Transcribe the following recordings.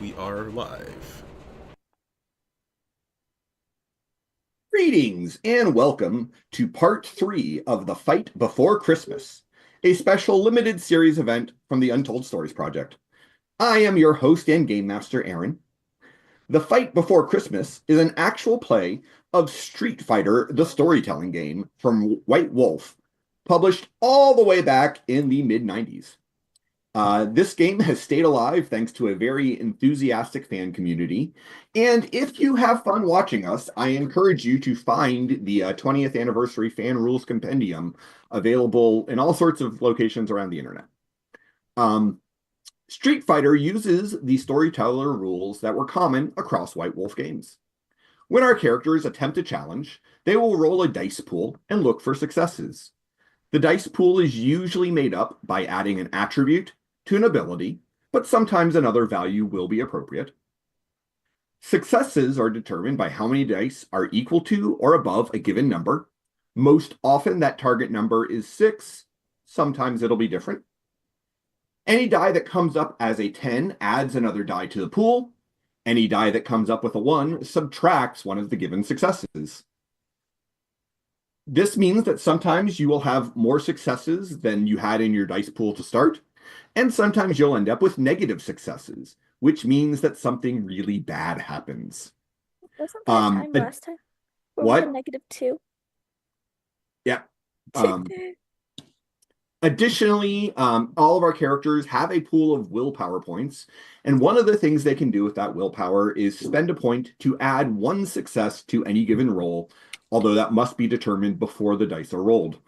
We are live. Greetings and welcome to part 3 of The Fight Before Christmas, a special limited series event from the Untold Stories Project. I am your host and game master, Aaron. The Fight Before Christmas is an actual play of Street Fighter, the storytelling game from White Wolf, published all the way back in the mid-90s. This game has stayed alive thanks to a very enthusiastic fan community. And if you have fun watching us, I encourage you to find the 20th Anniversary Fan Rules Compendium available in all sorts of locations around the internet. Street Fighter uses the storyteller rules that were common across White Wolf games. When our characters attempt a challenge, they will roll a dice pool and look for successes. The dice pool is usually made up by adding an attribute to an ability, but sometimes another value will be appropriate. Successes are determined by how many dice are equal to or above a given number. Most often that target number is 6. Sometimes it'll be different. Any die that comes up as a 10 adds another die to the pool. Any die that comes up with a 1 subtracts one of the given successes. This means that sometimes you will have more successes than you had in your dice pool to start, and sometimes you'll end up with negative successes, which means that something really bad happens. Wasn't that time But last time? Where we had what? -2? Yeah. Additionally, all of our characters have a pool of willpower points, and one of the things they can do with that willpower is spend a point to add 1 success to any given roll, although that must be determined before the dice are rolled.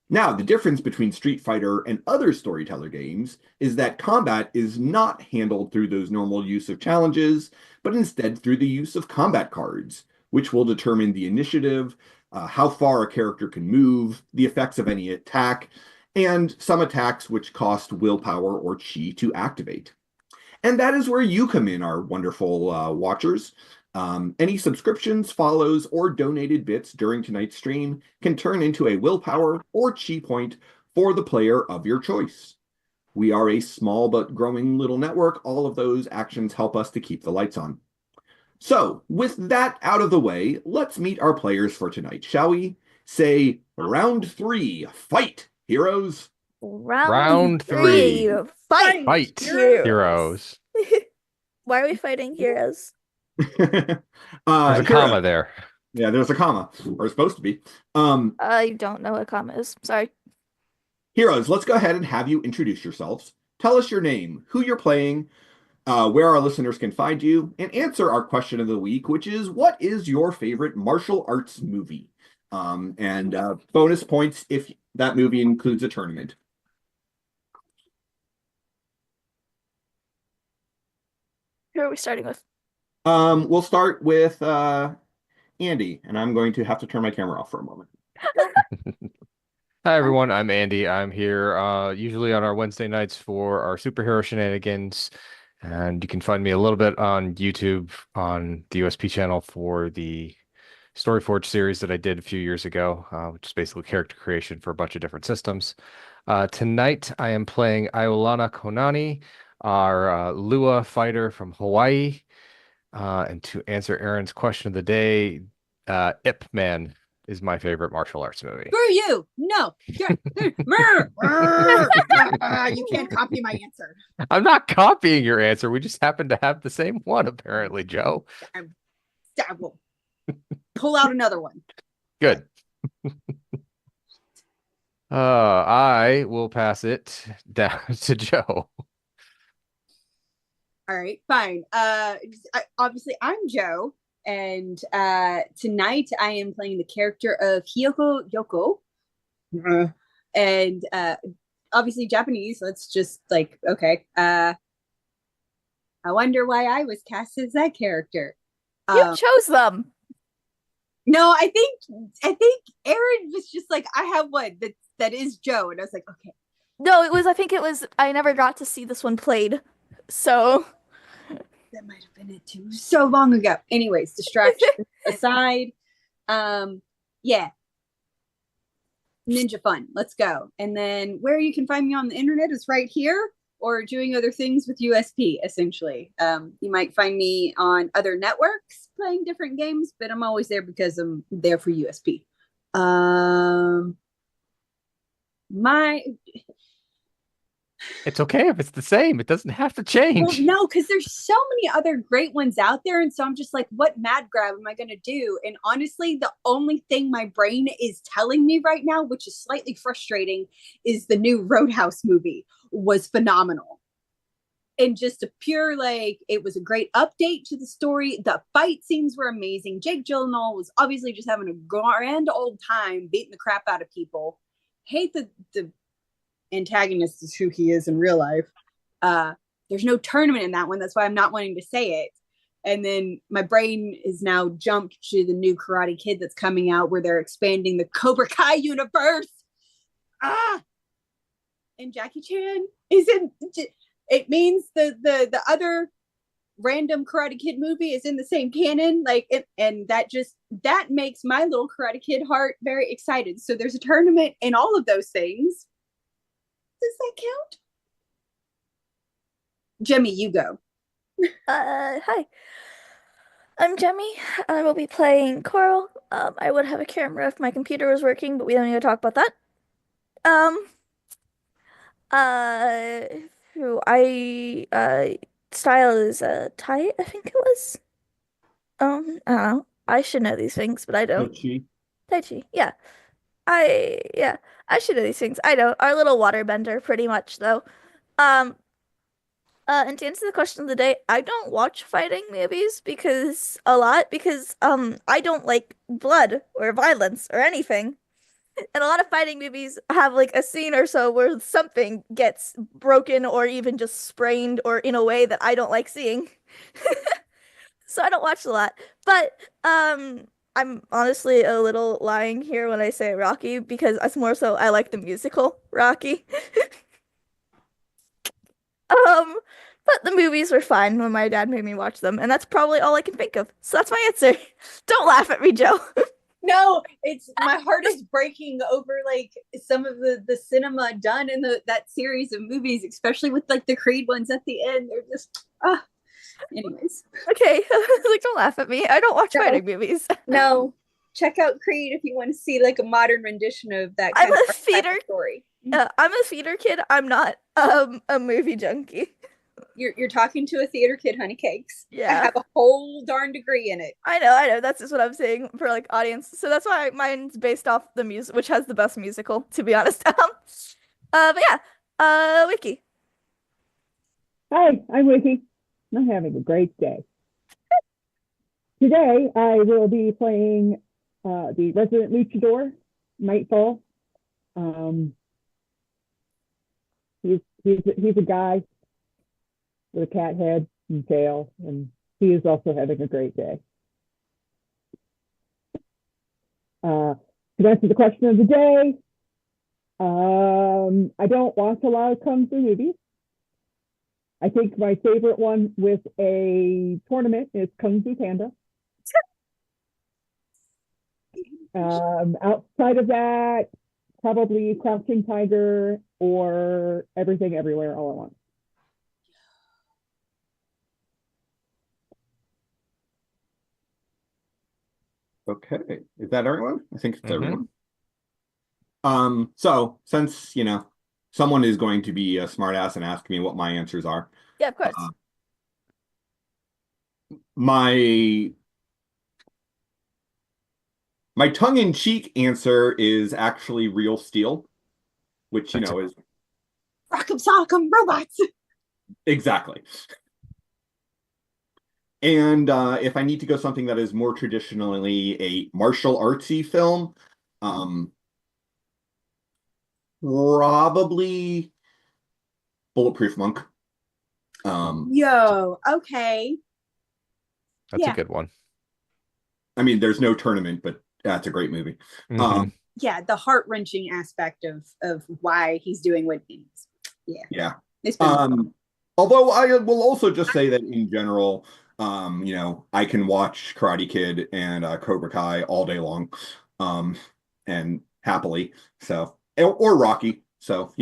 Now, the difference between Street Fighter and other storyteller games is that combat is not handled through those normal use of challenges, but instead through the use of combat cards, which will determine the initiative, how far a character can move, the effects of any attack, and some attacks which cost willpower or chi to activate. And that is where you come in, our wonderful watchers. Any subscriptions, follows, or donated bits during tonight's stream can turn into a willpower or chi point for the player of your choice. We are a small but growing little network. All of those actions help us to keep the lights on. So, with that out of the way, let's meet our players for tonight, shall we? Say, round 3, fight, heroes! Round three. three, fight, Fight, heroes. heroes. Why are we fighting heroes? There's a comma there. Yeah, there's a comma, or supposed to be. I don't know what comma is. Sorry. Heroes, let's go ahead and have you introduce yourselves. Tell us your name, who you're playing, where our listeners can find you, and answer our question of the week, which is, what is your favorite martial arts movie? And bonus points if that movie includes a tournament. Who are we starting with? We'll start with Andy, and I'm going to have to turn my camera off for a moment. Hi everyone, I'm Andy. I'm here usually on our Wednesday nights for our superhero shenanigans, and you can find me a little bit on YouTube on the USP channel for the Storyforge series that I did a few years ago, which is basically character creation for a bunch of different systems. Tonight I am playing Iolana Konani, our Lua fighter from Hawaii. And to answer Aaron's question of the day, Ip Man is my favorite martial arts movie. Screw you! No, you can't copy my answer. I'm not copying your answer. We just happen to have the same one, apparently, Joe. I will pull out another one. Good. I will pass it down to Joe. All right, fine. Obviously, I'm Joe, and tonight I am playing the character of Hiyoko Yoko. And obviously Japanese. Let's just okay. I wonder why I was cast as that character. You chose them. No, I think Aaron was just like, I have one that is Joe, and I was like, okay. No, I think it was, I never got to see this one played. So that might have been it too. So long ago. Anyways, distraction aside. Yeah. Ninja fun. Let's go. And then where you can find me on the internet is right here. or doing other things with USP, essentially. You might find me on other networks playing different games, but I'm always there because I'm there for USP. My It's okay if it's the same. It doesn't have to change. Well, no, because there's so many other great ones out there. And so I'm just like, what mad grab am I going to do? And honestly, the only thing my brain is telling me right now, which is slightly frustrating, is the new Roadhouse movie was phenomenal. And just a pure, like, it was a great update to the story. The fight scenes were amazing. Jake Gyllenhaal was obviously just having a grand old time beating the crap out of people. Hate the antagonist is who he is in real life. There's no tournament in that one. That's why I'm not wanting to say it. And then my brain is now jumped to the new Karate Kid that's coming out where they're expanding the Cobra Kai universe. And Jackie Chan is in. It means the other random Karate Kid movie is in the same canon. Like, and that makes my little Karate Kid heart very excited. So there's a tournament and all of those things. Does that count? Jemmy, you go. Hi. I'm Jemmy. I will be playing Coral. I would have a camera if my computer was working, but we don't need to talk about that. Who style is Thai, I think it was. I don't know. I should know these things, but I don't. Tai Chi, yeah. Yeah, I should know these things. I don't. Our little waterbender, pretty much, though. And to answer the question of the day, I don't watch fighting movies because I don't like blood or violence or anything. And a lot of fighting movies have like a scene or so where something gets broken or even just sprained or in a way that I don't like seeing. So I don't watch a lot. But I'm honestly a little lying here when I say Rocky because it's more so I like the musical Rocky. But the movies were fine when my dad made me watch them, and that's probably all I can think of. So that's my answer. Don't laugh at me, Joe. No, it's my heart is breaking over like some of the cinema done in that series of movies, especially with like the Creed ones at the end. They're just anyways. Okay, like don't laugh at me. I don't watch fighting movies. No, check out Creed if you want to see like a modern rendition of that kind I'm a of theater story. I'm a theater kid. I'm not a movie junkie. You're talking to a theater kid, honey cakes. Yeah. I have a whole darn degree in it. I know. That's just what I'm saying for like audience. So that's why mine's based off the music, which has the best musical, to be honest. But yeah, Wiki. Hi, I'm Wiki. I'm having a great day. Today I will be playing the Resident Luchador, Nightfall. He's a guy with a cat head and tail, and he is also having a great day. To answer the question of the day, I don't watch a lot of Kung Fu movies. I think my favorite one with a tournament is Kung Fu Panda. Outside of that, probably Crouching Tiger or Everything Everywhere All at Once. Okay, is that everyone? I think it's everyone. So since someone is going to be a smartass and ask me what my answers are. Yeah, of course. My tongue-in-cheek answer is actually Real Steel, which is Rock'em Sock'em Robots. Exactly. And if I need to go something that is more traditionally a martial artsy film, probably Bulletproof Monk. Yo, okay. That's a good one. I mean, there's no tournament, but that's a great movie. Yeah, the heart-wrenching aspect of why he's doing what he is. Yeah. It's been although I will also just say that in general, I can watch Karate Kid and Cobra Kai all day long, and happily. So, or Rocky. So,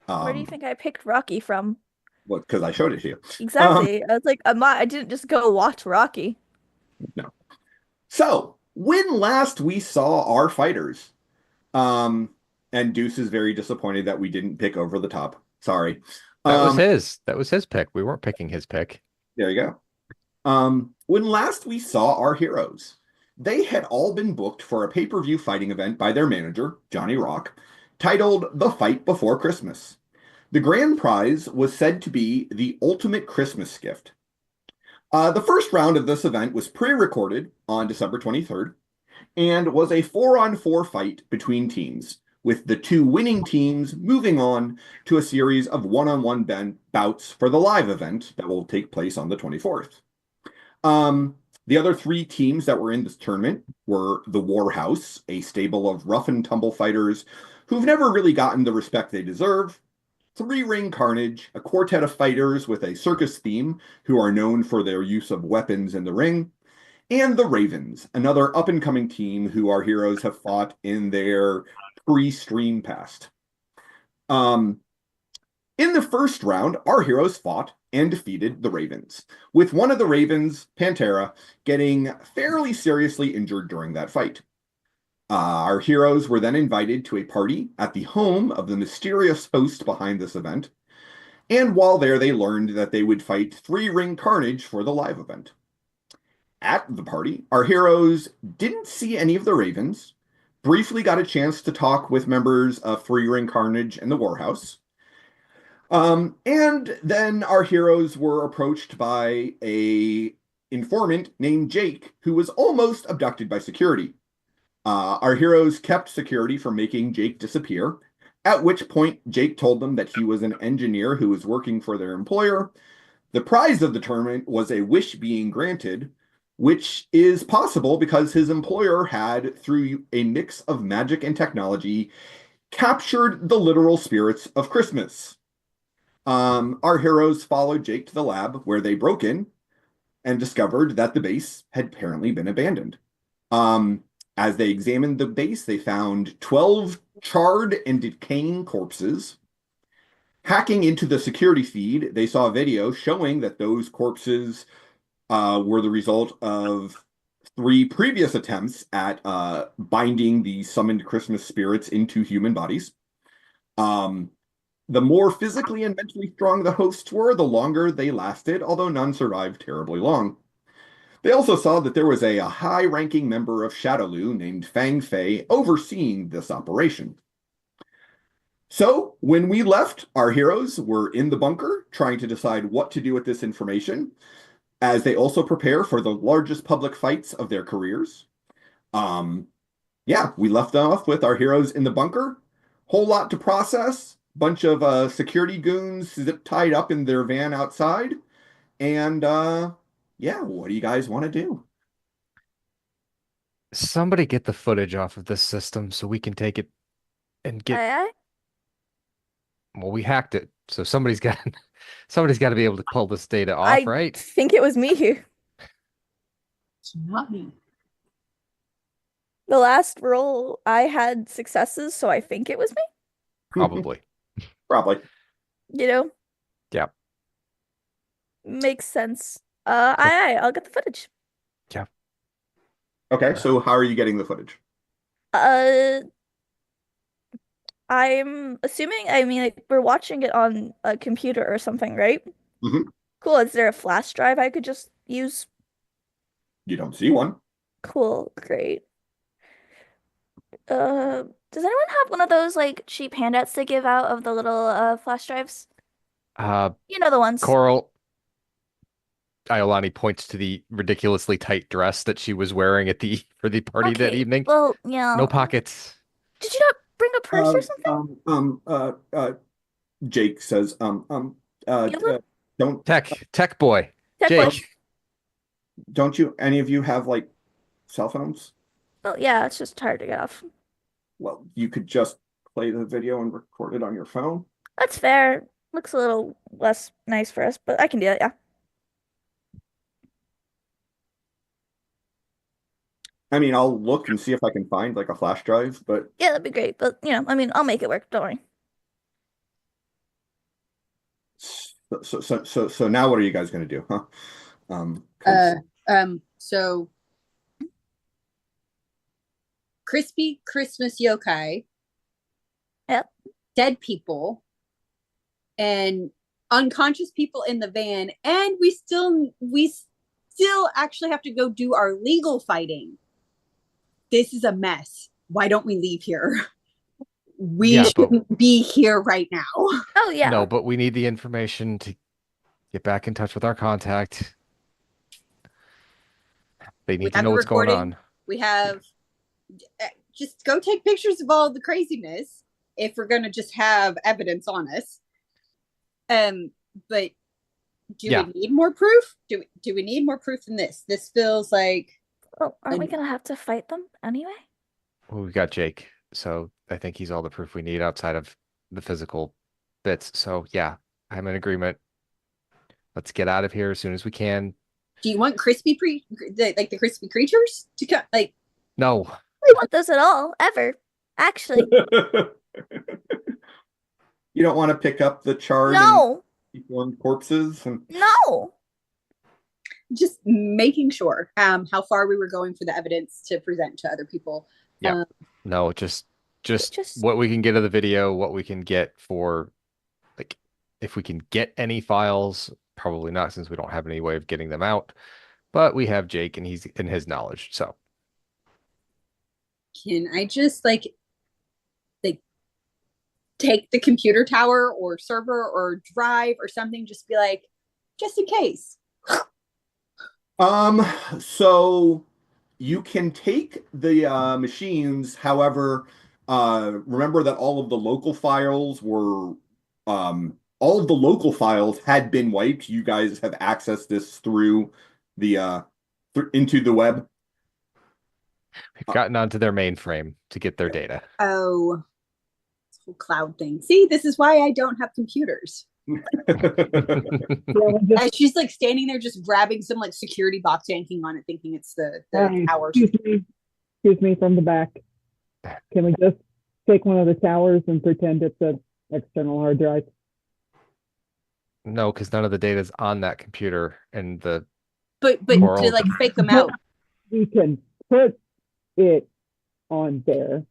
Where do you think I picked Rocky from? Well, because I showed it to you. Exactly. I was like, I didn't just go watch Rocky. No. So, when last we saw our fighters, and Deuce is very disappointed that we didn't pick Over the Top. Sorry. That was his. That was his pick. We weren't picking his pick. There you go. When last we saw our heroes, they had all been booked for a pay-per-view fighting event by their manager, Johnny Rock, titled The Fight Before Christmas. The grand prize was said to be the ultimate Christmas gift. The first round of this event was pre-recorded on December 23rd and was a 4-on-4 fight between teams, with the 2 winning teams moving on to a series of 1-on-1 bouts for the live event that will take place on the 24th. The other 3 teams that were in this tournament were the Warhouse, a stable of rough-and-tumble fighters who've never really gotten the respect they deserve, 3 Ring Carnage, a quartet of fighters with a circus theme who are known for their use of weapons in the ring, and the Ravens, another up-and-coming team who our heroes have fought in their pre-stream past. In the first round, our heroes fought and defeated the Ravens, with one of the Ravens, Pantera, getting fairly seriously injured during that fight. Our heroes were then invited to a party at the home of the mysterious host behind this event, and while there they learned that they would fight 3 Ring Carnage for the live event. At the party, our heroes didn't see any of the Ravens, briefly got a chance to talk with members of 3 Ring Carnage and the Warhouse, and then our heroes were approached by a informant named Jake, who was almost abducted by security. Our heroes kept security from making Jake disappear, at which point Jake told them that he was an engineer who was working for their employer. The prize of the tournament was a wish being granted, which is possible because his employer had, through a mix of magic and technology, captured the literal spirits of Christmas. Our heroes followed Jake to the lab, where they broke in and discovered that the base had apparently been abandoned. As they examined the base, they found 12 charred and decaying corpses. Hacking into the security feed, they saw a video showing that those corpses were the result of 3 previous attempts at binding the summoned Christmas spirits into human bodies. The more physically and mentally strong the hosts were, the longer they lasted, although none survived terribly long. They also saw that there was a high-ranking member of Shadowloo named Fang Fei overseeing this operation. So, when we left, our heroes were in the bunker, trying to decide what to do with this information, as they also prepare for the largest public fights of their careers. We left off with our heroes in the bunker. Whole lot to process. Bunch of security goons zip-tied up in their van outside. And, what do you guys want to do? Somebody get the footage off of this system so we can take it and get. Aye, aye. Well, we hacked it, so somebody's got to be able to pull this data off, I right? think it was me here. It's not me. The last roll I had successes, so I think it was me. Probably. Probably. You know? Yeah. Makes sense. I'll get the footage. Okay, so how are you getting the footage? I'm assuming, like, we're watching it on a computer or something, right? Mhm. Cool. Is there a flash drive I could just use? You don't see one. Cool. Great. Does anyone have one of those, like, cheap handouts they give out of the little flash drives? You know the ones. Coral. Iolani points to the ridiculously tight dress that she was wearing for the party that Okay, evening. well, yeah. No pockets. Did you not bring a purse or something? Jake says, Gilbert? don't Tech boy. Tech Jake. boy. don't you any of you have like cell phones? Well, yeah, it's just hard to get off. Well, you could just play the video and record it on your phone. That's fair. Looks a little less nice for us, but I can do it, yeah. I mean, I'll look and see if I can find like a flash drive, but Yeah, that'd be great. But, I'll make it work. Don't worry. So now what are you guys going to do, huh? 'Cause- So crispy Christmas yokai, Yep. dead people, and unconscious people in the van, and we still actually have to go do our legal fighting. This is a mess. Why don't we leave here? We Yeah, but- shouldn't be here right now. Oh yeah. No, but we need the information to get back in touch with our contact. They We need to have know the what's going recording. on. We have just go take pictures of all the craziness if we're gonna just have evidence on us. But do Yeah. we need more proof? Do we need more proof than this? This feels like Oh, aren't we And- gonna have to fight them anyway? Well, we got Jake, so I think he's all the proof we need outside of the physical bits. So yeah, I'm in agreement. Let's get out of here as soon as we can. do you want crispy the crispy creatures to come? Like, No, I want those at all, ever. Actually, You don't want to pick up the charred and no, deformed corpses and no. just making sure how far we were going for the evidence to present to other people. Yeah. Um, no, just Just- what we can get of the video, what we can get for, like, if we can get any files, probably not since we don't have any way of getting them out. But we have Jake and he's in his knowledge, so can I just like take the computer tower or server or drive or something? Just be like, just in case. So you can take the machines. However, remember that all of the local files had been wiped. You guys have accessed this through the into the web. we've gotten onto their mainframe to get their data. Oh, this whole cloud thing. See, this is why I don't have computers. Yeah, we just- And she's like standing there just grabbing some like security box, yanking on it, thinking it's the towers. Excuse me from the back. Can we just take one of the towers and pretend it's an external hard drive? No, because none of the data's on that computer and the But Coral. to like fake them out. We can put it on there.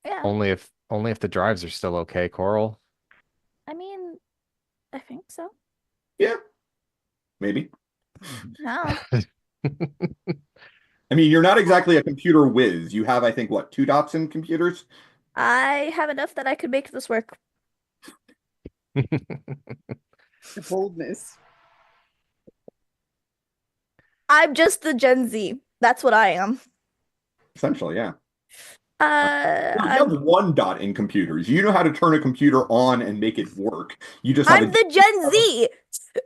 Yeah. only if the drives are still okay, Coral. I mean, I think so. Yeah, maybe. No. I mean, you're not exactly a computer whiz. You have, I think, what, 2 dots in computers? I have enough that I could make this work. The boldness. I'm just the Gen Z. That's what I am. Essentially, yeah. Uh, Well, you I'm, have 1 dot in computers. You know how to turn a computer on and make it work. You just have I'm the Gen Z.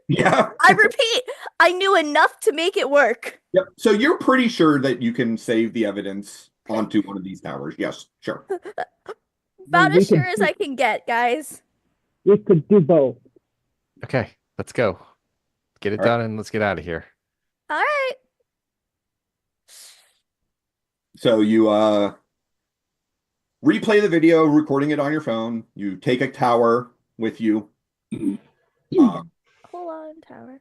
yeah. I repeat, I knew enough to make it work. Yep. So you're pretty sure that you can save the evidence onto one of these towers. Yes, sure. About We as sure could as do- I can get, guys. We could do both. Okay, let's go. Get it All right. done and let's get out of here. All right. So you replay the video, recording it on your phone. You take a tower with you. Uh, Hold on, tower.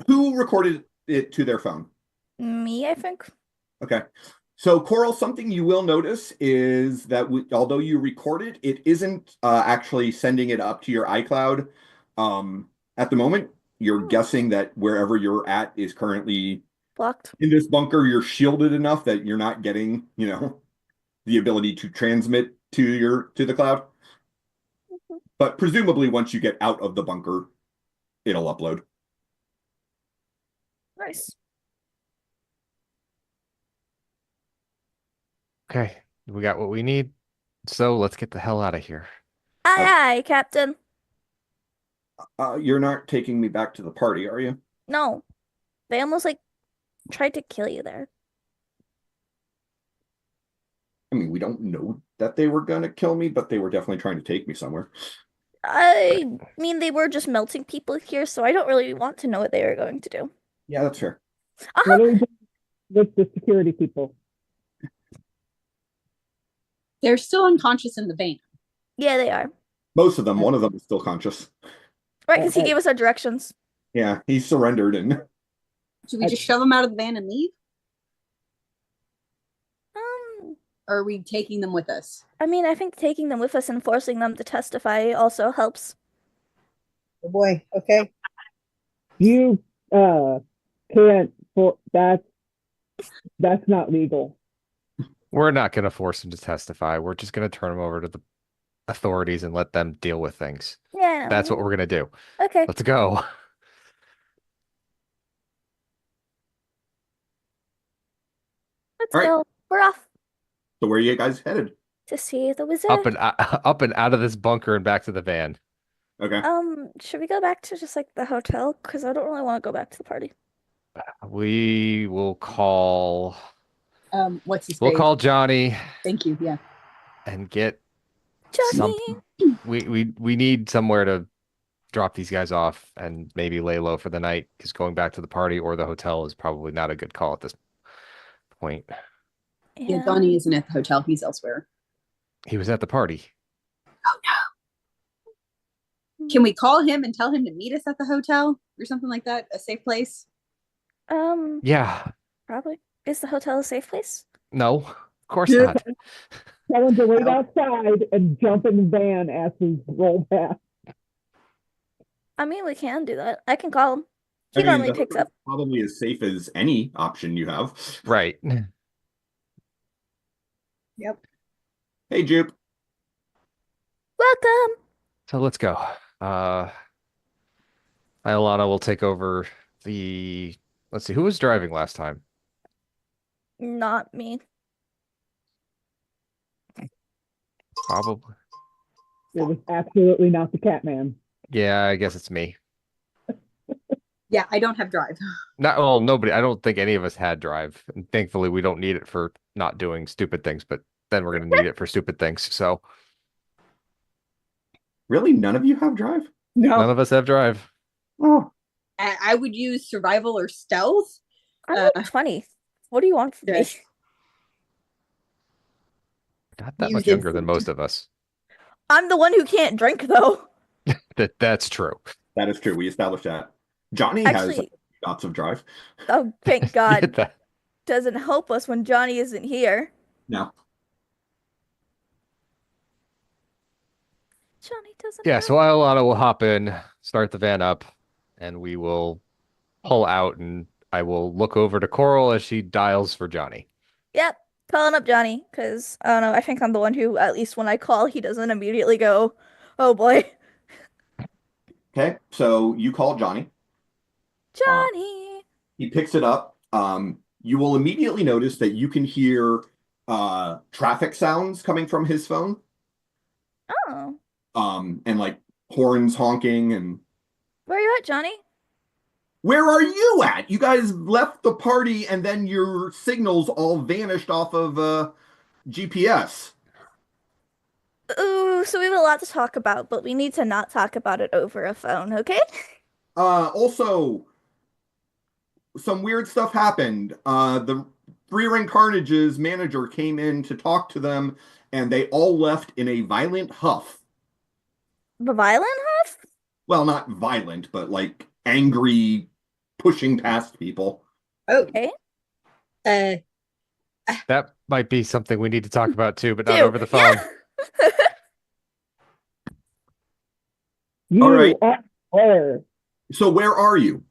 who recorded it to their phone? Me, I think. Okay. So, Coral, something you will notice is that although you record it, it isn't actually sending it up to your iCloud at the moment. You're Oh. guessing that wherever you're at is currently Blocked. in this bunker. You're shielded enough that you're not getting, the ability to transmit to the cloud. Mhm. But presumably, once you get out of the bunker, it'll upload. Nice. Okay, we got what we need. So let's get the hell out of here. Aye, aye, Captain. You're not taking me back to the party, are you? No. They almost tried to kill you there. I mean, we don't know that they were gonna kill me, but they were definitely trying to take me somewhere. I mean, they were just melting people here, so I don't really want to know what they were going to do. Yeah, that's fair. What do we do with the security people? They're still unconscious in the van. Yeah, they are. Most of them. One of them is still conscious. Right, because he Uh, gave us our directions. Yeah, he surrendered and Should we just shove them out of the van and leave? Um, Or are we taking them with us? I mean, I think taking them with us and forcing them to testify also helps. Oh boy. Okay. You can't for that's not legal. We're not going to force him to testify. We're just going to turn him over to the authorities and let them deal with things. Yeah. That's what we're going to do. Okay. Let's go. Let's All right. go. We're off so where are you guys headed? to see the wizard. Up and out of this bunker and back to the van. Okay. Should we go back to just like the hotel? Because I don't really want to go back to the party. We will call. What's his We'll face? call Johnny Thank you. Yeah. and get Johnny. some. We need somewhere to drop these guys off and maybe lay low for the night. Because going back to the party or the hotel is probably not a good call at this point. Yeah. Johnny isn't at the hotel. He's elsewhere. He was at the party. Oh no. Can we call him and tell him to meet us at the hotel or something like that? A safe place? Yeah. Probably. Is the hotel a safe place? No, of course not. Tell him to wait outside and jump in the van as we roll past. I mean, we can do that. I can call him. He I mean, normally the picks hotel's up. probably as safe as any option you have. Right. Yep. Hey, Jupe. Welcome. So let's go. Iolana will take over the. Let's see, who was driving last time? Not me. Probably. It was absolutely not the Catman. Yeah, I guess it's me. Yeah, I don't have drive. Not well, nobody. I don't think any of us had drive, and thankfully we don't need it for not doing stupid things. But then we're gonna need it for stupid things. So Really? None of you have drive? No. none of us have drive. Oh. I would use survival or stealth. I'm like 20. What do you want from me? Yes. Not that Use much it. younger than most of us. I'm the one who can't drink, though. That's true. That is true. We established that. Johnny has Actually, lots of drive. oh, thank God. That- Doesn't help us when Johnny isn't here. No. Johnny doesn't yeah. help. So Iolana will hop in, start the van up, and we will pull out, and I will look over to Coral as she dials for Johnny. Yep. Calling up Johnny, because I don't know. I think I'm the one who, at least when I call, he doesn't immediately go, oh boy. Okay. So you call Johnny. Johnny. He picks it up. You will immediately notice that you can hear traffic sounds coming from his phone. Oh. And like horns honking and Where are you at, Johnny? where are you at? You guys left the party and then your signals all vanished off of GPS. Ooh, so we have a lot to talk about, but we need to not talk about it over a phone, okay? Also, some weird stuff happened. The Three Ring Carnage's manager came in to talk to them, and they all left in a violent huff. The violent huff? Well, not violent, but like angry, pushing past people. Oh. Okay. That might be something we need to talk about too, but not Dude, over the phone. yeah. You All right. are. So where are you?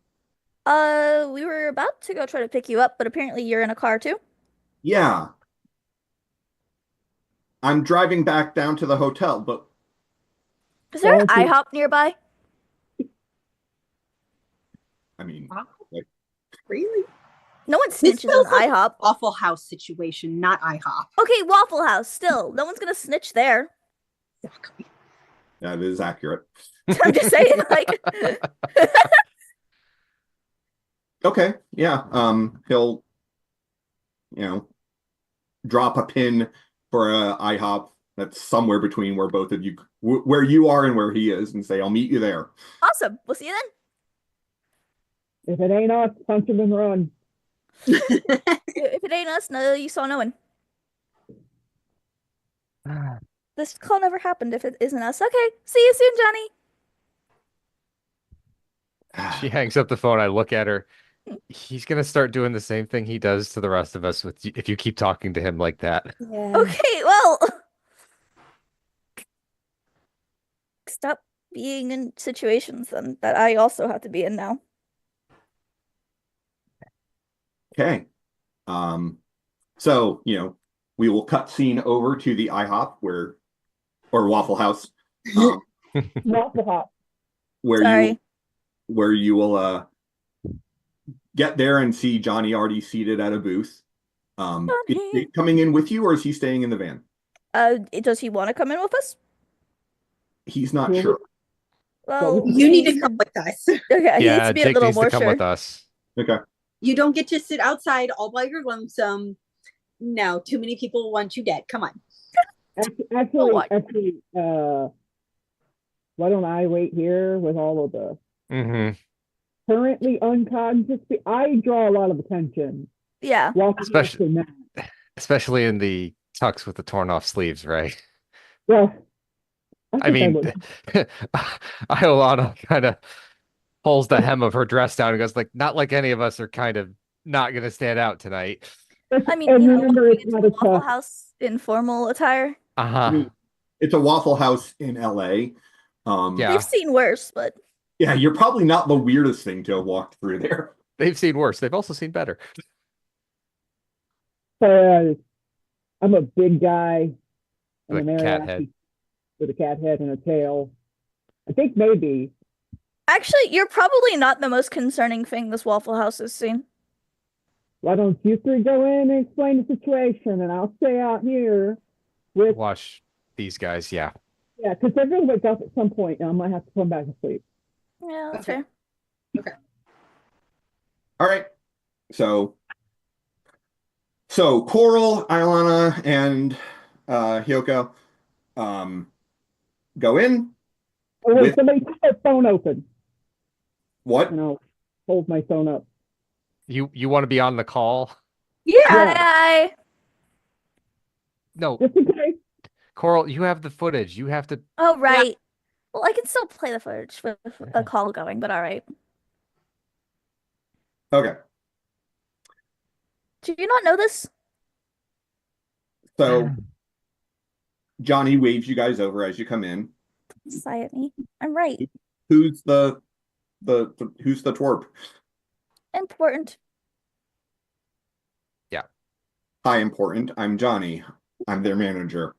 We were about to go try to pick you up, but apparently you're in a car too. Yeah. I'm driving back down to the hotel, but Is there an Okay. IHOP nearby? I mean, Really? No one This snitches feels on like- IHOP. Waffle House situation, not IHOP. Okay, Waffle House, still. No one's gonna snitch there. Exactly. that is accurate. I'm just saying, like, Okay, yeah. He'll, drop a pin for a IHOP that's somewhere between where both of you, where you are and where he is, and say, "I'll meet you there." awesome. We'll see you If it ain't us, punch him and run. then. If it ain't us, no, you saw no one. This call never happened if it isn't us. Okay, see you soon, Johnny. She hangs up the phone. I look at her. He's gonna start doing the same thing he does to the rest of us with if you keep talking to him like that. Yeah. Okay, well, stop being in situations then that I also have to be in now. Okay. So, we will cut scene over to the IHOP or Waffle House, um, Waffle Hop. where Sorry. you will get there and see Johnny already seated at a booth. Is Johnny. he coming in with you or is he staying in the van? Does he want to come in with us? He's not Well, sure. Well, You need to he's- come with us. Okay, he needs Yeah, to be a Jake little needs more to come sure. with us. Okay. You don't get to sit outside all by your lonesome. No, too many people want you dead. Come on. what? Actually, why don't I wait here with all of the currently unconscious? I draw a lot of attention. Yeah. Walking Especially- next to Matt. Especially in the tux with the torn off sleeves, right? Well, I mean, would. Iolana kind of pulls the hem of her dress down and goes like, not like any of us are kind of not gonna stand out tonight. I mean, and you know, remember, walking it's into not a a Waffle tough. House in formal attire. I mean, it's a Waffle House in LA. Yeah. We've seen worse, but Yeah, you're probably not the weirdest thing to have walked through there. They've seen worse. They've also seen better. I'm a big guy. I'm With an a cat Ariake head. with a cat head and a tail. I think maybe. actually, you're probably not the most concerning thing this Waffle House has seen. Why don't you three go in and explain the situation, and I'll stay out here with Watch these guys. Yeah. because they're gonna wake up at some point, and I might have to come back to sleep. Yeah, that's Okay. fair. All right. So Coral, Iolana, and Hyoko go in. Oh, wait, With- somebody keep their phone open, What? and I'll hold my phone up. You want to be on the call? Yeah. Hi. No, Just in case. Coral, you have the footage. You have to. Oh, right. Well, I can still play the footage with a call going, but all right. Okay. Do you not know this? So Johnny waves you guys over as you come in. Sigh at me. I'm right. Who's the who's the twerp? Important. Hi, important. I'm Johnny. I'm their manager.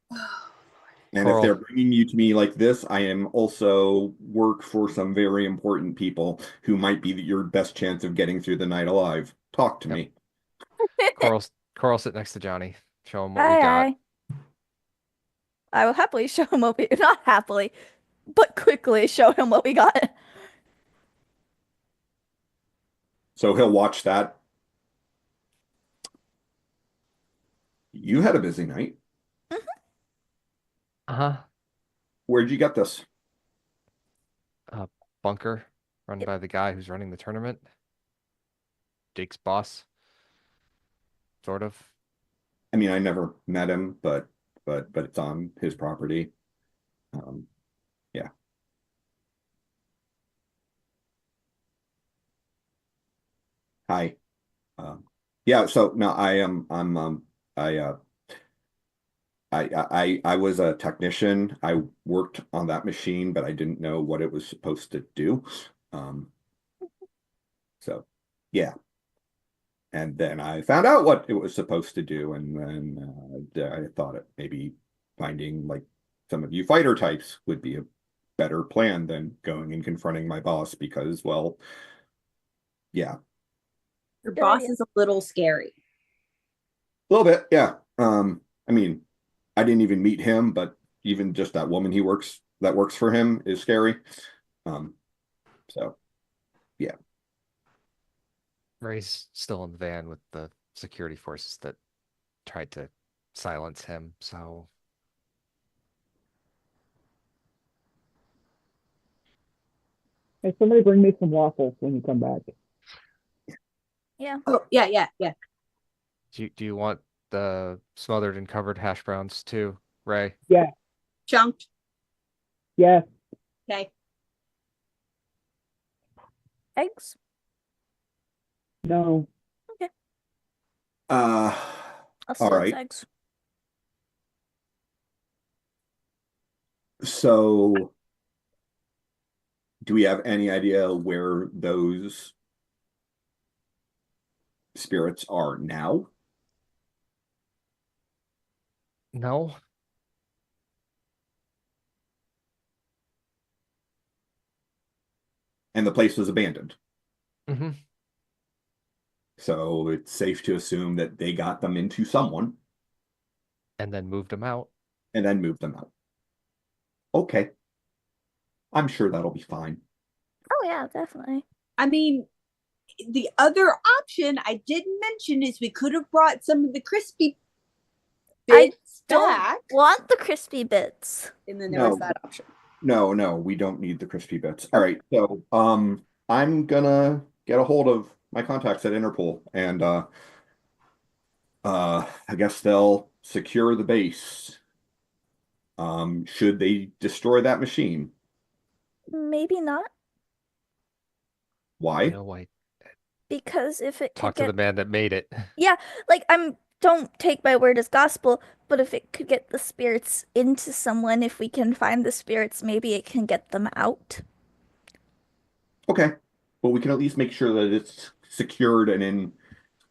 And Coral. if they're bringing you to me like this, I am also work for some very important people who might be your best chance of getting through the night alive. Talk to Yep. me. Coral, sit next to Johnny. Show him what we Hi, got. hi. I will happily show him what we not happily, but quickly show him what we got. So he'll watch that. You had a busy night. Uh-huh. Where'd you get this? Bunker run by the guy who's running the tournament. Jake's boss. Sort of. I mean, I never met him, but it's on his property. Yeah. Hi. Yeah, so no, I was a technician. I worked on that machine, but I didn't know what it was supposed to do. So yeah. And then I found out what it was supposed to do, and then I thought it maybe finding like some of you fighter types would be a better plan than going and confronting my boss because, well, yeah, Your Good boss idea. is a little scary. a little bit, yeah. I mean, I didn't even meet him, but even just that woman that works for him is scary. So yeah. Ray's still in the van with the security forces that tried to silence him, so Hey, somebody bring me some waffles when you come back. Yeah. Oh, yeah. do you want the smothered and covered hash browns too, Ray? Chunked. Yes. Okay. Eggs? No. Uh, I'll all steal right. eggs. So, do we have any idea where those spirits are now? No. And the place was abandoned. Hmm. So it's safe to assume that they got them into someone And then moved them out. and then moved them out. Okay. I'm sure that'll be fine. Oh yeah, definitely. I mean, the other option I didn't mention is we could have brought some of the crispy I bits don't back, want the crispy bits. and then there was No. that option. No, we don't need the crispy bits. All right. So, I'm gonna get a hold of my contacts at Interpol and I guess they'll secure the base. Should they destroy that machine? Maybe not, Why? I because if it could talk to the get man that made it. like don't take my word as gospel, but if it could get the spirits into someone, if we can find the spirits, maybe it can get them out. Okay. But we can at least make sure that it's secured and in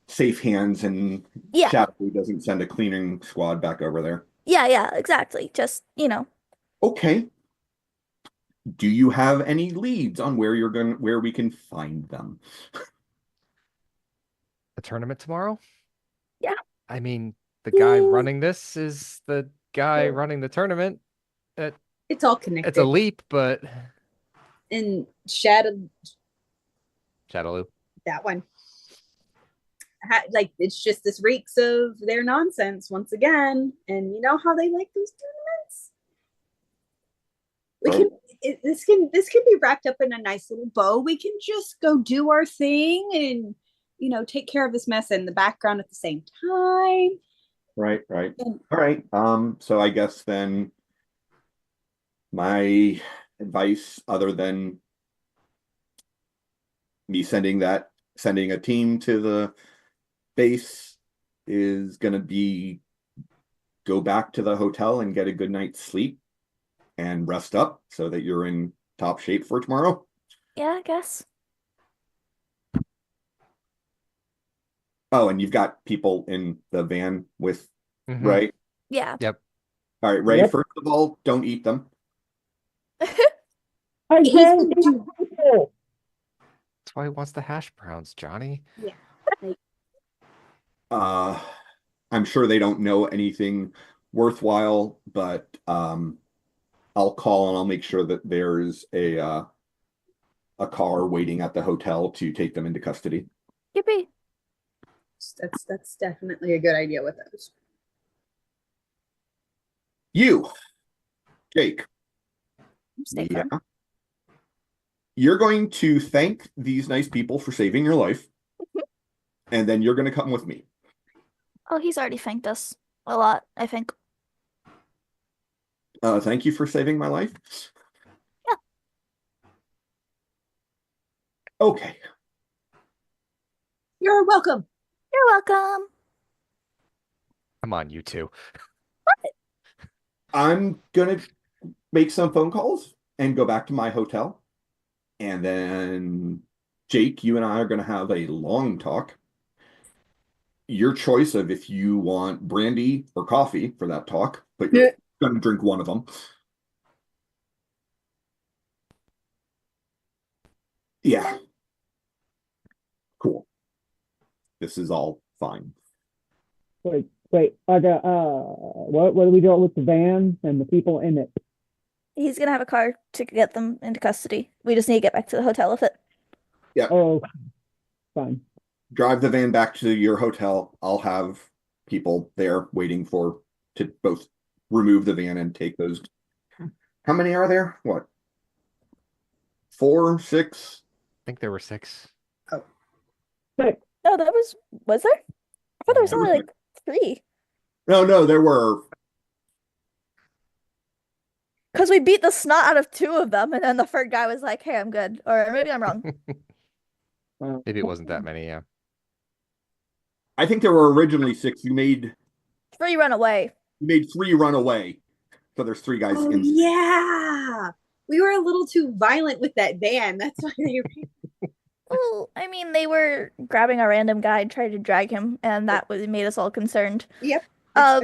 safe hands and Yeah. Shadow doesn't send a cleaning squad back over there. Yeah, exactly. Just, Okay. Do you have any leads on where we can find them? The tournament tomorrow? Yeah. I mean, the guy Yay. running this is the guy running the tournament. It's all connected. It's a leap, but And Shadowloo, that one. Like, it's just this reeks of their nonsense once again. And you know how they like those tournaments? This can be wrapped up in a nice little bow. We can just go do our thing and take care of this mess in the background at the same time. Right. And All right. So I guess then my advice, other than me sending a team to the base, is gonna be go back to the hotel and get a good night's sleep and rest up so that you're in top shape for tomorrow. yeah, I guess. Oh, and you've got people in the van with Mhm. Ray. Yeah. Yep. All right, Ray, Yep. first of all, don't eat them. I He's don't gonna do- eat people. That's why he wants the hash browns, Johnny. I'm sure they don't know anything worthwhile, but I'll call and I'll make sure that there's a car waiting at the hotel to take them into custody. Yippee. that's definitely a good idea with those. You, Jake, Stay yeah, firm. you're going to thank these nice people for saving your life, and then you're going to come with me. Oh, he's already thanked us a lot, I think. Thank you for saving my life. Yeah. Okay. You're welcome. You're welcome. Come on, you two. I'm gonna make some phone calls and go back to my hotel. And then Jake, you and I are gonna have a long talk. Your choice of if you want brandy or coffee for that talk, but you're gonna drink one of them. Yeah. Cool. This is all fine. Wait, what are we doing with the van and the people in it? He's gonna have a car to get them into custody. We just need to get back to the hotel with it. Oh, fine. Drive the van back to your hotel. I'll have people there waiting to both remove the van and take those. How many are there? What? 4, 6? I think there were 6. Six. No, was there? I thought there was Yeah. only like 3. No, there were. Because we beat the snot out of 2 of them, and then the third guy was like, hey, I'm good. Or maybe I'm wrong. Maybe it wasn't that many. Yeah. I think there were originally 6. You made 3 run away. 3 run away. So there's 3 guys Oh in. yeah, we were a little too violent with that van. That's why they were. Well, I mean, they were grabbing a random guy and trying to drag him, and that was made us all concerned. Yep. Um,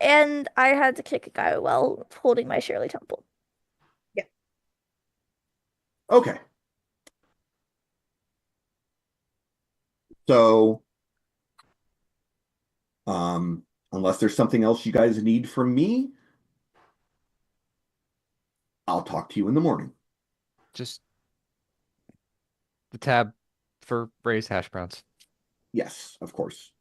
and I had to kick a guy while holding my Shirley Temple. Okay. So, unless there's something else you guys need from me, I'll talk to you in the morning. Just the tab for Ray's hash browns. Yes, of course.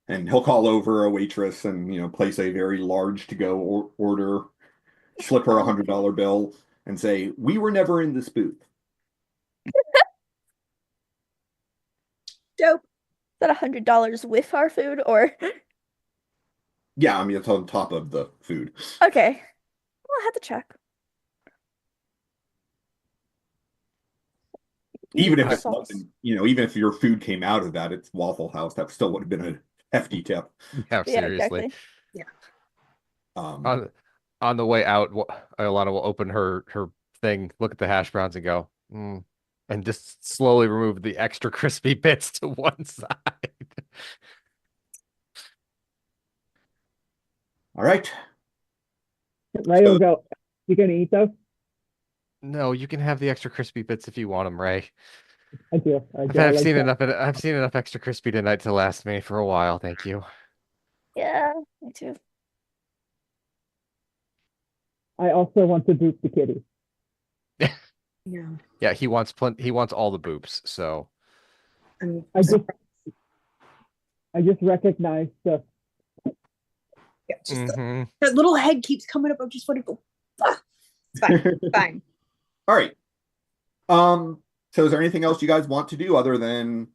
And he'll call over a waitress and, place a very large to-go order, slip her $100 bill, and say, "We were never in this booth." Dope. Is that $100 with our food or? Yeah, I mean, it's on top of the food. Okay. Well, I had to check. Even if it Sauce. wasn't, even if your food came out of that, it's Waffle House, that still would have been a hefty tip. Yeah, Yeah, seriously. exactly. On the way out, Alana will open her thing, look at the hash browns, and go, and just slowly remove the extra crispy bits to one side. All right. Ray will go, "You gonna eat those?" No, you can have the extra crispy bits if you want them, Ray. I do. I do. I've like seen that. enough. I've seen enough extra crispy tonight to last me for a while. Thank you. Yeah, me too. I also want to boot the kitty. Yeah. Yeah, he wants He wants all the boops. So I just recognize the Yeah, just Mhm. that little head keeps coming up. I just want to go. It's fine. Fine. All right. So is there anything else you guys want to do other than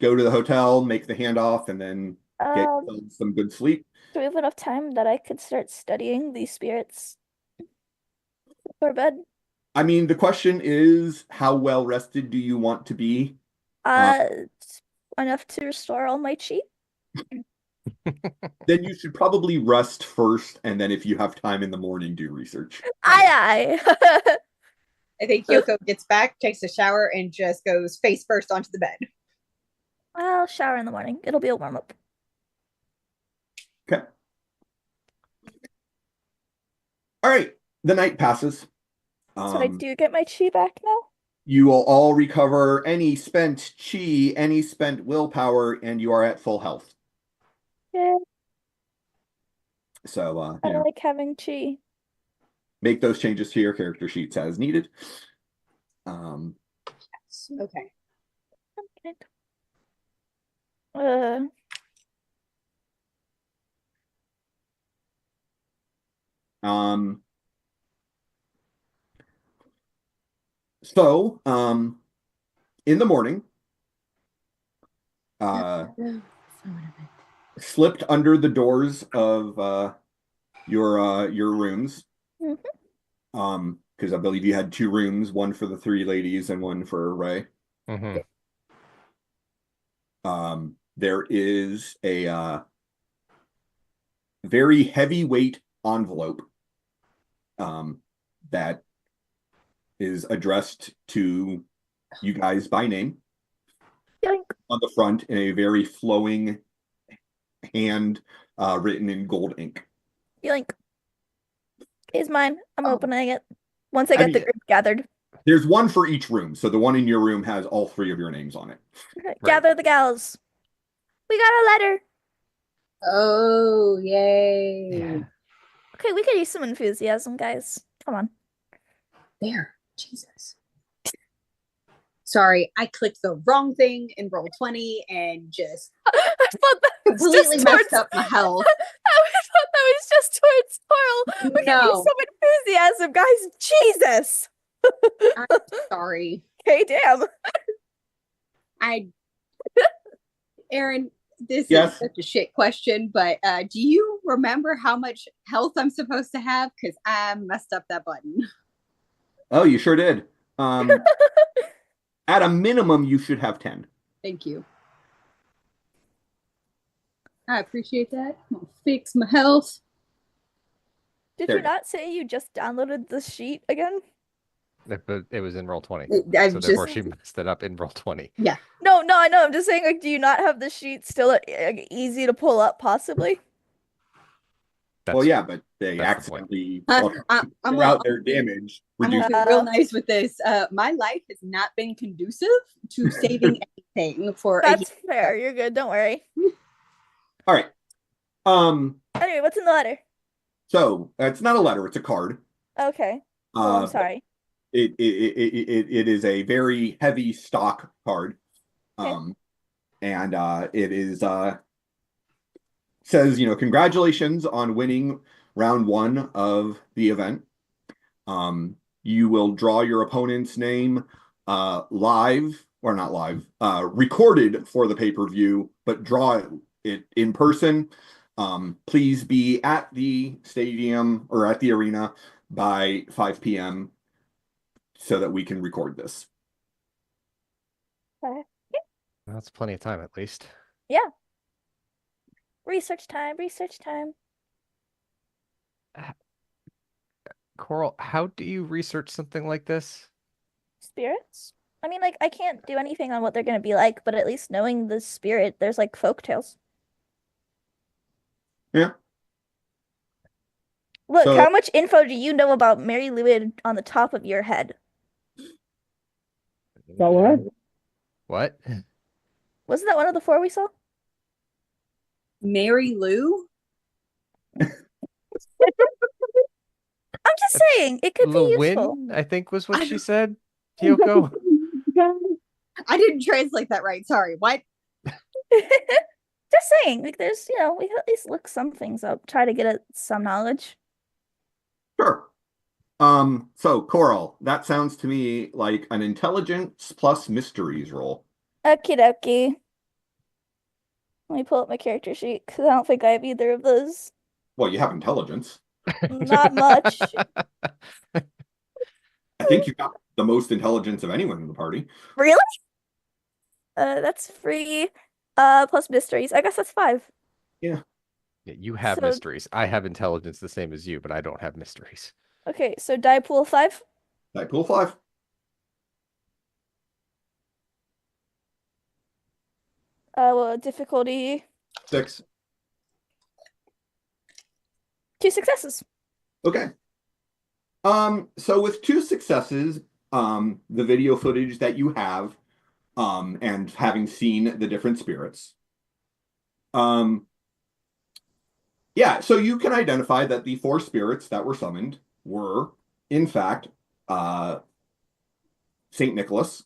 go to the hotel, make the handoff, and then get some good sleep? Do we have enough time that I could start studying these spirits before bed? I mean, the question is, how well rested do you want to be? Enough to restore all my chi. Then you should probably rest first, and then if you have time in the morning, do research. Aye, aye. I think Yoko gets back, takes a shower, and just goes face first onto the bed. I'll shower in the morning. It'll be a warm up. Okay. All right. The night passes. So I do get my chi back now? You will all recover any spent chi, any spent willpower, and you are at full health. Yeah, So, I like having chi. make those changes to your character sheets as needed. Okay. Okay. So, in the morning, slipped under the doors of your rooms. Mhm. Because I believe you had 2 rooms, one for the 3 ladies and one for Ray. Mhm. There is a very heavyweight envelope that is addressed to you guys by name Yoink. on the front in a very flowing hand written in gold ink. Yoink. It's mine. I'm Oh. opening it. Once I get the mean- group gathered. There's one for each room, so the one in your room has all 3 of your names on it. Gather the gals. We got a letter. Oh, yay. Yeah. Okay, we could use some enthusiasm, guys. Come on. There. Jesus. Sorry, I clicked the wrong thing in Roll20 and just I thought that was completely just messed towards up my health. I thought that was just towards Coral. We can use No. some enthusiasm, guys. Jesus. I'm sorry. Okay, damn. Aaron, this Yes? is such a shit question, but do you remember how much health I'm supposed to have? Because I messed up that button. Oh, you sure did. At a minimum, you should have 10. Thank you. I appreciate that. I'm gonna fix my health. Did There you you go. not say you just downloaded the sheet again? But it was in roll 20. I've So therefore just she messed it up in roll 20. No, I know. I'm just saying, like, do you not have the sheet still easy to pull up, possibly? Well, yeah, but they that's the point. accidentally I'm figure out their damage. I'm Reduce gonna be real nice with this. My life has not been conducive to saving anything for a That's fair. You're good. Don't worry. All right. Anyway, what's in the letter? So it's not a letter; it's a card. Okay. Oh, I'm sorry. It is a very heavy stock card. Okay. And it is says, congratulations on winning round 1 of the event. You will draw your opponent's name live, or not live, recorded for the pay-per-view, but draw it in person. Please be at the stadium or at the arena by 5 p.m. so that we can record this. Okay. That's plenty of time, at least. Yeah. Research time. Coral, how do you research something like this? Spirits? I mean, like, I can't do anything on what they're gonna be like, but at least knowing the spirit, there's like folk tales. Yeah. Look, So- how much info do you know about Mary Lwyd on the top of your head? So what? What? Wasn't that one of the 4 we saw? Mary Lou. I'm just saying, it could be useful. Lewin, I think was what I she don't- said. Kyoko. I didn't translate that right. Sorry. What? Just saying, like, there's, we can at least look some things up, try to get at some knowledge. Sure. So Coral, that sounds to me like an intelligence plus mysteries roll. Okie dokie. Let me pull up my character sheet, because I don't think I have either of those. Well, you have intelligence. Not much. I think you got the most intelligence of anyone in the party. Really? That's free. Plus mysteries. I guess that's 5. Yeah, you have So- mysteries. I have intelligence the same as you, but I don't have mysteries. Okay, so die pool 5. Die pool 5. Well, difficulty 6. 2 successes. Okay. So with 2 successes, the video footage that you have, and having seen the different spirits, yeah, so you can identify that the 4 spirits that were summoned were, in fact, Saint Nicholas,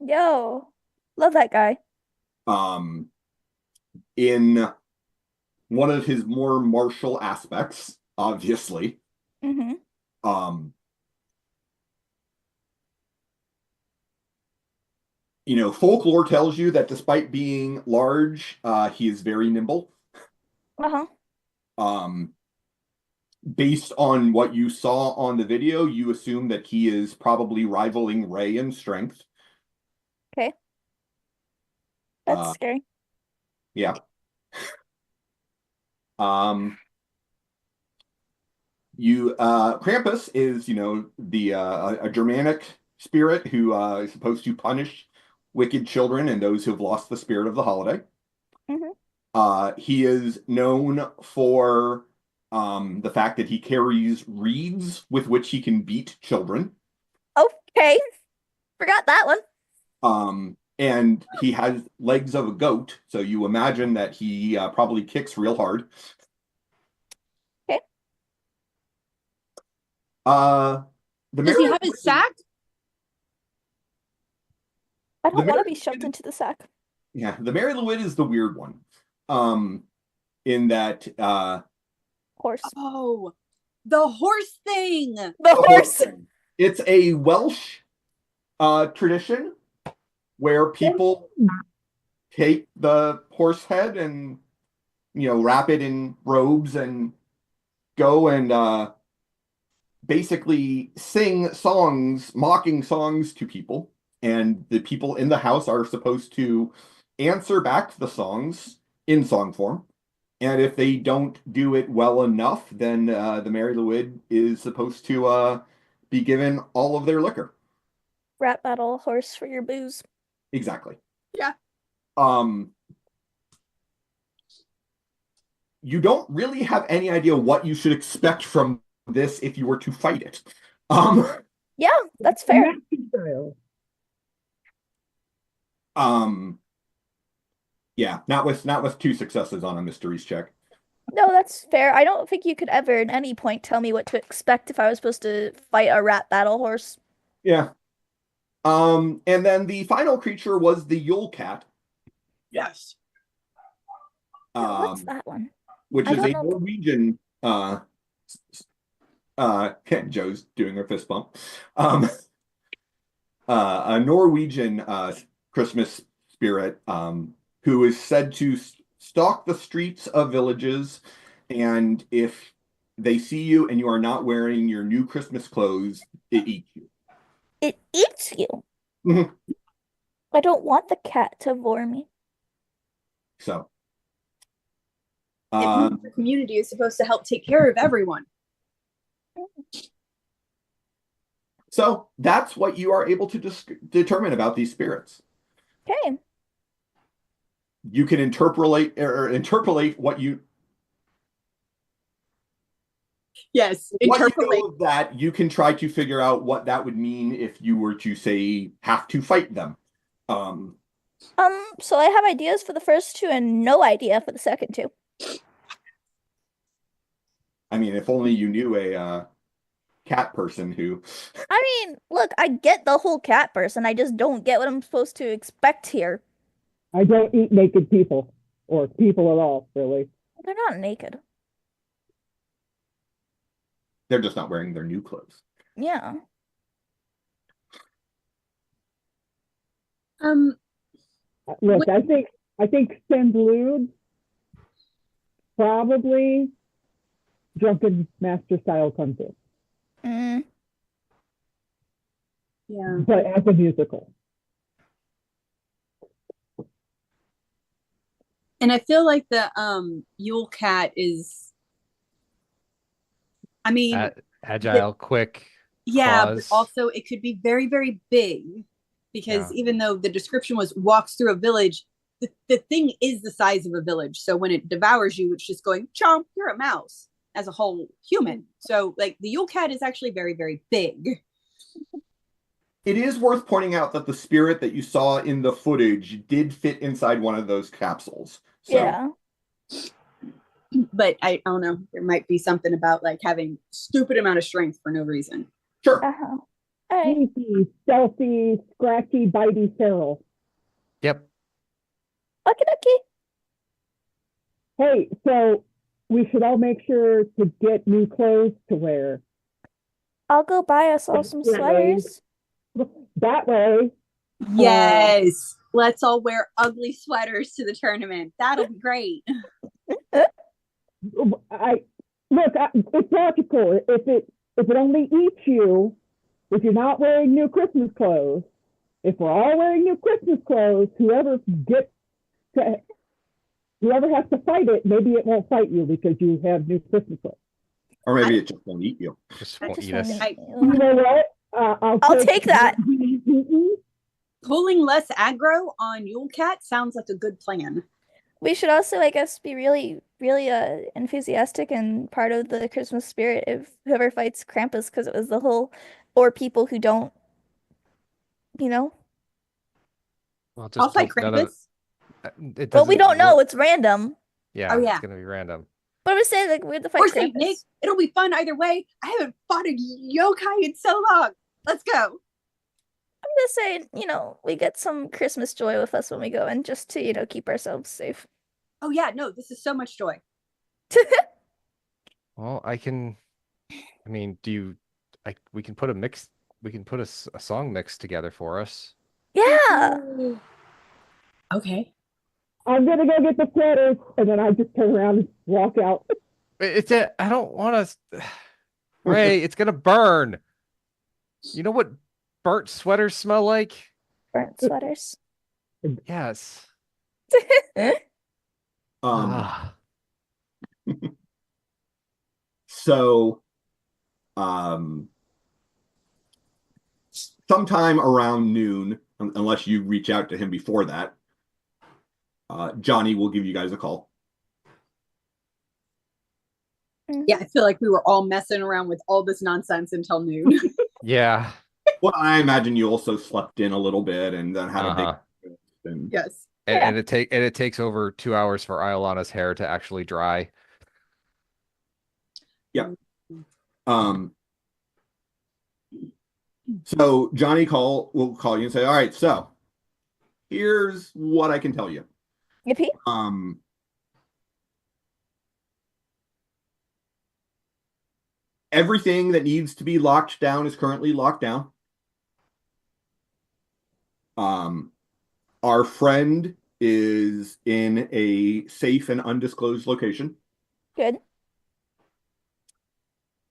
Yo, love that guy. in one of his more martial aspects, obviously. Mm-hmm. Folklore tells you that despite being large, he is very nimble. Uh-huh. Based on what you saw on the video, you assume that he is probably rivaling Ray in strength. Okay. That's Uh, scary. Yeah. Krampus is, a Germanic spirit who is supposed to punish wicked children and those who have lost the spirit of the holiday. Mm-hmm. He is known for the fact that he carries reeds with which he can beat children. Okay. Forgot that one. And he has legs of a goat, so you imagine that he probably kicks real hard. Okay. Does he have his sack? I don't The want to Mary be shoved Lwyd- into the sack. Yeah, the Mary Lwyd is the weird one. In that Horse. Oh, the horse thing. The horse. It's a Welsh tradition where people take the horse head and wrap it in robes and go and basically sing songs, mocking songs to people. and the people in the house are supposed to answer back the songs in song form. And if they don't do it well enough, then the Mary Lwyd is supposed to be given all of their liquor. Rap battle horse for your booze. Exactly. Yeah. You don't really have any idea what you should expect from this if you were to fight it. Yeah, that's fair. Style. Yeah, not with 2 successes on a mysteries check. No, that's fair. I don't think you could ever at any point tell me what to expect if I was supposed to fight a rap battle horse. Yeah. And then the final creature was the Yule Cat. Yes. What's that one? Which I is don't a know. Norwegian Joe's doing her fist bump. A Norwegian Christmas spirit who is said to stalk the streets of villages, and if they see you and you are not wearing your new Christmas clothes, it eats you. It eats you. Mhm. I don't want the cat to vor me. So, The community is supposed to help take care of everyone. so that's what you are able to determine about these spirits. Okay. You can interpolate what you Yes. what you Interpolate. know of that. You can try to figure out what that would mean if you were to say have to fight them. So I have ideas for the first 2 and no idea for the second 2. I mean, if only you knew a cat person who. I mean, look, I get the whole cat person. I just don't get what I'm supposed to expect here. I don't eat naked people or people at all, really. They're not naked. They're just not wearing their new clothes. Yeah. Look, I think Sendlud probably Drunken Master style comes in, Mm. Yeah. but as a musical. And I feel like the Yule Cat is, I mean, Agile, quick. yeah, claws. but also it could be very, very big because Yeah. even though the description was walks through a village, the thing is the size of a village. So when it devours you, it's just going, chomp, you're a mouse as a whole human. So like the Yule Cat is actually very, very big. It is worth pointing out that the spirit that you saw in the footage did fit inside one of those capsules. So, Yeah. But I don't know, there might be something about like having stupid amount of strength for no reason. sure. Uh-huh. All right. Sneaky, stealthy, scratchy, bitey, feral. Yep. Okie dokie. Hey, so we should all make sure to get new clothes to wear. I'll go buy us all some Yeah, sweaters. That way, Yes. Let's all wear ugly sweaters to the tournament. That'll be great. it's logical. If it only eats you, if you're not wearing new Christmas clothes, if we're all wearing new Christmas clothes, whoever has to fight it, maybe it won't fight you because you have new Christmas clothes. Or maybe it just won't eat you. Just I won't just eat us. want I- You know what? I'll take that. Pulling less aggro on Yule Cat sounds like a good plan. We should also, I guess, be really, really enthusiastic and part of the Christmas spirit if whoever fights Krampus, because it was the whole, or people who don't, you know. Well, I'll just fight hope none of- Krampus. it But we doesn't don't know. work. It's random. Yeah, Oh, yeah. it's gonna be random. But I'm just saying, like, we have to fight Or Saint Krampus. Nick. It'll be fun either way. I haven't fought a yokai in so long. Let's go. I'm just saying, we get some Christmas joy with us when we go in, just to, keep ourselves safe. Oh yeah, no, this is so much joy. Well, I mean, we can put a mix, we can put a song mix together for us. Yeah. Okay. I'm gonna go get the sweaters, and then I just turn around and walk out. I don't want to, Ray, it's gonna burn. You know what burnt sweaters smell like? burnt sweaters. Yes. Um, Ah. so, sometime around noon, unless you reach out to him before that, Johnny will give you guys a call. Yeah, I feel like we were all messing around with all this nonsense until noon. Yeah. Well, I imagine you also slept in a little bit and then had a Uh-huh. big. And, Yes. And it takes over 2 hours for Iolana's hair to actually dry. yeah. So Johnny will call you and say, "All right, so here's what I can tell you. Yippee. Everything that needs to be locked down is currently locked down. Our friend is in a safe and undisclosed location. Good.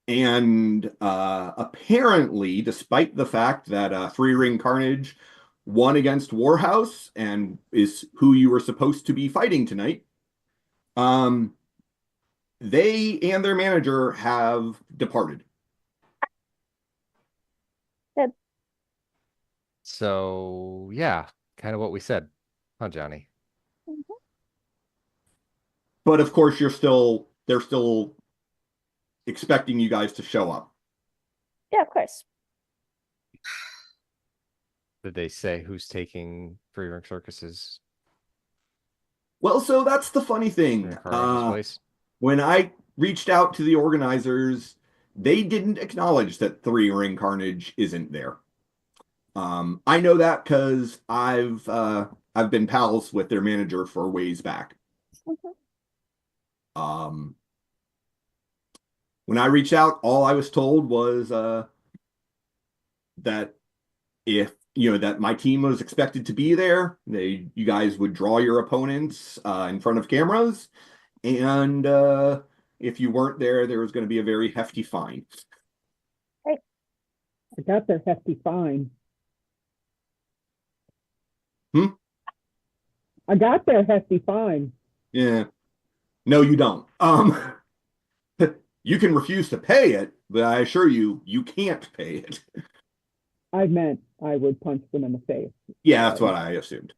And apparently, despite the fact that Three Ring Carnage won against Warhouse and is who you were supposed to be fighting tonight, they and their manager have departed. Good. So yeah, kind of what we said, huh, Johnny? But of course, they're still expecting you guys to show up. Yeah, of course. Did they say who's taking Three Ring Circus's Well, so that's the funny thing. place? When I reached out to the organizers, they didn't acknowledge that Three Ring Carnage isn't there. I know that because I've been pals with their manager for ways back. When I reached out, all I was told was that if that my team was expected to be there, you guys would draw your opponents in front of cameras, and if you weren't there, there was going to be a very hefty fine. I got their hefty fine. I got their hefty fine. Yeah. No, you don't. You can refuse to pay it, but I assure you, you can't pay it. I meant I would punch them in the face. Yeah, that's what I assumed.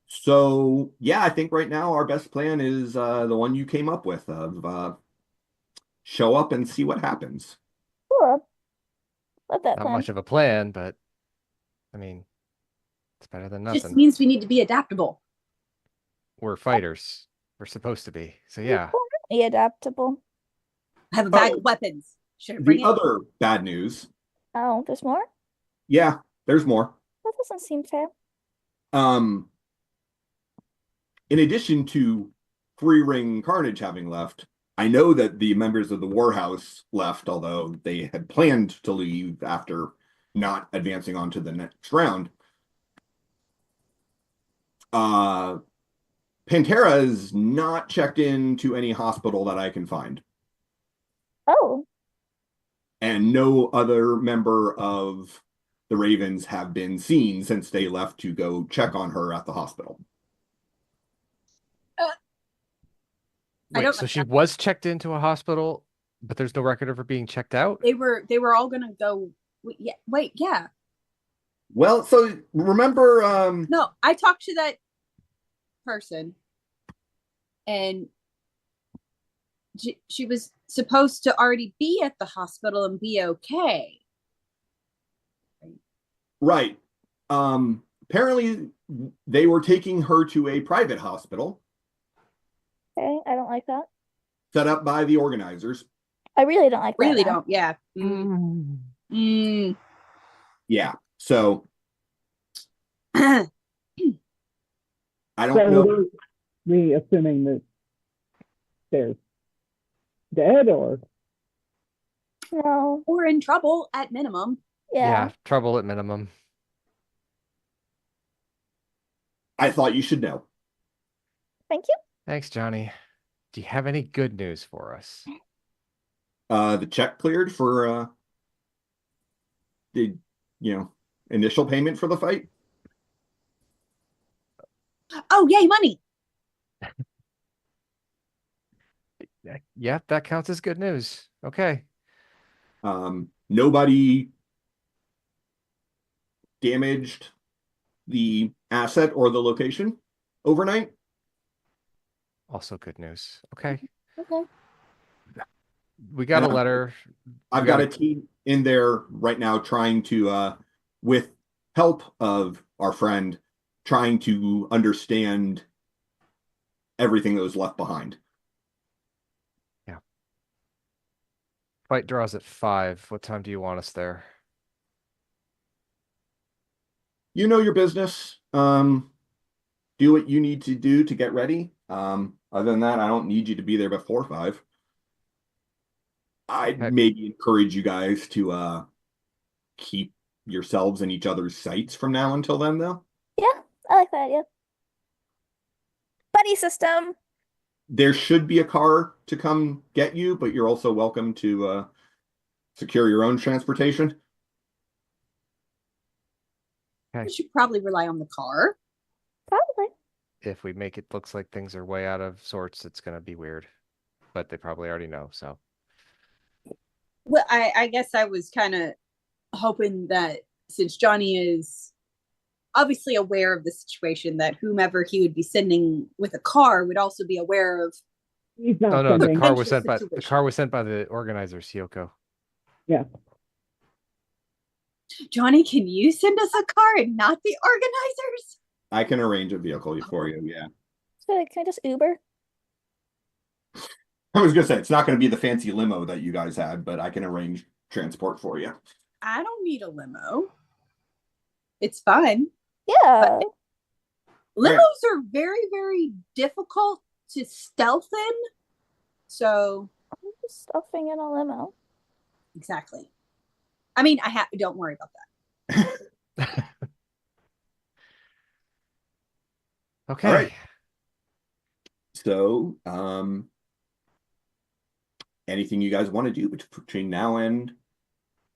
So yeah, I think right now our best plan is the one you came up with of show up and see what happens. Cool. Love that Not plan. much of a plan, but I mean, it's better than Just nothing. means we need to be adaptable. We're fighters. We're supposed to be. So yeah. Be adaptable. I have a bag of weapons. Should I bring The it? other bad news. Oh, there's more? Yeah, there's more. That doesn't seem fair. In addition to Three Ring Carnage having left, I know that the members of the Warhouse left, although they had planned to leave after not advancing on to the next round. Pantera is not checked into any hospital that I can find. Oh. And no other member of the Ravens have been seen since they left to go check on her at the hospital. Wait, so she was checked into a hospital, but there's no record of her being checked out? They were all gonna go. Yeah. Well, so remember, No, I talked to that person, and she was supposed to already be at the hospital and be okay. right. Apparently they were taking her to a private hospital Okay, I don't like that. set up by the organizers. I really don't like that. Really now. don't. Yeah. Yeah. So Mm. I don't know. So me assuming that they're dead or No. Or in trouble at minimum. Yeah. Trouble at minimum. I thought you should know. Thank you. Thanks, Johnny. Do you have any good news for us? The check cleared for initial payment for the fight. Oh, yay, money. Yeah, that counts as good news. Okay. Nobody damaged the asset or the location overnight. Also good news. Okay. Okay. We got a And letter. I've got a team in there right now trying to, with help of our friend, trying to understand everything that was left behind. Fight draws at 5. What time do you want us there? You know your business. Do what you need to do to get ready. Other than that, I don't need you to be there before 5. I'd Okay. maybe encourage you guys to keep yourselves in each other's sights from now until then, though. Yeah, I like that idea. Buddy system. There should be a car to come get you, but you're also welcome to secure your own transportation. We should probably rely on the car. Probably. If we make it looks like things are way out of sorts, it's gonna be weird. But they probably already know, so. Well, I guess I was kind of hoping that since Johnny is obviously aware of the situation, that whomever he would be sending with a car would also be aware of. He's not Oh no, the sending. car was Potential sent by the situation. car was sent by the organizer, Syoko. Yeah. Johnny, can you send us a car and not the organizers? I can arrange a vehicle for you, yeah. So can I just Uber? I was gonna say, it's not gonna be the fancy limo that you guys had, but I can arrange transport for you. I don't need a limo. It's fun. Yeah. Limos are very, very difficult to stealth in. So I'm just stuffing in a limo. exactly. I mean, don't worry about that. Okay. All right. So, anything you guys want to do between now and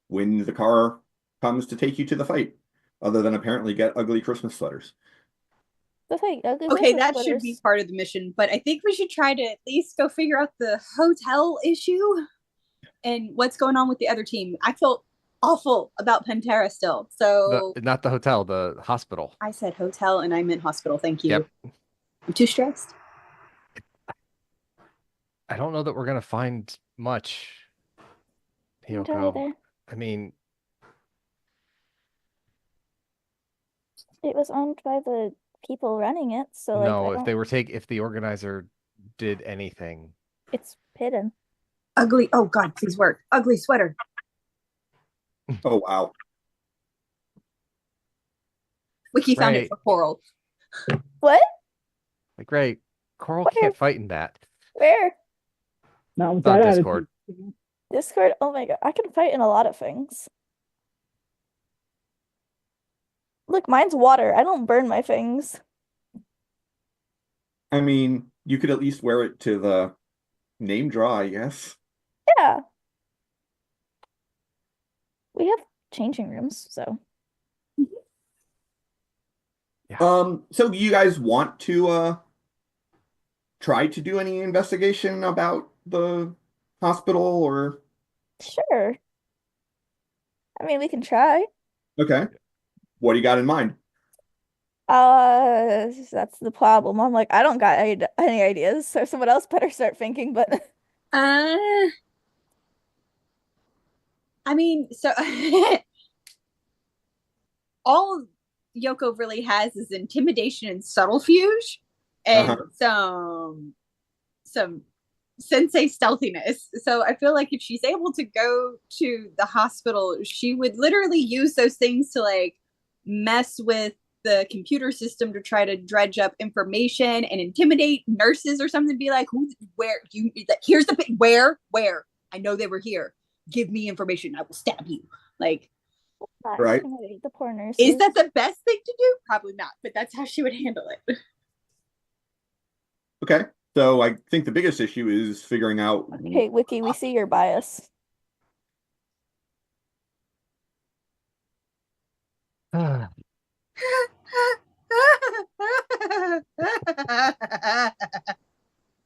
when the car comes to take you to the fight, other than apparently get ugly Christmas sweaters? That's like ugly Okay, Christmas that should sweaters. be part of the mission, but I think we should try to at least go figure out the hotel issue and what's going on with the other team. I feel awful about Pantera still. So Not the hotel, the hospital. I said hotel and I meant hospital. Thank you. Yep. I'm too stressed. I don't know that we're gonna find much, I'm Hiyoko. there. I mean, It was owned by the people running it, so like no, I if they don't- were if the organizer did anything. it's hidden. Ugly. Oh God, please work. Ugly sweater. Oh, wow. Wiki found Right. it for Coral. What? Like, great. Coral Where? can't fight in that. Where? Not with Not that Discord. attitude. Discord? Oh my god, I can fight in a lot of things. Look, mine's water. I don't burn my things. I mean, you could at least wear it to the name draw, I guess. Yeah. We have changing rooms, so So you guys want to try to do any investigation about the hospital or sure. I mean, we can try. okay. What do you got in mind? That's the problem. I'm like, I don't got any ideas, so someone else better start thinking, but I mean, so all Yoko really has is intimidation and subterfuge and some sensei stealthiness. So I feel like if she's able to go to the hospital, she would literally use those things to like mess with the computer system to try to dredge up information and intimidate nurses or something. Be like, who, where, you, here's the, where, I know they were here. Give me information. I will stab you. Like, not Right. intimidate the poor nurses. is that the best thing to do? Probably not, but that's how she would handle it. Okay. So I think the biggest issue is figuring out Okay, Wiki, we see your bias.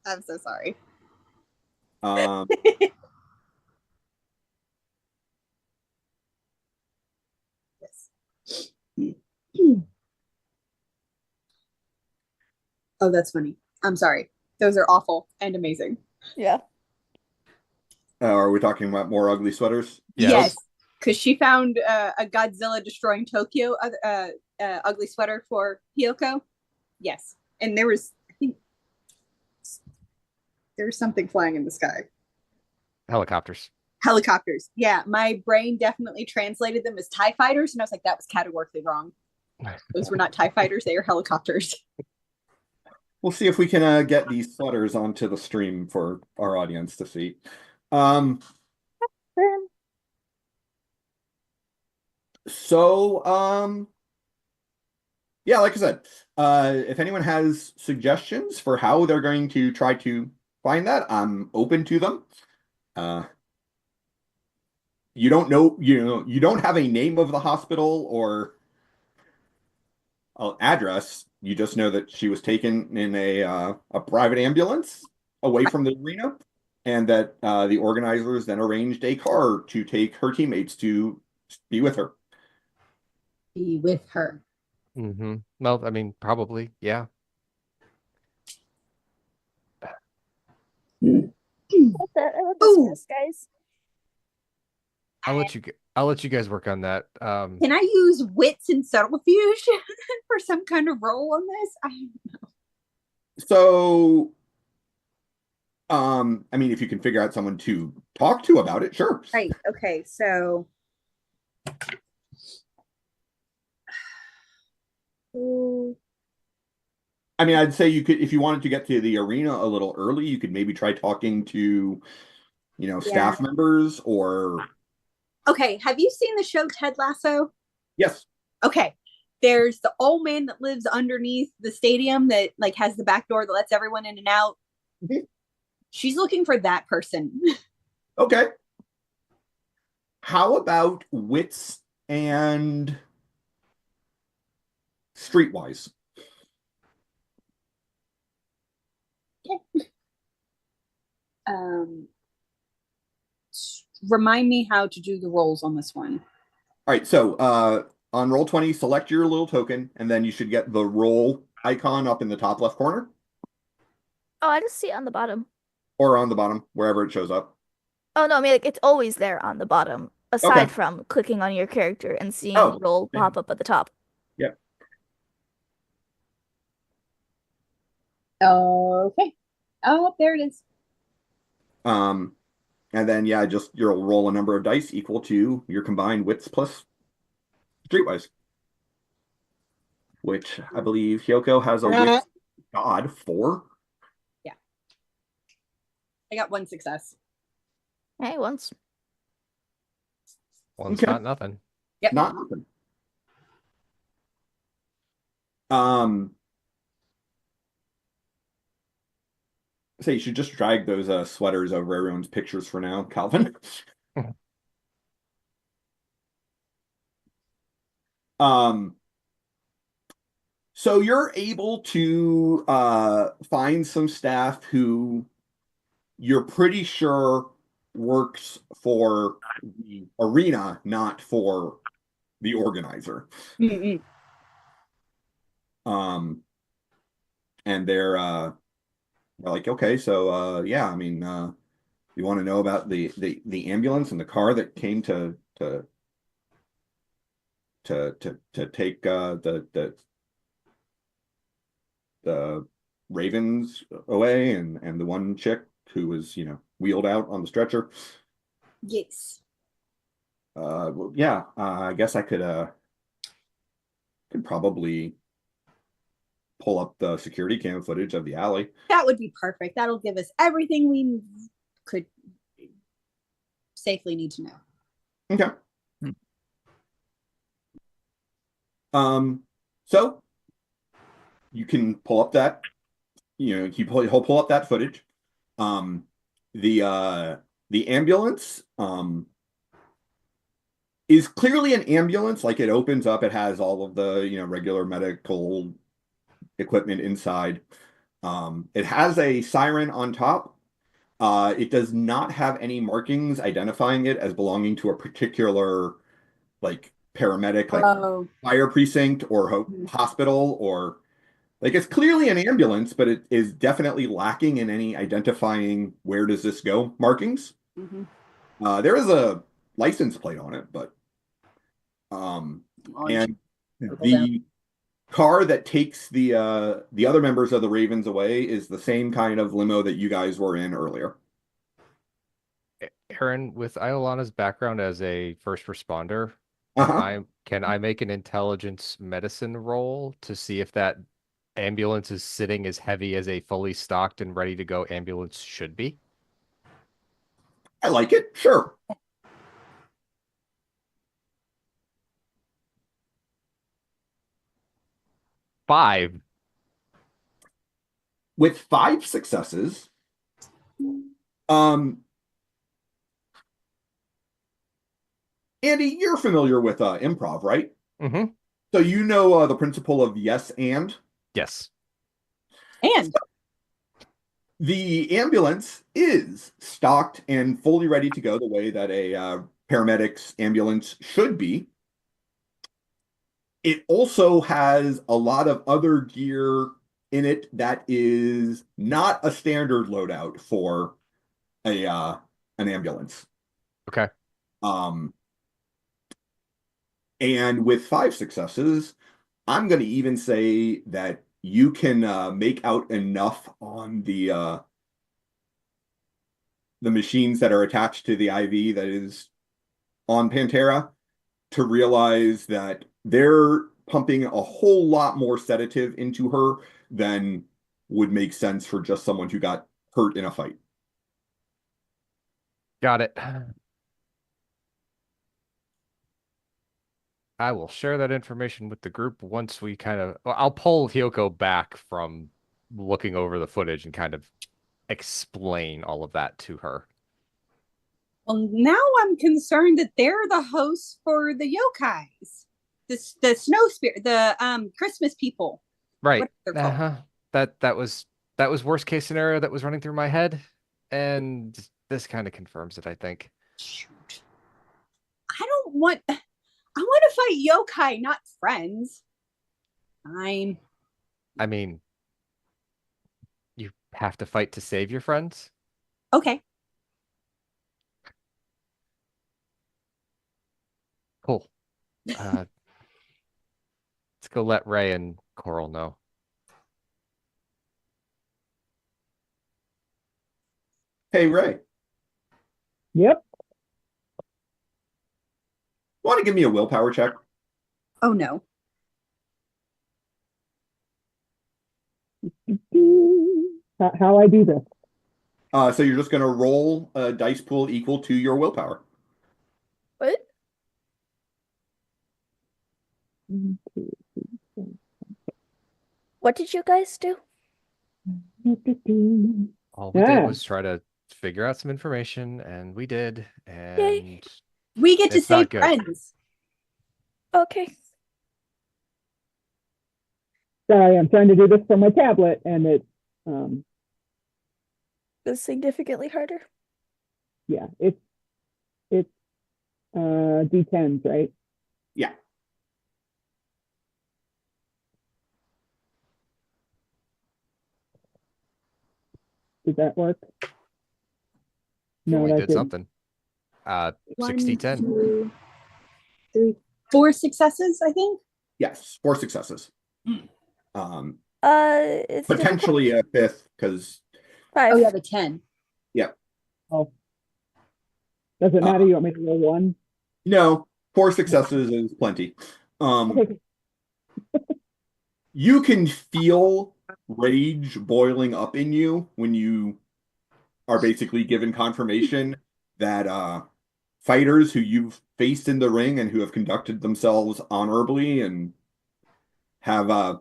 I'm so sorry. Um, Yes. Oh, that's funny. I'm sorry. Those are awful and amazing. Yeah. are we talking about more ugly sweaters? Yes, because she found a Godzilla destroying Tokyo ugly sweater for Hyoko. Yes, and there was, I think, there was something flying in the sky. Helicopters. Helicopters. Yeah, my brain definitely translated them as TIE fighters, and I was like, that was categorically wrong. Those were not TIE fighters, they are helicopters. We'll see if we can get these sweaters onto the stream for our audience to see. Um, yeah, like I said, if anyone has suggestions for how they're going to try to find that, I'm open to them. You don't know, you don't have a name of the hospital or address. You just know that she was taken in a private ambulance away from the arena, and that the organizers then arranged a car to take her teammates to be with her. Be with her. Mm-hmm. Well, I mean, probably, yeah. I love this, guys. I'll let you guys work on that. Can I use wits and subterfuge for some kind of role on this? I don't know. So, I mean, if you can figure out someone to talk to about it, sure. Right. Okay. So. I mean, I'd say you could, if you wanted to get to the arena a little early, you could maybe try talking to, staff members or. Okay. Have you seen the show Ted Lasso? Yes. Okay. There's the old man that lives underneath the stadium that like has the back door that lets everyone in and out. Mm-hmm. She's looking for that person. Okay. How about wits and streetwise? Okay. Remind me how to do the rolls on this one. All right, so on Roll20, select your little token, and then you should get the roll icon up in the top left corner. Oh, I just see it on the bottom. Or on the bottom, wherever it shows up. Oh no, I mean like it's always there on the bottom, aside from clicking on your character and seeing roll pop up at the top. Yep. Okay. Oh, there it is. And then just you'll roll a number of dice equal to your combined wits plus streetwise. Which I believe Hyoko has a wit god 4. Yeah. I got 1 success. Hey, One's Okay. not nothing. Yep. Not nothing. So you should just drag those sweaters over everyone's pictures for now, Calvin. So you're able to find some staff who you're pretty sure works for the arena, not for the organizer. Mm-mm. And they're like, okay, so yeah, I mean, you want to know about the ambulance and the car that came to take the Ravens away, and the one chick who was wheeled out on the stretcher. Yes. Well, yeah, I guess I could probably pull up the security cam footage of the alley. That would be perfect. That'll give us everything we could safely need to know. Okay. So you can pull up that, he'll pull up that footage. The ambulance, is clearly an ambulance. Like it opens up, it has all of the, regular medical equipment inside. It has a siren on top. It does not have any markings identifying it as belonging to a particular like paramedic, like Oh. fire precinct or hospital, or like it's clearly an ambulance, but it is definitely lacking in any identifying where does this go markings. There is a license plate on it, but and the car that takes the other members of the Ravens away is the same kind of limo that you guys were in earlier. Aaron, with Iolana's background as a first responder, Uh-huh. can I make an intelligence medicine roll to see if that ambulance is sitting as heavy as a fully stocked and ready to go ambulance should be? I like it. Sure. Five. With 5 successes, Andy, you're familiar with improv, right? Mm-hmm. So you know the principle of yes and? Yes. And The ambulance is stocked and fully ready to go the way that a paramedic's ambulance should be. It also has a lot of other gear in it that is not a standard loadout for an ambulance. Okay. And with 5 successes, I'm going to even say that you can make out enough on the machines that are attached to the IV that is on Pantera to realize that they're pumping a whole lot more sedative into her than would make sense for just someone who got hurt in a fight. Got it. I will share that information with the group once we I'll pull Hyoko back from looking over the footage and kind of explain all of that to her. well, now I'm concerned that they're the hosts for the yokais, the snow spirit, the Christmas people. Right. What they're called. That was worst case scenario that was running through my head, and this kind of confirms it, I think. Shoot. I want to fight yokai, not friends. Fine. I mean, you have to fight to save your friends. Okay. Cool. Let's go let Ray and Coral know. Hey, Ray, Yep. want to give me a willpower check? Oh no. How I do this? So you're just going to roll a dice pool equal to your willpower. What? What did you guys do? All we Yeah. did was try to figure out some information, and we did. Yay. And We get to It's not save good. friends. Okay. Sorry, I'm trying to do this from my tablet, and um, It's significantly harder. yeah, it's D10s, right? Yeah. Does that work? No, we that did didn't. something. 60, 1, 10. 2, 3, 4 successes, I think. Yes, 4 successes. It's Potentially a 5th because 5. Oh yeah, the 10. Oh, does it matter? You want me to roll 1? no, 4 successes is plenty. Okay. You can feel rage boiling up in you when you are basically given confirmation that fighters who you've faced in the ring and who have conducted themselves honorably and have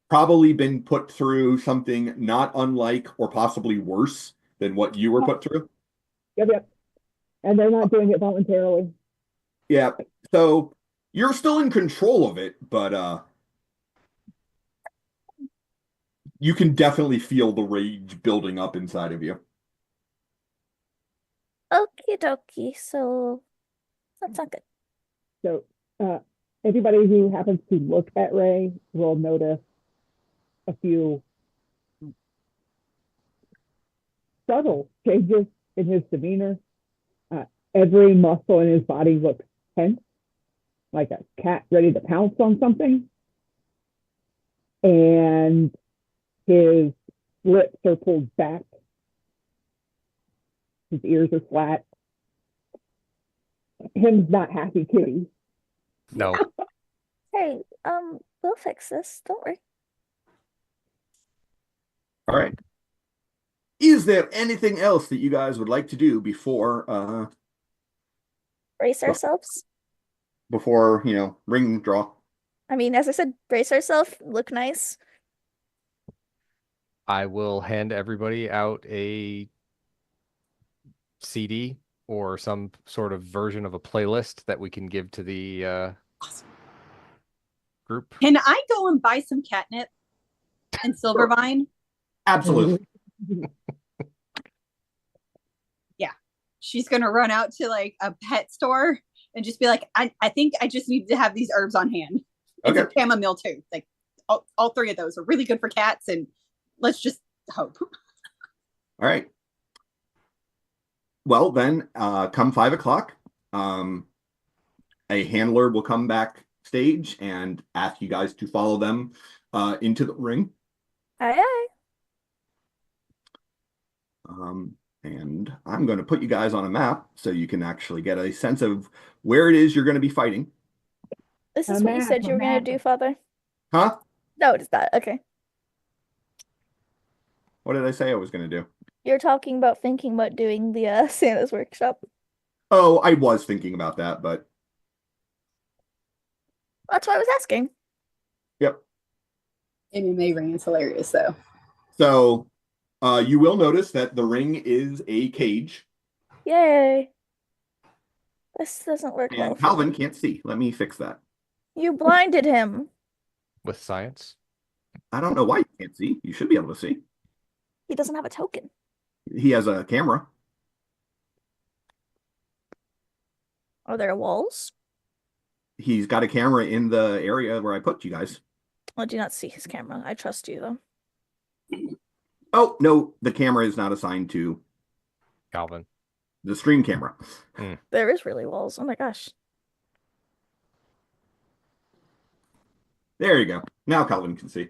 probably been put through something not unlike or possibly worse than what you were put through. Yep. And they're not doing it voluntarily. Yeah. So you're still in control of it, but you can definitely feel the rage building up inside of you. Okie dokie. So that's not good. So, everybody who happens to look at Ray will notice a few subtle changes in his demeanor. Every muscle in his body looks tense, like a cat ready to pounce on something. And his lips are pulled back. His ears are flat. Him's not happy kitty. No. Hey, we'll fix this. Don't worry. All right. Is there anything else that you guys would like to do before Brace ourselves. ring draw? I mean, as I said, brace ourselves. Look nice. I will hand everybody out a CD or some sort of version of a playlist that we can give to the group. Can I go and buy some catnip and Silvervine? Absolutely. Yeah. She's going to run out to like a pet store and just be like, I think I just need to have these herbs on hand. It's a chamomile too. Like all three of those are really good for cats, and let's just hope. All right. Well, then, come 5 o'clock, a handler will come backstage and ask you guys to follow them into the ring. Aye, aye. And I'm going to put you guys on a map so you can actually get a sense of where it is you're going to be fighting. This is what you said you were going to do, Father? Huh? No, it is not. Okay. What did I say I was going to do? You're talking about thinking about doing the Santa's workshop. Oh, I was thinking about that, but That's why I was asking. yep. MMA ring is hilarious though. So you will notice that the ring is a cage. Yay. This doesn't work well. And Calvin can't see. Let me fix that. You blinded him. With science. I don't know why you can't see. You should be able to see. He doesn't have a token. He has a camera. Are there walls? He's got a camera in the area where I put you guys. I do not see his camera. I trust you, though. Oh, no, the camera is not assigned to Calvin. the stream camera. There is really walls. Oh my gosh. There you go. Now Calvin can see.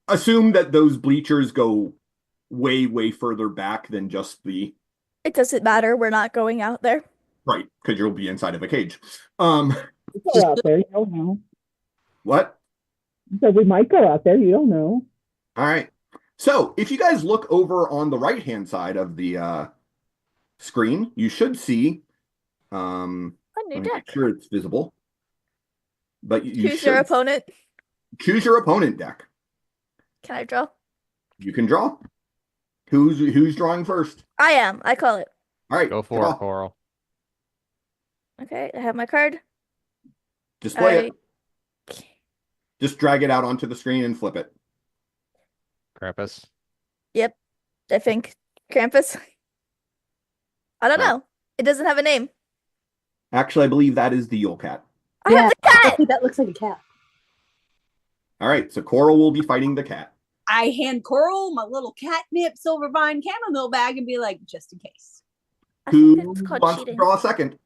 Assume that those bleachers go way, way further back than just the... It doesn't matter. We're not going out there. Right, because you'll be inside of a cage. Go out there, you don't know. What? So we might go out there, you don't know. All right. So if you guys look over on the right-hand side of the screen, you should see... A new let me deck. make sure it's visible. But you Choose your should opponent. choose your opponent deck. Can I draw? You can draw. Who's drawing first? I am. I call it. All right, Go for draw. it, Coral. Okay, I have my card. Display it. Just drag it out onto the screen and flip it. Krampus. Yep. I think Krampus. I don't Oh. know. It doesn't have a name. Actually, I believe that is the Yule Cat. I have the cat. That looks like a cat. All right, so Coral will be fighting the cat. I hand Coral my little catnip Silvervine chamomile bag and be like, just in case. I Who think it's called wants to cheating. draw a second?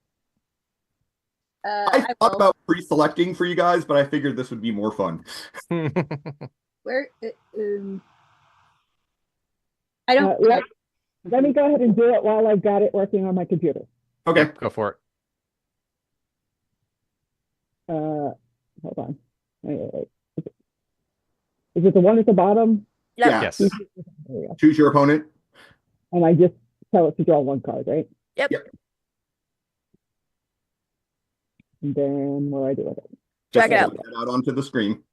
I thought about pre-selecting for you guys, but I figured this would be more fun. Where? I don't. Let me go ahead and do it while I've got it working on my computer. Okay. Go for it. Hold on. Wait. Is it the one at the bottom? Yep. Yeah. Yes. There we go. Choose your opponent. And I just tell it to draw one card, right? Yep. Yep. And then what do I do with it? Drag it Just out. drag it out onto the screen.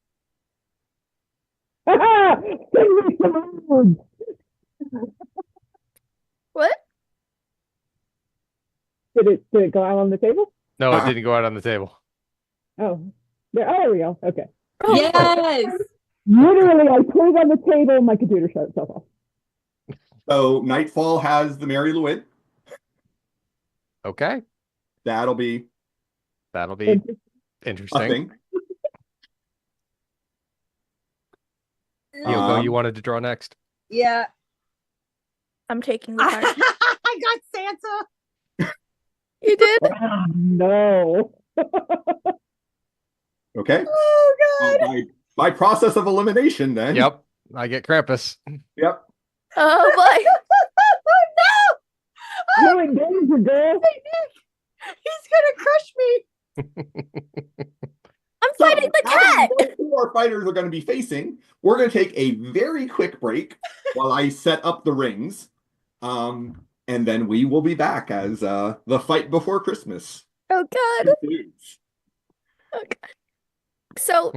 Send me some words. What? Did it go out on the table? No, it Uh-uh. didn't go out on the table. Oh, there we go. Okay. Oh, Yes. Literally, I put it on the table and my computer shut itself off. So Nightfall has the Mary Lewin. Okay, That'll be that'll be And a interesting. thing. Yoko, you Um, wanted to draw next. Yeah. I'm taking the card. I got Santa. You did? oh, no. Okay. Oh God. By process of elimination, then. Yep, I get Krampus. Yep. Oh boy. You're in danger, girl. He's gonna crush me. I'm So, fighting the now that cat. we know who our fighters are going to be facing, we're going to take a very quick break while I set up the rings. And then we will be back as the fight before Christmas Oh god. concludes. Oh god. So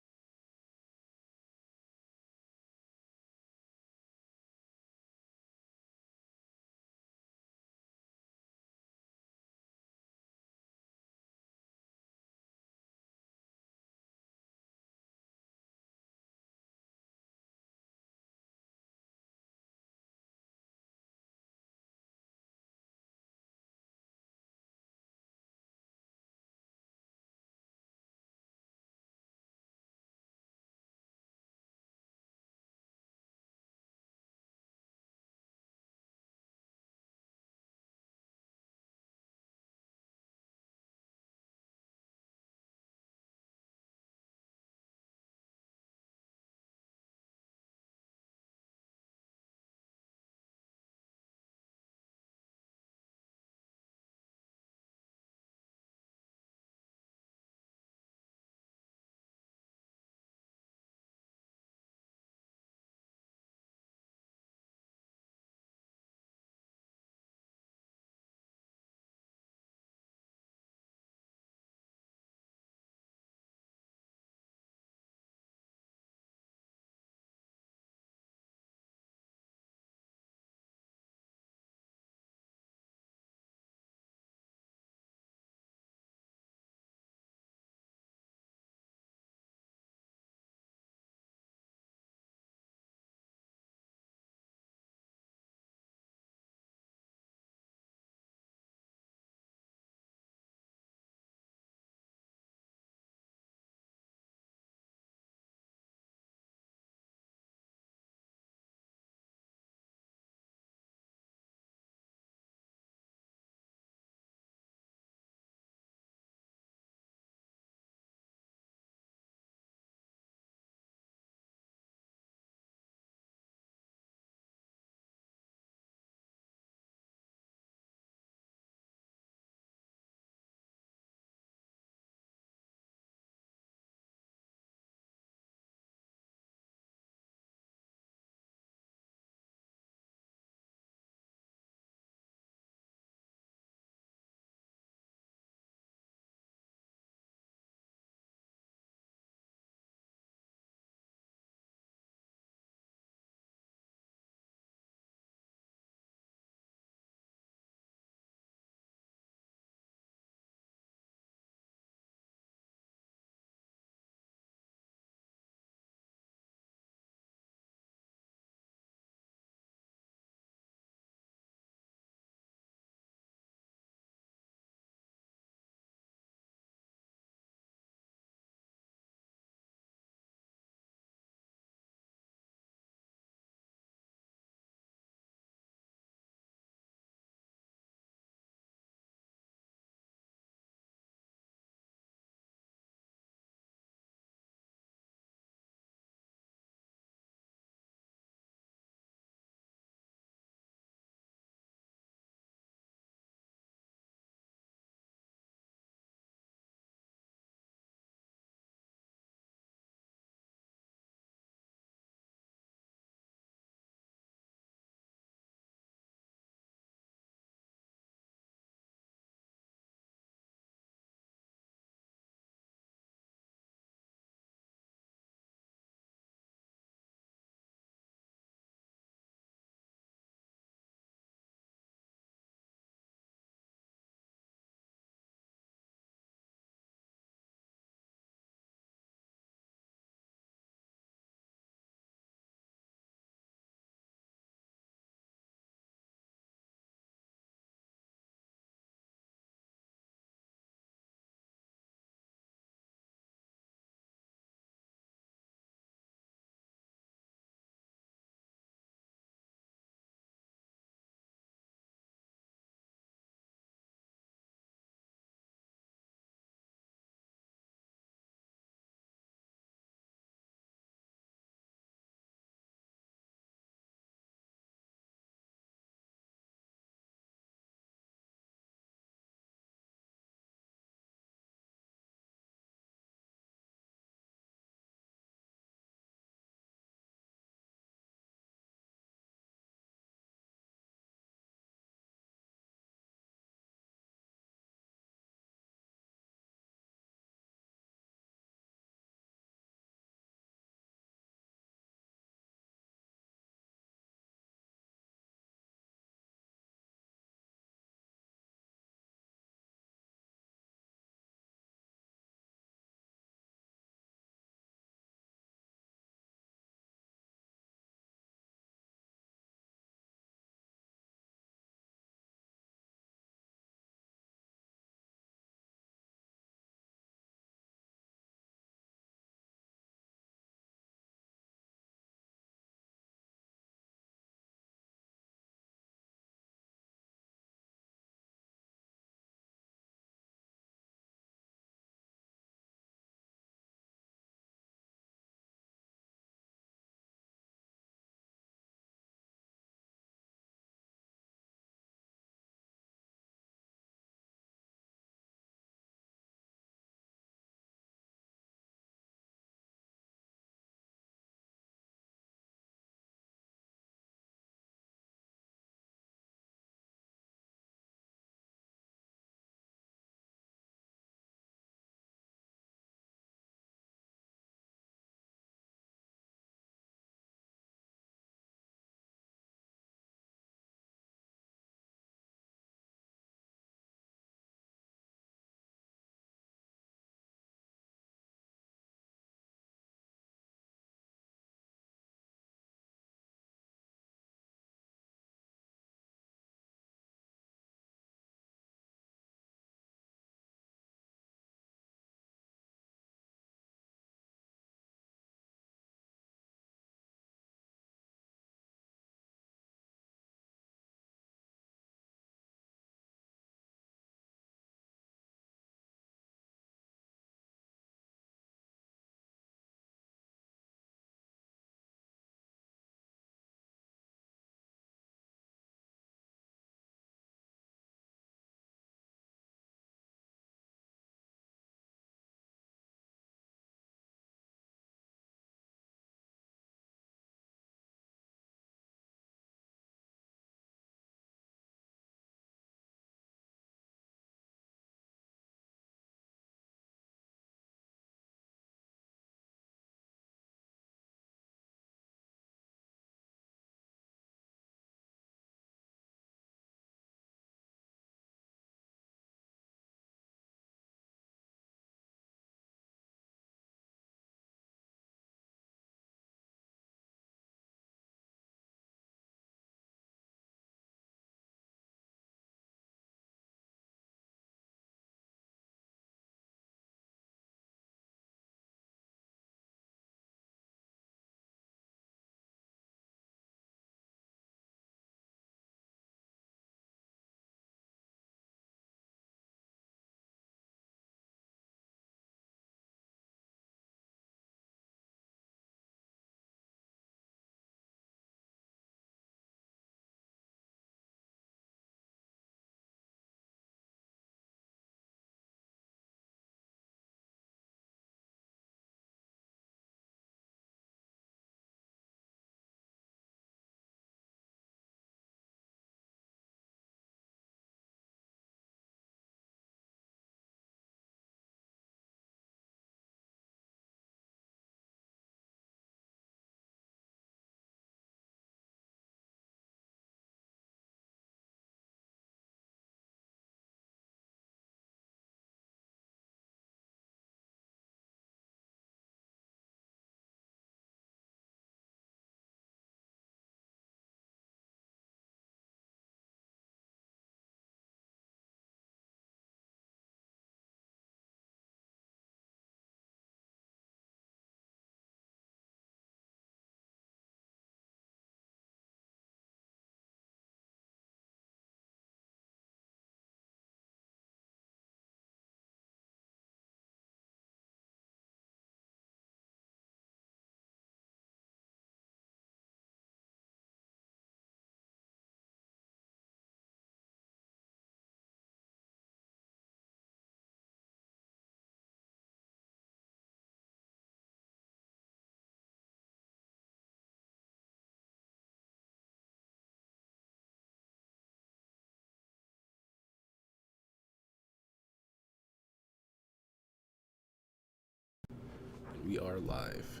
We are live.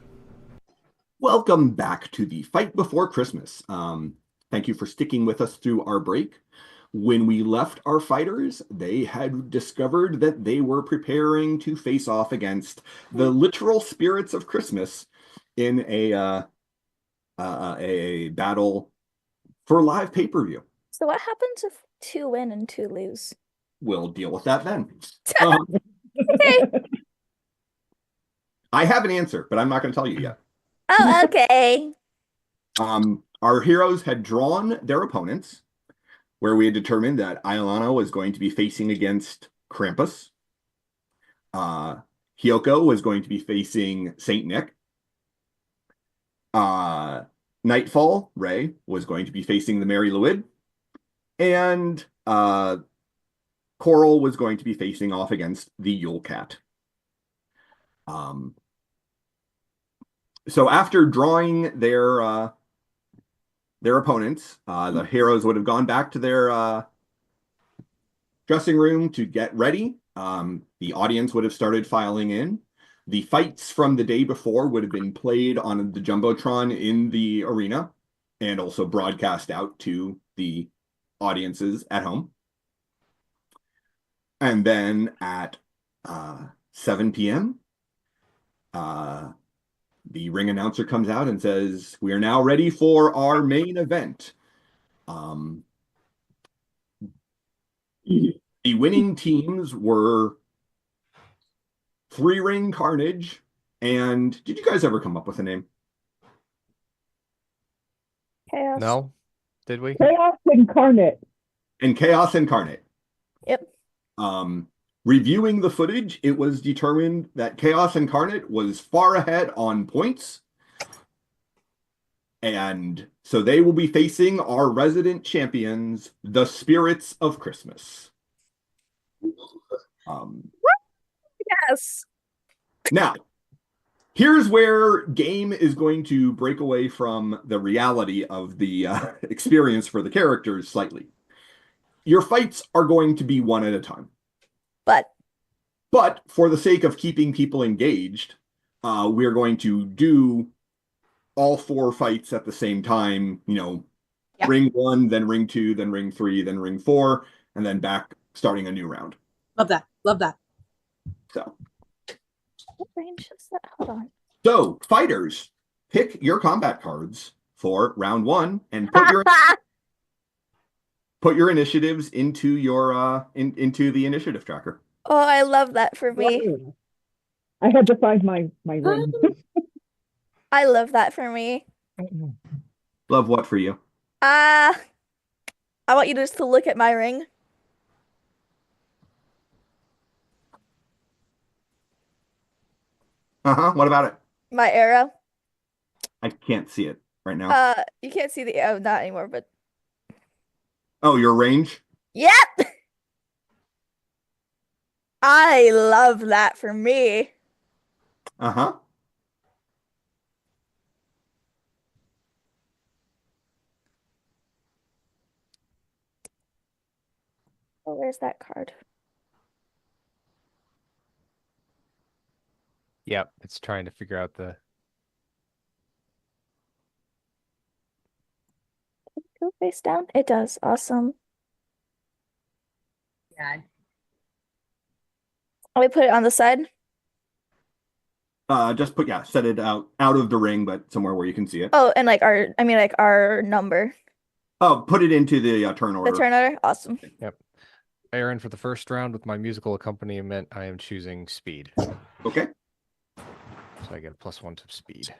Welcome back to the Fight Before Christmas. Thank you for sticking with us through our break. When we left our fighters, they had discovered that they were preparing to face off against the literal spirits of Christmas in a battle for live pay-per-view. So what happens if 2 win and 2 lose? We'll deal with that then. Okay. I have an answer, but I'm not going to tell you yet. Oh, okay. Our heroes had drawn their opponents, where we had determined that Iolana was going to be facing against Krampus. Hyoko was going to be facing Saint Nick. Nightfall, Ray, was going to be facing the Mary Luid. And Coral was going to be facing off against the Yule Cat. So after drawing their opponents, the heroes would have gone back to their dressing room to get ready. The audience would have started filing in. The fights from the day before would have been played on the Jumbotron in the arena and also broadcast out to the audiences at home. And then at 7 p.m., the ring announcer comes out and says, "We are now ready for our main event." The winning teams were 3-Ring Carnage, and did you guys ever come up with a name? Chaos. No? Did we? Chaos Incarnate. And Chaos Incarnate. Yep. Reviewing the footage, it was determined that Chaos Incarnate was far ahead on points. And so they will be facing our resident champions, the Spirits of Christmas. Yes. Now, here's where game is going to break away from the reality of the experience for the characters slightly. Your fights are going to be one at a time. But for the sake of keeping people engaged, we're going to do all 4 fights at the same time, Yep. Ring 1, then Ring 2, then Ring 3, then Ring 4, and then back starting a new round. Love that. Love that. So, What range is that? Hold on. so fighters, pick your combat cards for round 1 and put your initiatives into your into the initiative tracker. Oh, I love that for me. I had to find my ring. I love that for me. Love what for you? I want you just to look at my ring. What about it? My arrow. I can't see it right now. You can't see the arrow, not anymore, but Oh, your range? yep. I love that for me. Uh-huh. Oh, where's that card? Yep, it's trying to figure out the. Go face down. It does. Awesome. Yeah. We put it on the side. Just set it out of the ring, but somewhere where you can see it. Oh, and our number. Oh, put it into the turn The order. turn order. Awesome. Yep. Aaron, for the first round with my musical accompaniment, I am choosing speed. Okay. So I get a +1 to speed.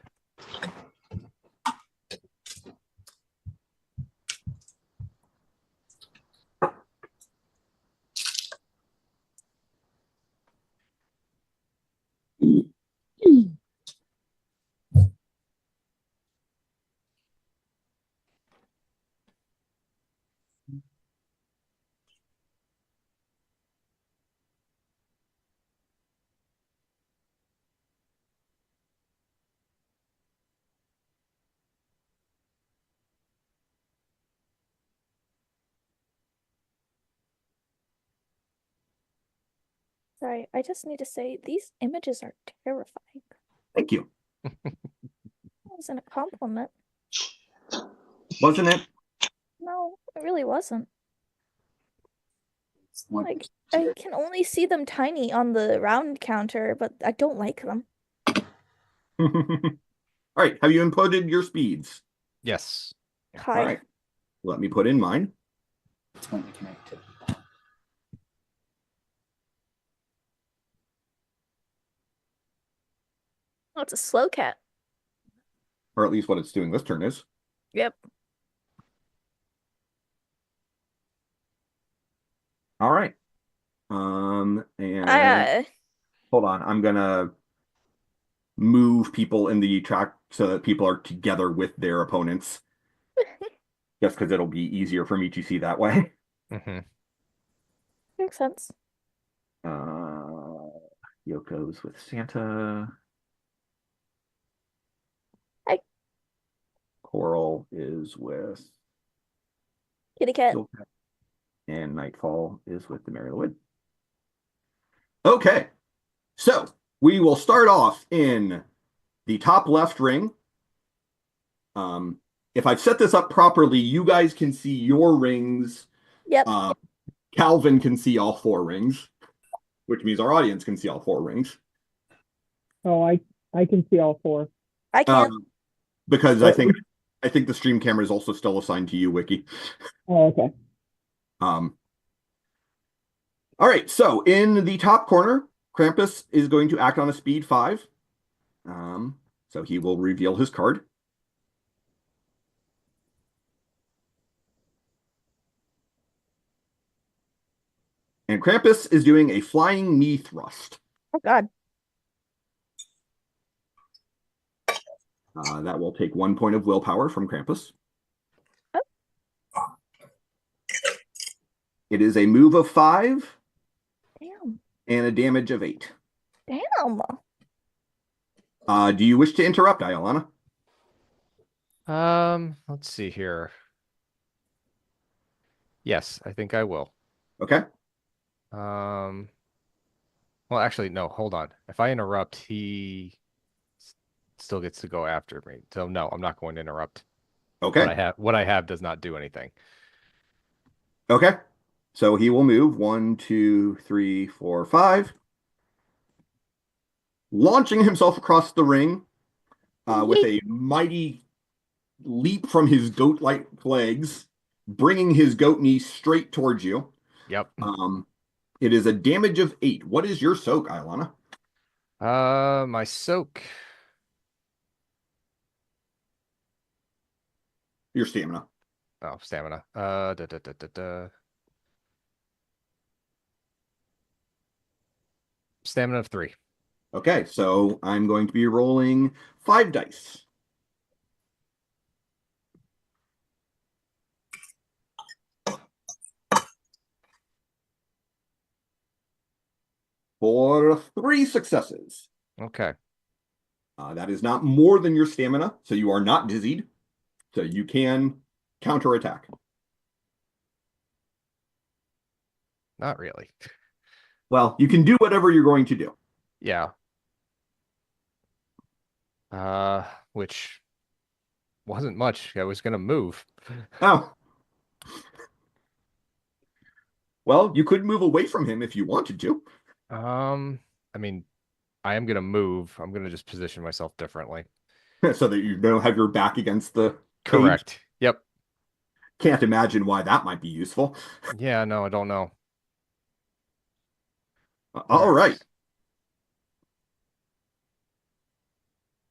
Sorry, I just need to say these images are terrifying. Thank you. That wasn't a compliment. Wasn't it? No, it really wasn't. What- Like, I can only see them tiny on the round counter, but I don't like them. All right. Have you inputted your speeds? Yes. All Hi. right. Let me put in mine. It's when we connect to. Oh, it's a slow cat. Or at least what it's doing this turn is. Yep. All right. And I, hold on. I'm gonna move people in the track so that people are together with their opponents. Just because it'll be easier for me to see that way. Hmm. makes sense. Yoko's with Santa. Hi. Coral is with Kitty cat. Silcat. And Nightfall is with the Mary Wood. Okay. So we will start off in the top left ring. If I've set this up properly, you guys can see your rings. Yep. Calvin can see all 4 rings, which means our audience can see all 4 rings. Oh, I can see all 4. I can't. Because I think the stream camera is also still assigned to you, Wiki. Oh, okay. All right, so in the top corner, Krampus is going to act on a speed 5. So he will reveal his card. And Krampus is doing a flying knee thrust. Oh God. That will take 1 point of willpower from Krampus. Oh. It is a move of 5 Damn. and a damage of 8. Damn. Do you wish to interrupt, Iolana? Let's see here. Yes, I think I will. Okay. Well, actually, no, hold on. If I interrupt, he still gets to go after me. So no, I'm not going to interrupt. Okay. What I have does not do anything. Okay. So he will move 1, 2, 3, 4, 5. Launching himself across the ring with a mighty leap from his goat-like legs, bringing his goat knee straight towards you. Yep. It is a damage of 8. What is your soak, Iolana? My soak. Your stamina. Oh, stamina. Stamina of 3. Okay, so I'm going to be rolling 5 dice. For 3 successes. Okay. That is not more than your stamina, so you are not dizzied. So you can counterattack. Not really. Well, you can do whatever you're going to do. Yeah. Which wasn't much. I was gonna move. Oh. Well, you could move away from him if you wanted to. I mean, I am gonna move. I'm gonna just position myself differently. So that you don't have your back against the cage. Correct. Yep. Can't imagine why that might be useful. Yeah, no, I don't know. All right.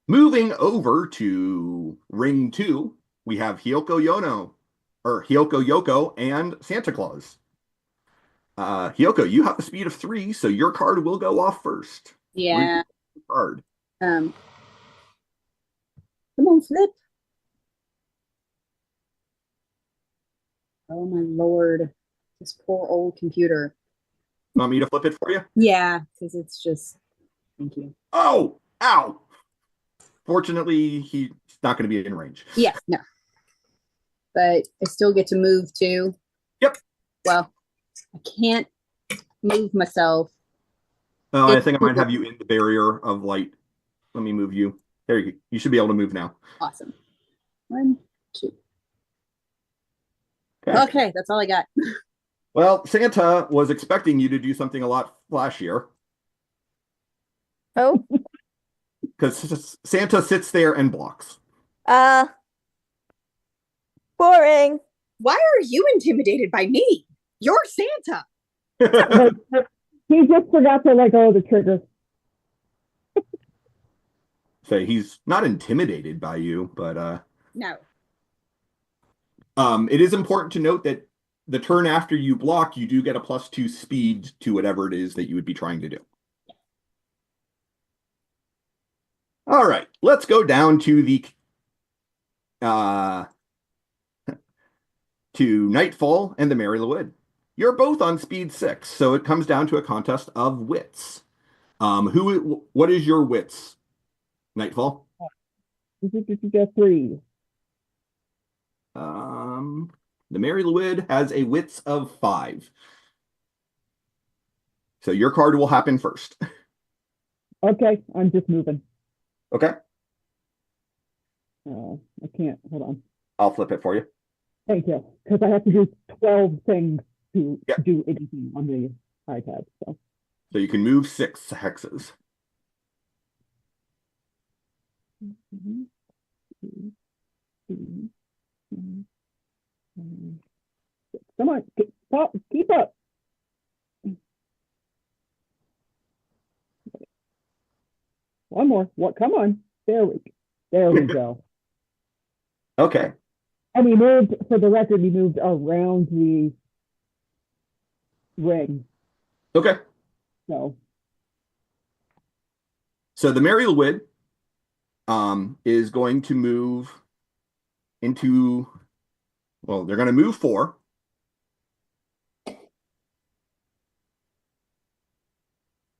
Moving over to ring 2, we have Hyoko Yoko and Santa Claus. Hyoko, you have a speed of 3, so your card will go off first. Yeah. Card. Come on, flip. Oh my lord. This poor old computer. Want me to flip it for you? Yeah, because it's just thank you. Oh, ow. Fortunately, he's not going to be in range. Yeah, no. But I still get to move too. Yep. Well, I can't move myself. I think I might have you in the barrier of light. Let me move you. There you go. You should be able to move now. Awesome. 1, 2. Okay. Okay, that's all I got. Well, Santa was expecting you to do something a lot flashier Oh, because Santa sits there and blocks. boring. Why are you intimidated by me? You're Santa. Like, he just forgot to let go of the trigger. So he's not intimidated by you, but No. it is important to note that the turn after you block, you do get a +2 speed to whatever it is that you would be trying to do. All right, let's go down to the to Nightfall and the Mary Lwyd. You're both on speed 6, so it comes down to a contest of wits. What is your wits, Nightfall? 3. The Mary Lwyd has a wits of 5. So your card will happen first. Okay, I'm just moving. Okay, I can't. Hold on. I'll flip it for you. Thank you. Because I have to do 12 things to Yep. do anything on the iPad. So So you can move 6 hexes. Mhm. 2, 3, 6. Come on, keep up. One more. What? Come on. There we go. Okay, And we moved, for the record, we moved around the ring. okay. So So the Mary Lwyd is going to move into, well, they're going to move 4.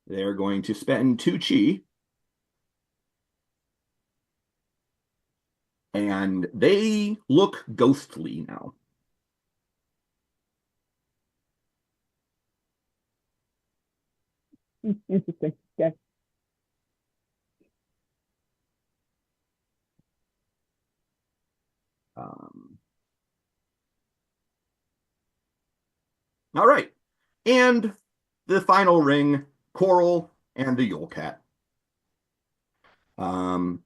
They're going to spend 2 chi. And they look ghostly now. interesting. Okay. All right. And the final ring, Coral and the Yule Cat. First.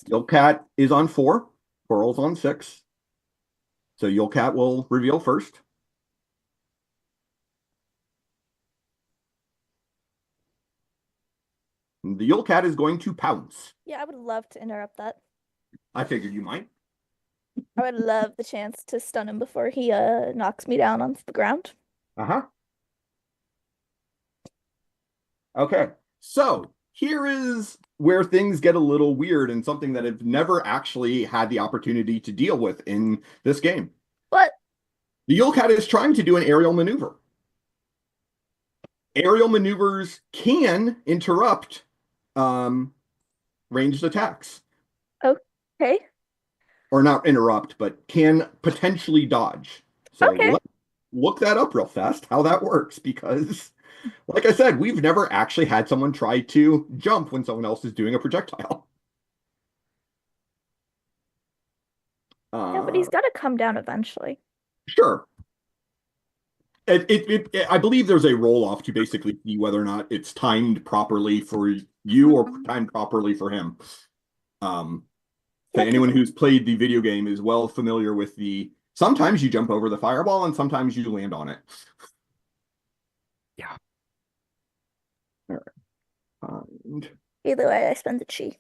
Yule Cat is on 4. Coral's on 6. So Yule Cat will reveal first. The Yule Cat is going to pounce. Yeah, I would love to interrupt that. I figured you might. I would love the chance to stun him before he knocks me down onto the ground. Uh-huh. Okay. So here is where things get a little weird and something that I've never actually had the opportunity to deal with in this game. What? The Yule Cat is trying to do an aerial maneuver. Aerial maneuvers can interrupt ranged attacks. Okay. Or not interrupt, but can potentially dodge. So Okay. look that up real fast, how that works, because like I said, we've never actually had someone try to jump when someone else is doing a projectile. Yeah, but he's got to come down eventually. Sure. I believe there's a roll-off to basically see whether or not it's timed properly for you or timed properly for him. Yeah, Anyone who's played the video game is well familiar with sometimes you jump over the fireball and sometimes you land on it. Yeah. All right. And Either way, I spend the chi.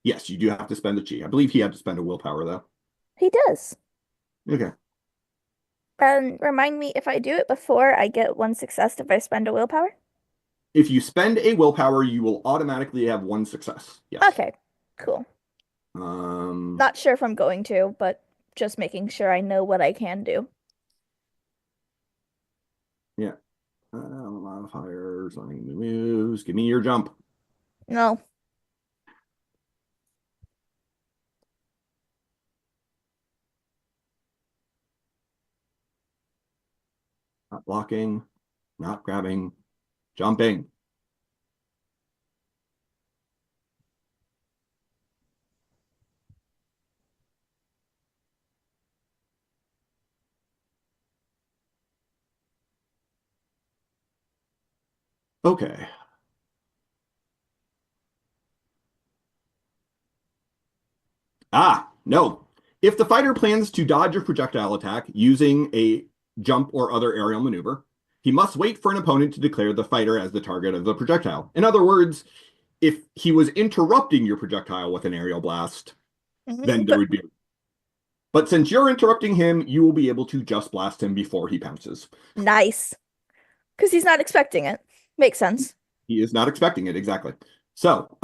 yes, you do have to spend a chi. I believe he had to spend a willpower, though. He does. Okay. And remind me, if I do it before, I get 1 success if I spend a willpower? If you spend a willpower, you will automatically have 1 success. Yes. Okay, cool. Um, Not sure if I'm going to, but just making sure I know what I can do. yeah. Modifiers, running moves. Give me your jump. No. Not blocking, not grabbing, jumping. Okay. No. If the fighter plans to dodge a projectile attack using a jump or other aerial maneuver, he must wait for an opponent to declare the fighter as the target of the projectile. In other words, if he was interrupting your projectile with an aerial blast, then there But would be. But since you're interrupting him, you will be able to just blast him before he pounces. nice. Because he's not expecting it. Makes sense. He is not expecting it, exactly. So,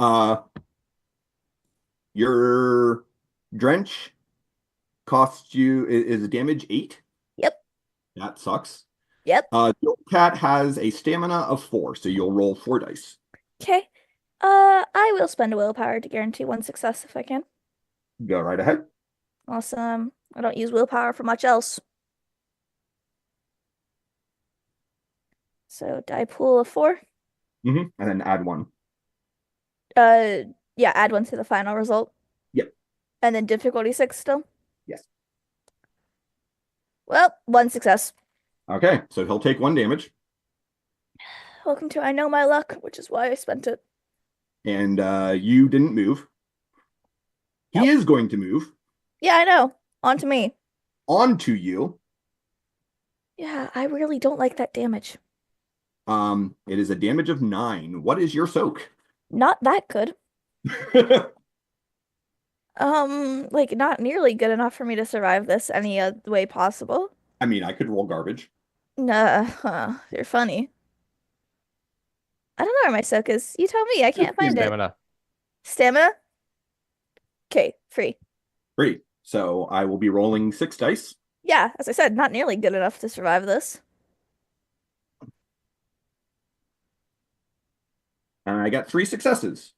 your drench costs you is damage 8. Yep. That sucks. Yep. Cat has a stamina of 4, so you'll roll 4 dice. Okay. I will spend a willpower to guarantee one success if I can. Go right ahead. Awesome. I don't use willpower for much else. So die pool of 4. And then add 1. Yeah, add 1 to the final result. Yep. And then difficulty 6 still. Yes. Well, 1 success. Okay, so he'll take 1 damage. Welcome to I Know My Luck, which is why I spent it. And you didn't move. Nope. He is going to move Yeah, I know. On to me. onto you. Yeah, I really don't like that damage. It is a damage of 9. What is your soak? Not that good. Like not nearly good enough for me to survive this any way possible. I mean, I could roll garbage. Nah, you're funny. I don't know where my soak is. You tell me. I can't find it. Stamina. Stamina? Okay, free. Great. So I will be rolling 6 dice. Yeah, as I said, not nearly good enough to survive this. And I got 3 successes.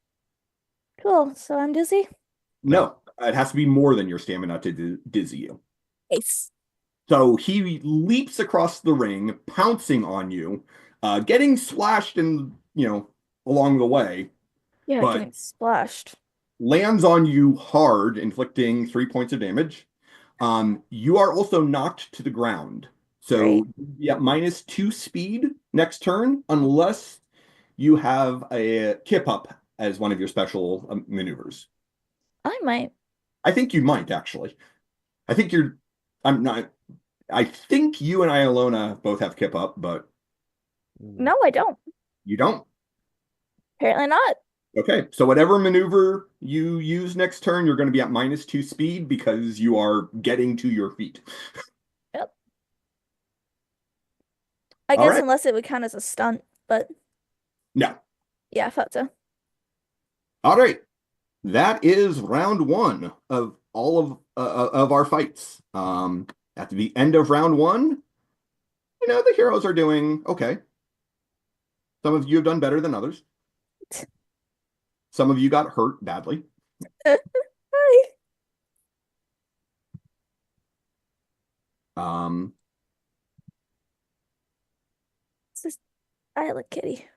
Cool. So I'm dizzy. No, it has to be more than your stamina to dizzy you. Ace. So he leaps across the ring, pouncing on you, getting splashed and, along the way, Yeah, but getting splashed. lands on you hard, inflicting 3 points of damage. You are also knocked to the ground. So, yeah, -2 speed next turn, unless you have a kip up as one of your special maneuvers. I might. I think you might, actually. I think you're. I'm not. I think you and Iolona both have kip up, but No, I don't. you don't. Apparently not. Okay, so whatever maneuver you use next turn, you're going to be at -2 speed because you are getting to your feet. Yep. I All guess right. unless it would count as a stunt, but No. yeah, I thought so. All right. That is round 1 of all of our fights. At the end of round 1, the heroes are doing okay. Some of you have done better than others. Some of you got hurt badly. Hi. This is Isla Kitty.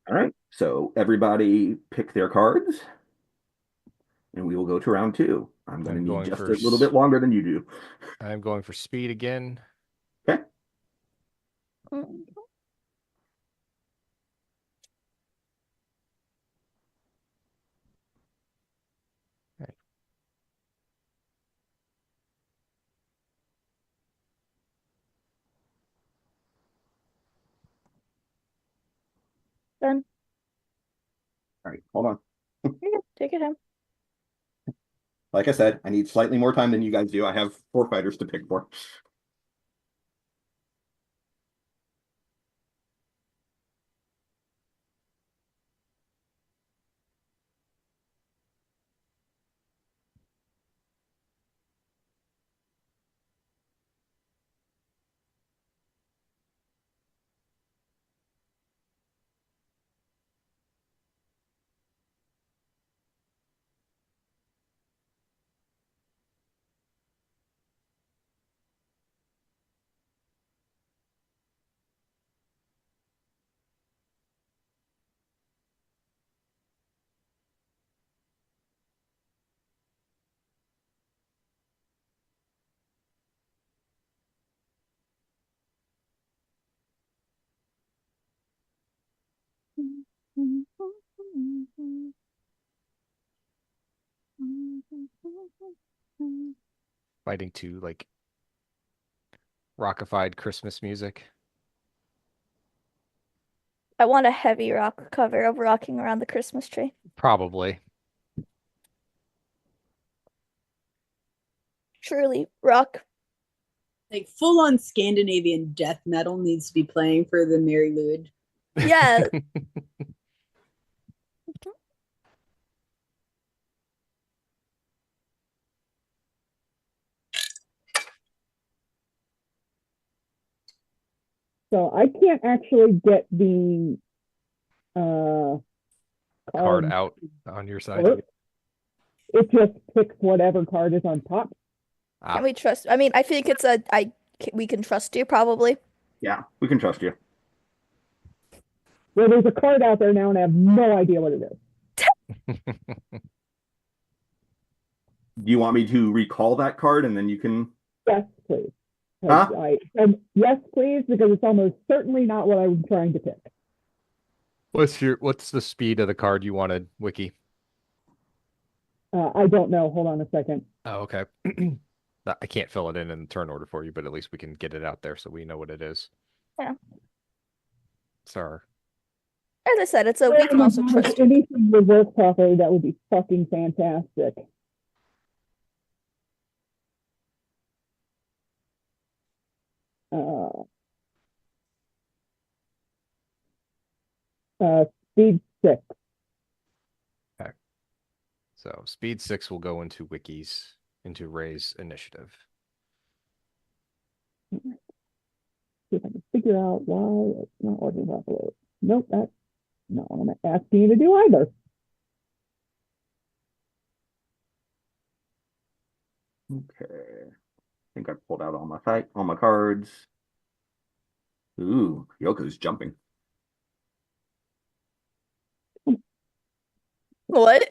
All right. So everybody pick their cards, and we will go to round 2. I'm going to need just a little bit longer than you do. I'm going for speed again. Okay. Mm. Okay. Done. All right. Hold on. Here you go. Take it home. Like I said, I need slightly more time than you guys do. I have 4 fighters to pick for. Fighting to like rockified Christmas music. I want a heavy rock cover of Rocking Around the Christmas Tree. Probably. Truly, rock. Like full on Scandinavian death metal needs to be playing for the Mary Lewd. Yeah. So I can't actually get the Card out on your side. work. It just picks whatever card is on top. Can we trust? I mean, I think it's we can trust you probably. Yeah, we can trust you. Well, there's a card out there now, and I have no idea what it is. Do you want me to recall that card and then you can? Yes, please. Huh? Yes, please, because it's almost certainly not what I'm trying to pick. What's the speed of the card you wanted, Wiki? I don't know. Hold on a second. Oh, okay. I can't fill it in the turn order for you, but at least we can get it out there so we know what it is. Yeah. Sorry. As I said, it's we can also trust If anything reverse properly, that would be fucking fantastic. Speed 6. Okay. So speed 6 will go into into Ray's initiative. See if I can figure out why it's not working properly. Nope, that's not what I'm asking you to do either. Okay. I think I pulled out all my cards. Ooh, Yoko's jumping. What?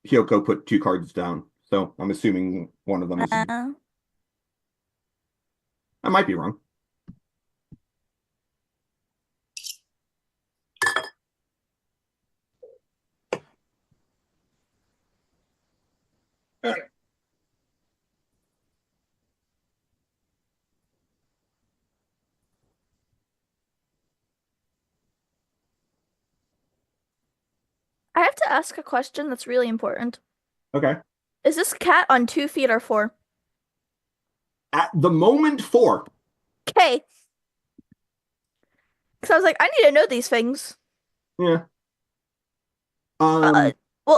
Hyoko put 2 cards down, so I'm assuming one of them is. I might be wrong. I have to ask a question that's really important. Okay. Is this cat on 2 feet or 4? At the moment, 4. Okay. Because I was like, I need to know these things. Yeah. Well,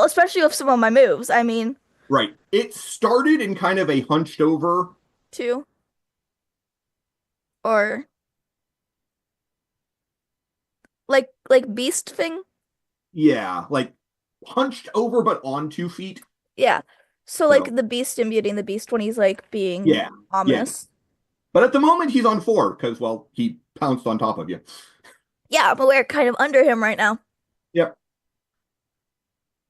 especially with some of my moves. I mean, Right. It started in kind of a hunched over. 2. Or like beast thing. Yeah, like hunched over but on 2 feet. Yeah. So like the beast imbuing the beast when he's like being ominous. But at the moment he's on 4 because, well, he pounced on top of you. Yeah, but we're kind of under him right now. Yep.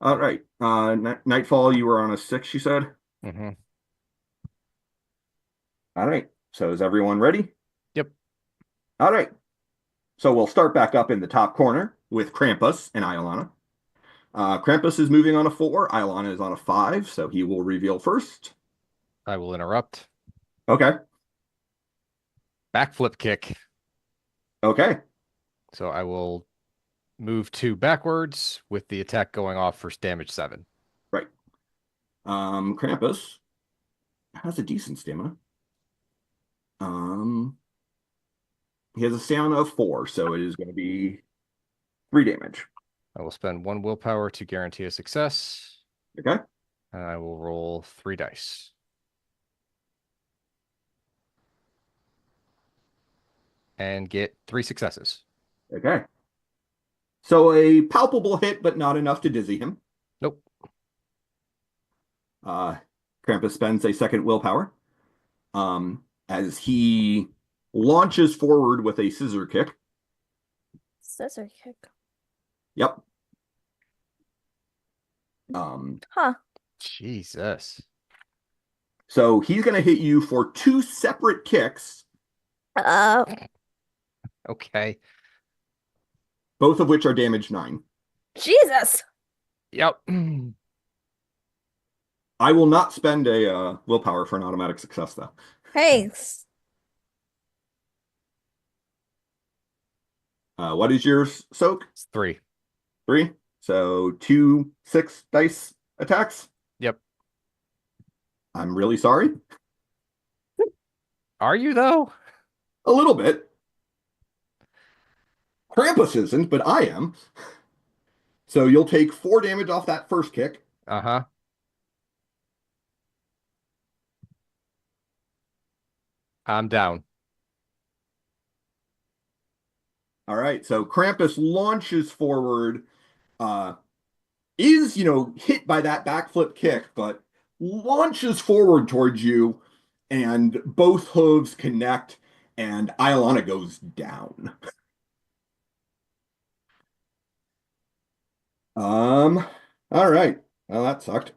All right. Nightfall, you were on a 6, you said? Mm-hmm. All right. So is everyone ready? Yep. All right. So we'll start back up in the top corner with Krampus and Iolana. Krampus is moving on a 4. Iolana is on a 5, so he will reveal first. I will interrupt. Okay. Backflip kick. Okay. So I will move 2 backwards with the attack going off for damage 7. Right. Krampus has a decent stamina. He has a stamina of 4, so it is going to be 3 damage. I will spend 1 willpower to guarantee a success. Okay. And I will roll 3 dice. And get 3 successes. Okay. So a palpable hit, but not enough to dizzy him. Nope. Krampus spends a second willpower. As he launches forward with a scissor kick. Scissor kick. Yep. Huh. Jesus. So he's going to hit you for 2 separate kicks. Okay. both of which are damage 9. Jesus. Yep. I will not spend a willpower for an automatic success, though. Thanks. What is your soak? It's 3. 3. So 2 6 dice attacks. Yep. I'm really sorry. Are you though? A little bit. Krampus isn't, but I am. So you'll take 4 damage off that first kick. Uh-huh. I'm down. All right. So Krampus launches forward, is, hit by that backflip kick, but launches forward towards you, and both hooves connect, and Iolana goes down. All right. Well, that sucked.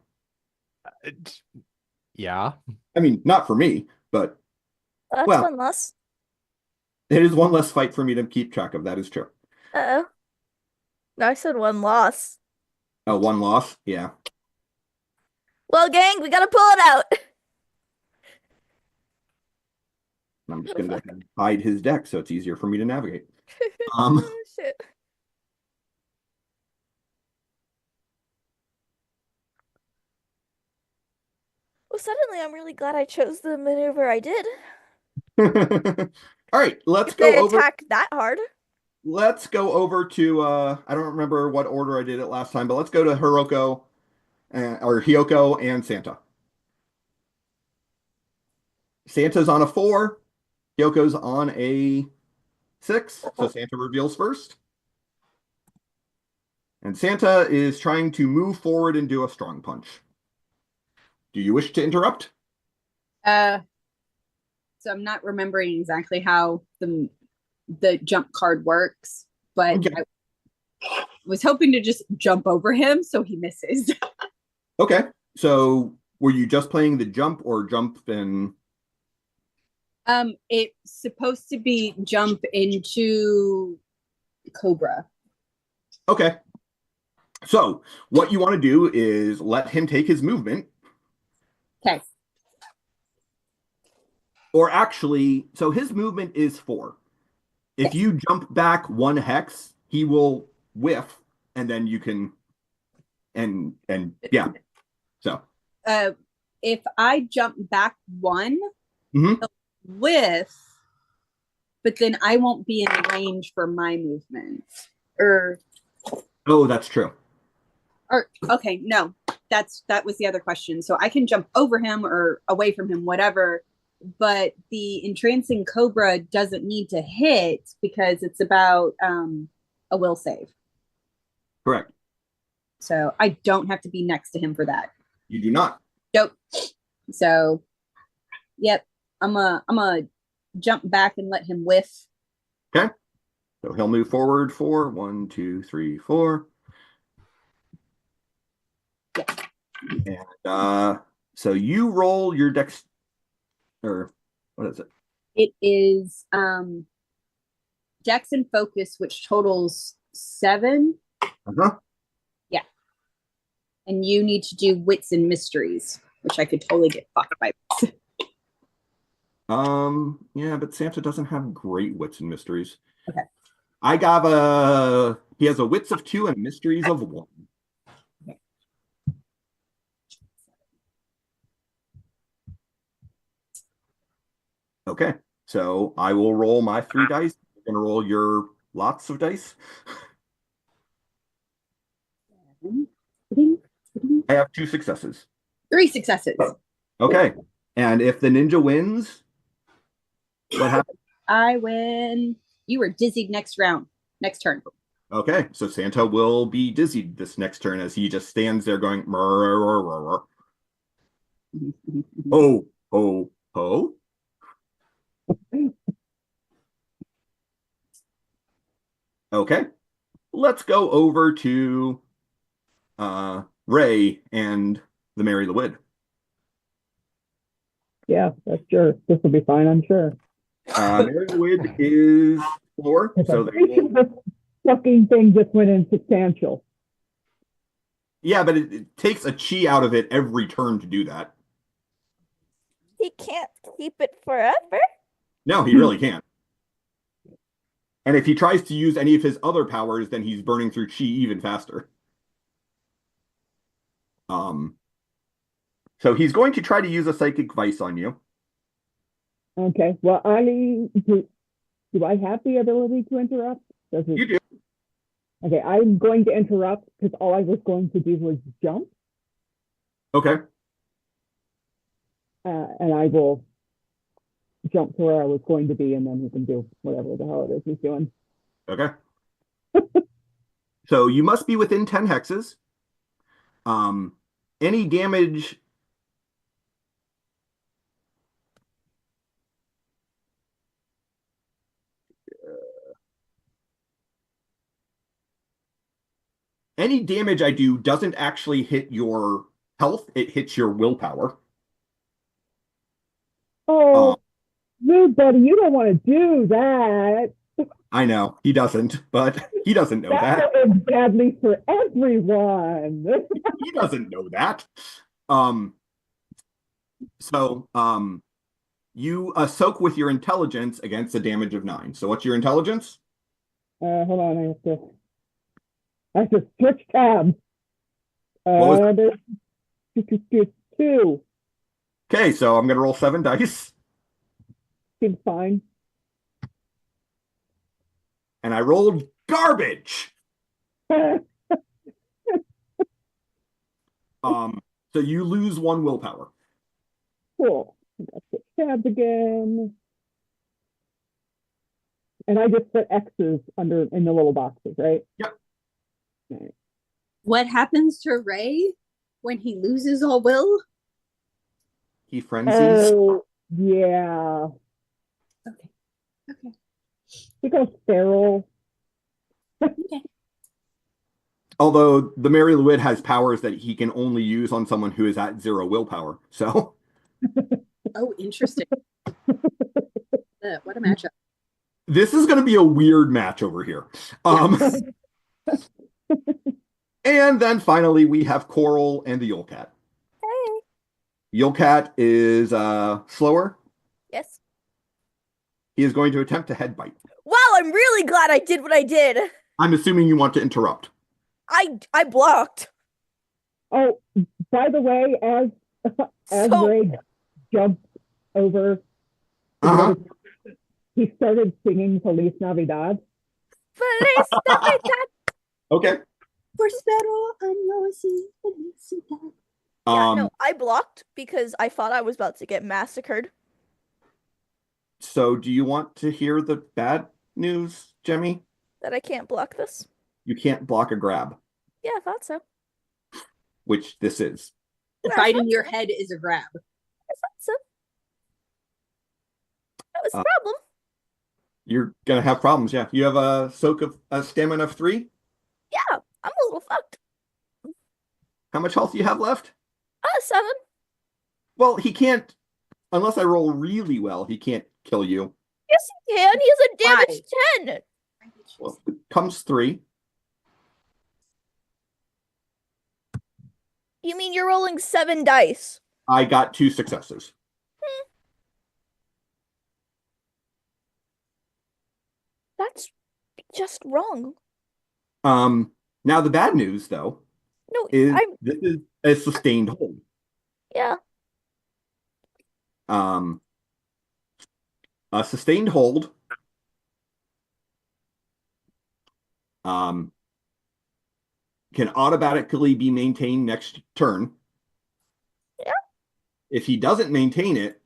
Yeah. I mean, not for me, but That's Well. one less. it is one less fight for me to keep track of. That is true. Uh-oh. No, I said one loss. Oh, one loss? Yeah. Well, gang, we gotta pull it out. I'm just going to go ahead and hide his deck so it's easier for me to navigate. Um, Oh, shit. Well, suddenly I'm really glad I chose the maneuver I did. All right, let's If they go over. attack that hard. Let's go over to I don't remember what order I did it last time, but let's go to Hiroko or Hyoko and Santa. Santa's on a 4, Hyoko's on a 6, so Santa reveals first. And Santa is trying to move forward and do a strong punch. Do you wish to interrupt? So I'm not remembering exactly how the jump card works, but Okay. I was hoping to just jump over him so he misses. Okay, so were you just playing the jump or jump and... It's supposed to be jump into Cobra. Okay. So what you want to do is let him take his movement. Okay. Or actually, so his movement is 4. If you jump back 1 hex, he will whiff, and then you can, and yeah. So If I jump back 1, Mhm. he'll whiff, but then I won't be in range for my movement. Oh, that's true. Or okay, no, that was the other question. So I can jump over him or away from him, whatever. But the entrancing Cobra doesn't need to hit because it's about a will save. Correct. So I don't have to be next to him for that. You do not. Nope. So, yep, I'm a jump back and let him whiff. Okay. So he'll move forward 4. 1, 2, 3, 4. Yes. And so you roll your dex, or what is it? It is Dex and Focus, which totals 7. Uh-huh. Yeah. And you need to do Wits and Mysteries, which I could totally get fucked by. Yeah, but Santa doesn't have great wits and mysteries. Okay. He has a wits of 2 and mysteries of 1. Okay, so I will roll my 3 dice. You're gonna roll your lots of dice. I have 2 successes. 3 successes. Okay, and if the ninja wins, what happens? I win. You were dizzied next turn. Okay, so Santa will be dizzied this next turn as he just stands there going, "Mrrr, ho, ho, ho." Okay, let's go over to Ray and the Mary Lewid. Yeah, that's sure. This will be fine, I'm sure. Mary Lewid is 4, so they will fucking thing just went insubstantial. Yeah, but it takes a chi out of it every turn to do that. He can't keep it forever. No, he really can't. And if he tries to use any of his other powers, then he's burning through chi even faster. So he's going to try to use a psychic vice on you. Okay. Well, do I have the ability to interrupt? Does it? You do. Okay, I'm going to interrupt because all I was going to do was jump, Okay. and I will jump to where I was going to be, and then he can do whatever the hell it is he's doing. Okay. So you must be within 10 hexes. Any damage. Any damage I do doesn't actually hit your health, it hits your willpower. Oh, rude buddy, you don't want to do that. I know, he doesn't, but he doesn't know that. That is badly for everyone. He doesn't know that. You soak with your intelligence against a damage of 9. So what's your intelligence? Hold on, I have to switch tabs. What There's 2. Okay, so I'm gonna roll 7 dice. Seems fine. And I rolled garbage. So you lose 1 willpower. Cool. I got switch tabs again. And I just put X's in the little boxes, right? Yep. Right. What happens to Ray when he loses all will? He frenzies. Oh, yeah. Okay. He goes feral. Okay. Although the Mary Lwyd has powers that he can only use on someone who is at 0 willpower. So Oh, interesting. What a matchup. this is going to be a weird match over here. And then finally we have Coral and the Yulcat. Hey. Yulcat is slower. Yes. He is going to attempt to head bite. Wow, I'm really glad I did what I did. I'm assuming you want to interrupt. I blocked. Oh, by the way, as So- Ray jumped over, Uh-huh. he started singing Feliz Navidad. Feliz Navidad. Okay. Prospero año y felicidad. Yeah, no, I blocked because I thought I was about to get massacred. So do you want to hear the bad news, Jemmy? That I can't block this. You can't block a grab, Yeah, I thought so. which this is. Biting your head is a grab. I thought so. That was the Uh, problem. You're gonna have problems, yeah. You have a soak of a stamina of 3. Yeah, I'm a little fucked. How much health do you have left? 7. Well, he can't, unless I roll really well, he can't kill you. Yes, he can. He has a damage 10. Well, comes 3. You mean you're rolling 7 dice? I got 2 successes. That's just wrong. Now the bad news though No, is I'm this is a sustained hold. yeah. A sustained hold can automatically be maintained next turn. Yeah. If he doesn't maintain it,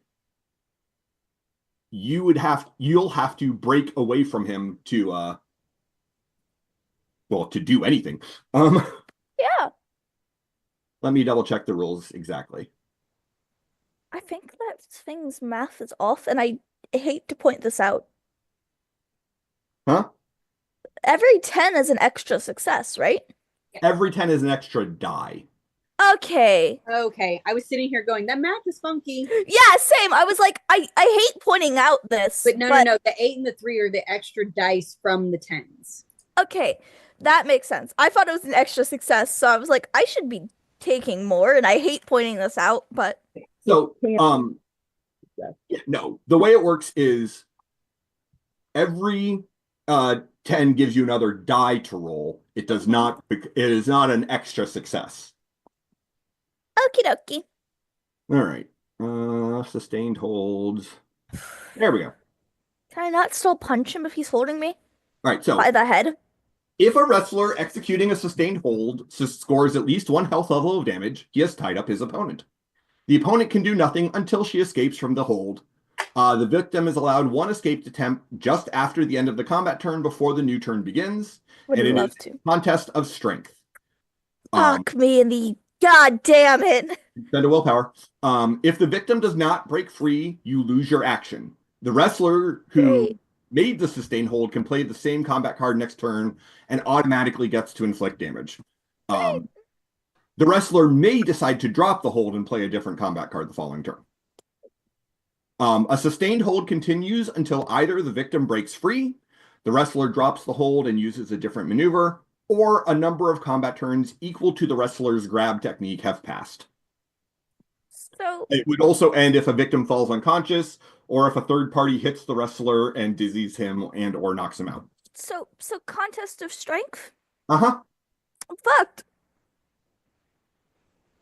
you'll have to break away from him to to do anything. Yeah. Let me double check the rules exactly. I think that thing's math is off, and I hate to point this out. Huh? Every 10 is an extra success, right? Every 10 is an extra die. Okay. Okay, I was sitting here going, that math is funky. Yeah, same. I was like, I hate pointing out this. But no. The 8 and the 3 are the extra dice from the 10s. Okay, that makes sense. I thought it was an extra success, so I was like, I should be taking more, and I hate pointing this out, but So, Can't- yeah, no, the way it works is every 10 gives you another die to roll. It does not, it is not an extra success. okie dokie. All right. Sustained holds. There we go. Can I not still punch him if he's holding me All right, so by the head? if a wrestler executing a sustained hold scores at least 1 health level of damage, he has tied up his opponent. The opponent can do nothing until she escapes from the hold. The victim is allowed 1 escape attempt just after the end of the combat turn before the new turn begins. Would and it love is to. a contest of strength. Fuck me in the... God damn it! Spend a willpower. If the victim does not break free, you lose your action. The wrestler who Great. made the sustained hold can play the same combat card next turn and automatically gets to inflict damage. The wrestler may decide to drop the hold and play a different combat card the following turn. A sustained hold continues until either the victim breaks free, the wrestler drops the hold and uses a different maneuver, or a number of combat turns equal to the wrestler's grab technique have passed. So, It would also end if a victim falls unconscious, or if a third party hits the wrestler and dizzies him and or knocks him out. so contest of strength? Uh-huh. I'm fucked.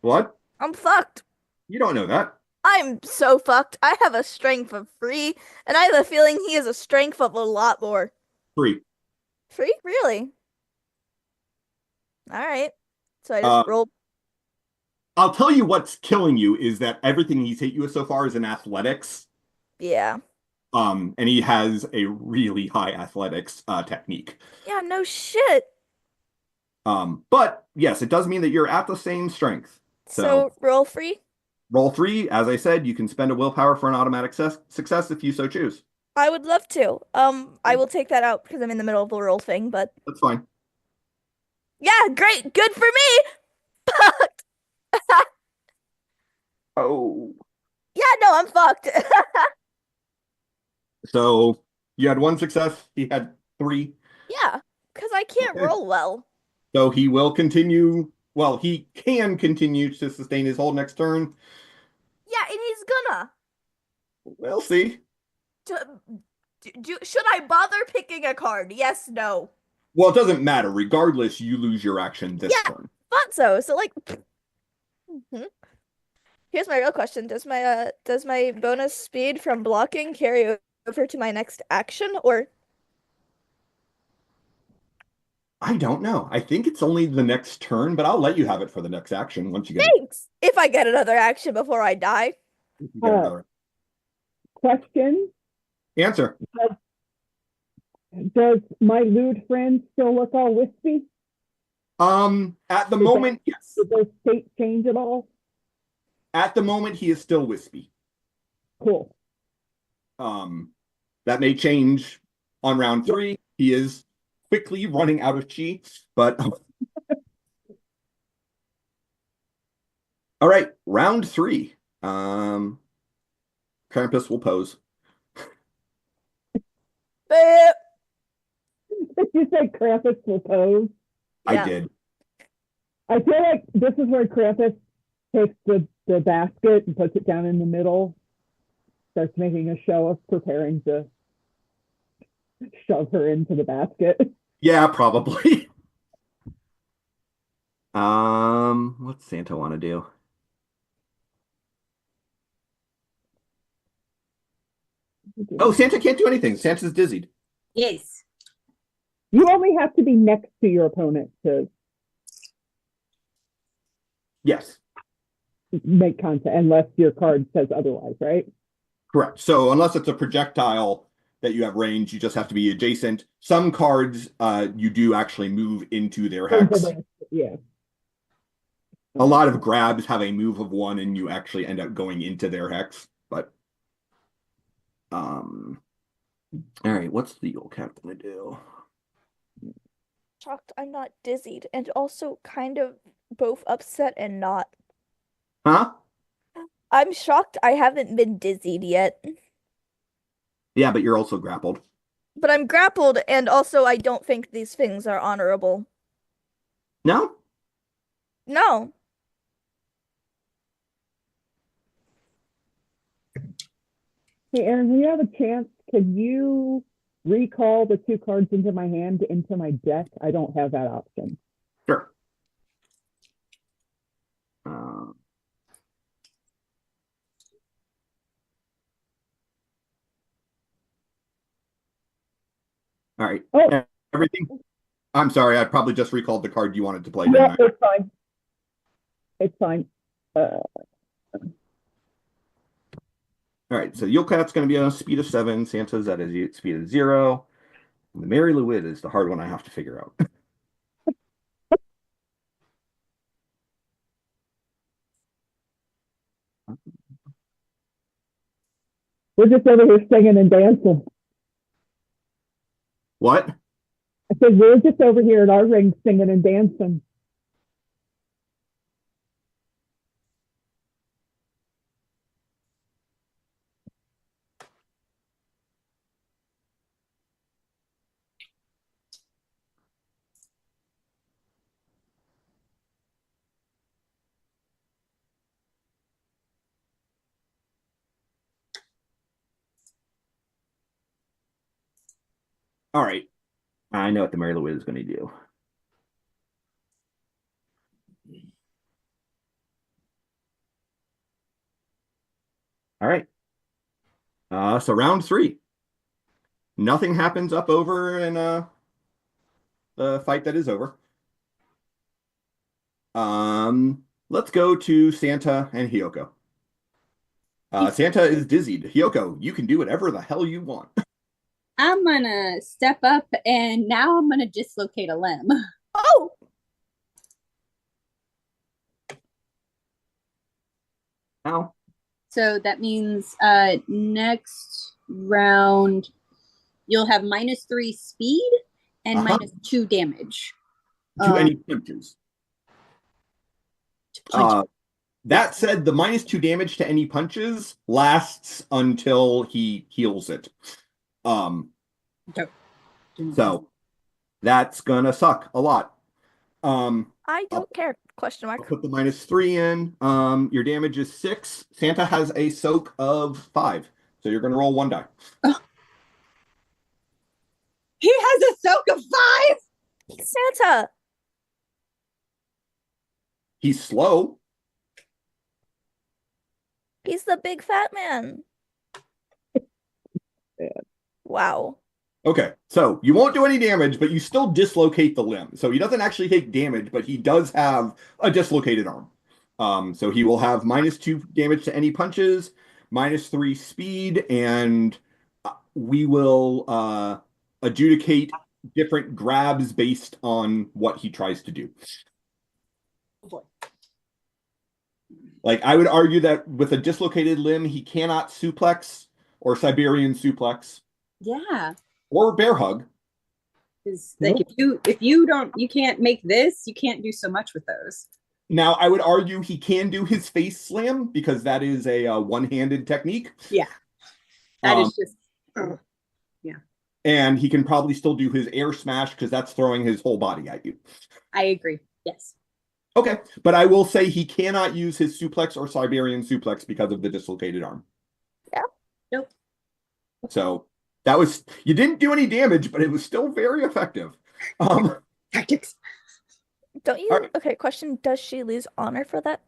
What? I'm fucked. You don't know that. I'm so fucked. I have a strength of 3, and I have a feeling he has a strength of a lot more. 3. 3? Really? Alright. So I just roll. I'll tell you what's killing you is that everything he's hit you with so far is in athletics. Yeah. And he has a really high athletics technique. Yeah, no shit. But yes, it does mean that you're at the same strength. So roll free? Roll 3, as I said, you can spend a willpower for an automatic success if you so choose. I would love to. I will take that out because I'm in the middle of the roll thing, but That's fine. yeah, great. Good for me. Fucked. Oh. Yeah, no, I'm fucked. So you had 1 success, he had 3. Yeah, because I can't Okay. roll well. So he will continue, well, he can continue to sustain his hold next turn. Yeah, and he's gonna. We'll see. Should I bother picking a card? Yes, no. Well, it doesn't matter. Regardless, you lose your action this Yeah. turn. Thought so. So like, mhm. Here's my real question: does my bonus speed from blocking carry over to my next action, or I don't know. I think it's only the next turn, but I'll let you have it for the next action once you get thanks if I get another action before I die? it. You get another Question: answer. does my lewd friend still look all wispy? At the moment, yes. Did those states change at all? At the moment, he is still wispy. Cool. That may change on round 3. He is quickly running out of chi, but all right, round 3. Krampus will pose. But You say Krampus will pose. I Yeah. did. I feel like this is where Krampus takes the basket and puts it down in the middle, starts making a show of preparing to shove her into the basket. Yeah, probably. What's Santa want to do? Oh, Santa can't do anything. Santa's dizzied. Yes. You only have to be next to your opponent to Yes, make contact, unless your card says otherwise, right? correct. So unless it's a projectile that you have range, you just have to be adjacent. Some cards, you do actually move into their hex. Yeah. A lot of grabs have a move of 1, and you actually end up going into their hex. But, all right, what's the old cat gonna do? shocked I'm not dizzied, and also kind of both upset and not. Huh? I'm shocked I haven't been dizzied yet. Yeah, but you're also grappled. But I'm grappled, and also I don't think these things are honorable. No? No. Hey, Aaron, when you have a chance, could you recall the 2 cards into my hand into my deck? I don't have that option. Sure. All right. Oh, Everything. I'm sorry. I probably just recalled the card you wanted to play, yeah, didn't I? it's fine. It's fine. All right. So Yulkat's going to be on a speed of 7. Santa's at a speed of 0. And the Mary Lewid is the hard one I have to figure out. We're just over here singing and dancing. What? I said, we're just over here at our ring singing and dancing. All right. I know what the Mary Lewid is going to do. All right. So round 3. Nothing happens up over in the fight that is over. Let's go to Santa and Hiyoko. Santa is dizzied. Hiyoko, you can do whatever the hell you want. I'm gonna step up and now I'm gonna dislocate a limb. Oh! Now, So that means next round you'll have -3 speed and -2 damage. to any punches. That said, the -2 damage to any punches lasts until he heals it. So that's gonna suck a lot. I don't care. Question I'll mark. put the -3 in. Your damage is 6. Santa has a soak of 5. So you're gonna roll 1 die. He has a soak of 5. Santa! He's slow. He's the big fat man. Wow. Okay, so you won't do any damage, but you still dislocate the limb. So he doesn't actually take damage, but he does have a dislocated arm. So he will have -2 damage to any punches, -3 speed, and we will adjudicate different grabs based on what he tries to do. Like, I would argue that with a dislocated limb, he cannot suplex or Siberian suplex Yeah. or bear hug. Because like if you can't make this, you can't do so much with those. Now, I would argue he can do his face slam because that is a one-handed technique. Yeah. That is just And he can probably still do his air smash because that's throwing his whole body at you. I agree. Yes. Okay, but I will say he cannot use his suplex or Siberian suplex because of the dislocated arm. Yeah. Nope. So that was, you didn't do any damage, but it was still very effective. Tactics. Don't you? Alright. Okay, question. Does she lose honor for that?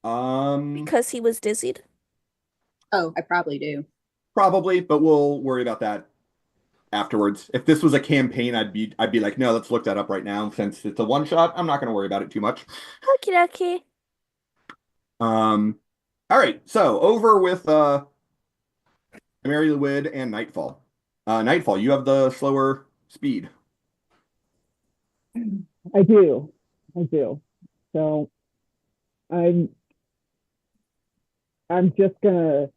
Because he was dizzied? Oh, I probably do. Probably, but we'll worry about that afterwards. If this was a campaign, I'd be like, no, let's look that up right now. Since it's a one shot, I'm not going to worry about it too much. Okie dokie. All right, so over with Mary Lewid and Nightfall. Nightfall, you have the slower speed. I do. So I'm just gonna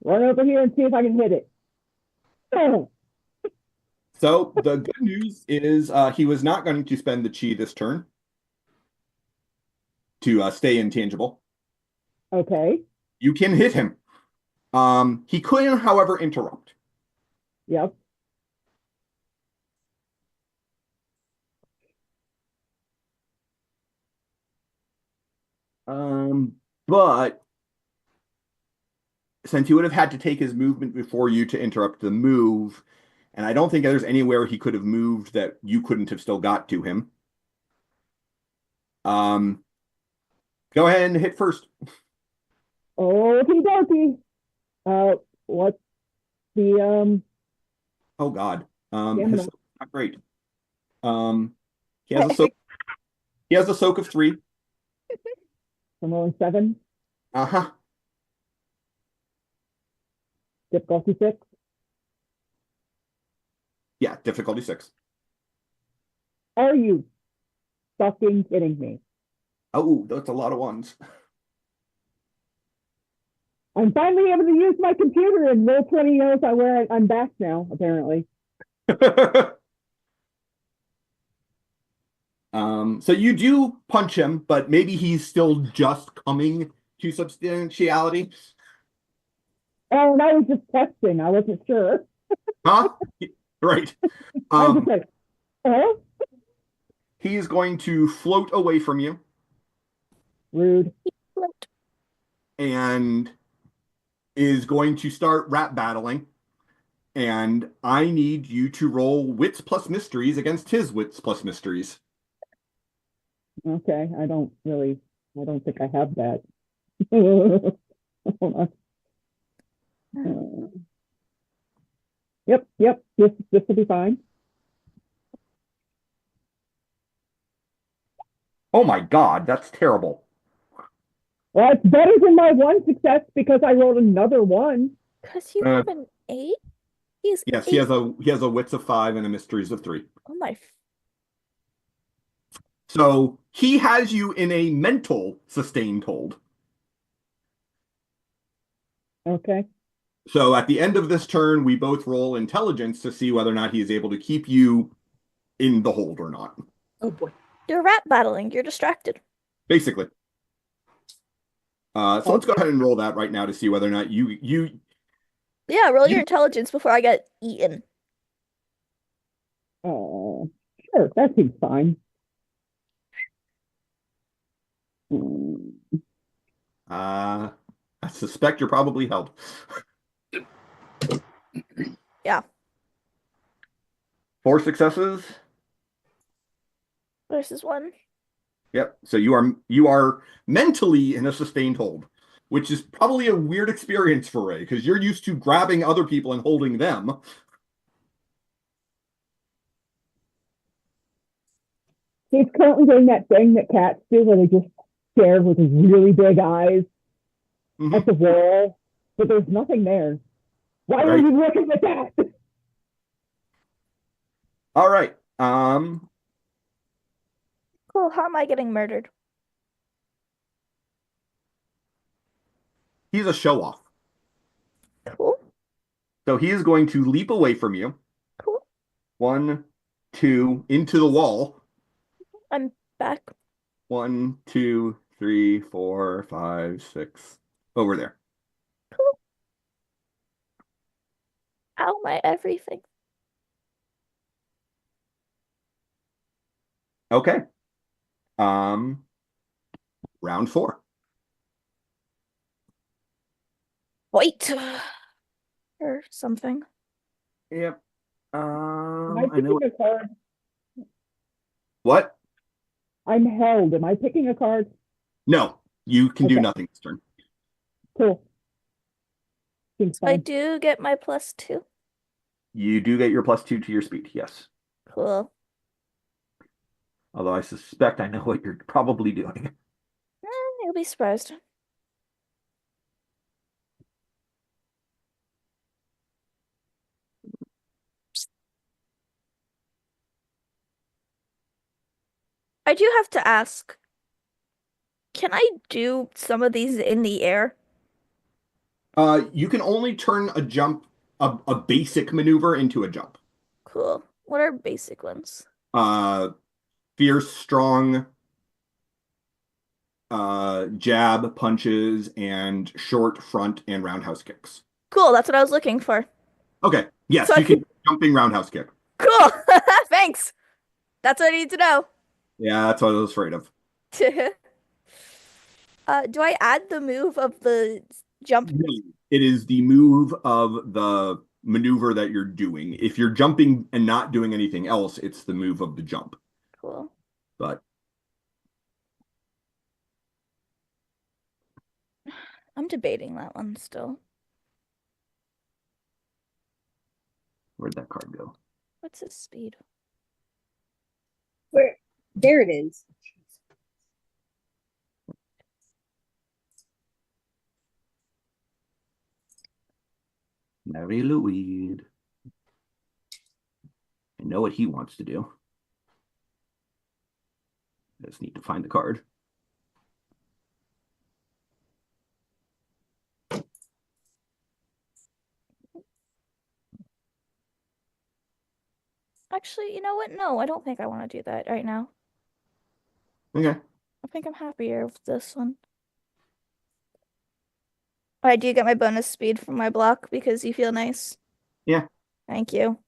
run over here and see if I can hit it. Oh, So the good news is he was not going to spend the chi this turn to stay intangible. Okay. You can hit him. He couldn't, however, interrupt. Yep. But since he would have had to take his movement before you to interrupt the move, and I don't think there's anywhere he could have moved that you couldn't have still got to him. Go ahead and hit first. Okie dokie. What's the Oh God. Stamina. His not great. He has a soak. He has a soak of 3. I'm rolling 7, Uh-huh. difficulty 6. Yeah, difficulty 6. Are you fucking kidding me? Oh, that's a lot of ones. I'm finally able to use my computer and Roll20 knows I'm back now, apparently. So you do punch him, but maybe he's still just coming to substantiality. Oh, and I was just testing. I wasn't sure. Huh? Right. I was just like, oh, He's going to float away from you rude. Float. and is going to start rap battling. And I need you to roll wits plus mysteries against his wits plus mysteries. Okay, I don't think I have that. Hold on. Yep, this will be fine. Oh my God, that's terrible. Well, it's better than my 1 success because I rolled another 1. Because you Uh, have an 8? He's Yes, 8. he has a wits of 5 and a mysteries of 3. Oh my. So he has you in a mental sustained hold. Okay. So at the end of this turn, we both roll intelligence to see whether or not he is able to keep you in the hold or not. Oh boy. You're rap battling. You're distracted. Basically. So let's go ahead and roll that right now to see whether or not you Yeah, roll your You- intelligence before I get eaten. Oh, sure, that seems fine. Hmm. I suspect you're probably held. Yeah. 4 successes. Versus 1. Yep. So you are mentally in a sustained hold, which is probably a weird experience for Ray because you're used to grabbing other people and holding them. He's currently doing that thing that cats do where they just stare with really big eyes Mhm. at the wall, but there's nothing there. Why are Right. you looking at that? All right. Cool. How am I getting murdered? He's a show off. Cool. So he is going to leap away from you. Cool. 1, 2, into the wall. I'm back. 1, 2, 3, 4, 5, 6. Over there. Cool. Ow, my everything. Okay. Round 4. Wait. Or something. Yep. Am I I know. picking a card? What? I'm held. Am I picking a card? No, you can do Okay. nothing this turn. Cool. Seems I fine. do get my +2. You do get your +2 to your speed, yes. Cool. Although I suspect I know what you're probably doing. You'll be surprised. I do have to ask, can I do some of these in the air? You can only turn a jump, a basic maneuver into a jump. Cool. What are basic ones? Fierce, strong, jab, punches, and short front and roundhouse kicks. Cool, that's what I was looking for. Okay. Yes, So I you can jumping roundhouse kick. Cool. Thanks. That's what I need to know. Yeah, that's what I was afraid of. Do I add the move of the jump? No, it is the move of the maneuver that you're doing. If you're jumping and not doing anything else, it's the move of the jump. Cool. But I'm debating that one still. where'd that card go? What's his speed? Where? There it is. Mary Louise. I know what he wants to do. I just need to find the card. Actually, you know what? No, I don't think I want to do that right now. Okay. I think I'm happier with this one. I do get my bonus speed from my block because you feel nice. Yeah. Thank you.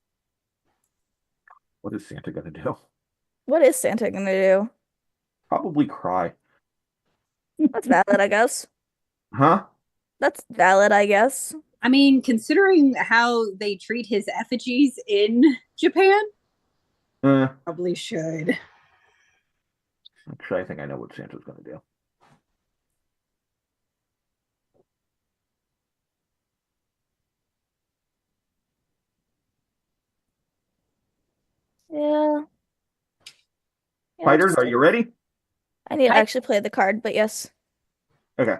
What is Santa gonna do? What is Santa gonna do? Probably cry. That's valid, I guess. Huh? That's valid, I guess. I mean, considering how they treat his effigies in Japan, probably should. Actually, I think I know what Santa's gonna do. Yeah. Fighters, are you ready? I need to actually play the card, but yes. Okay.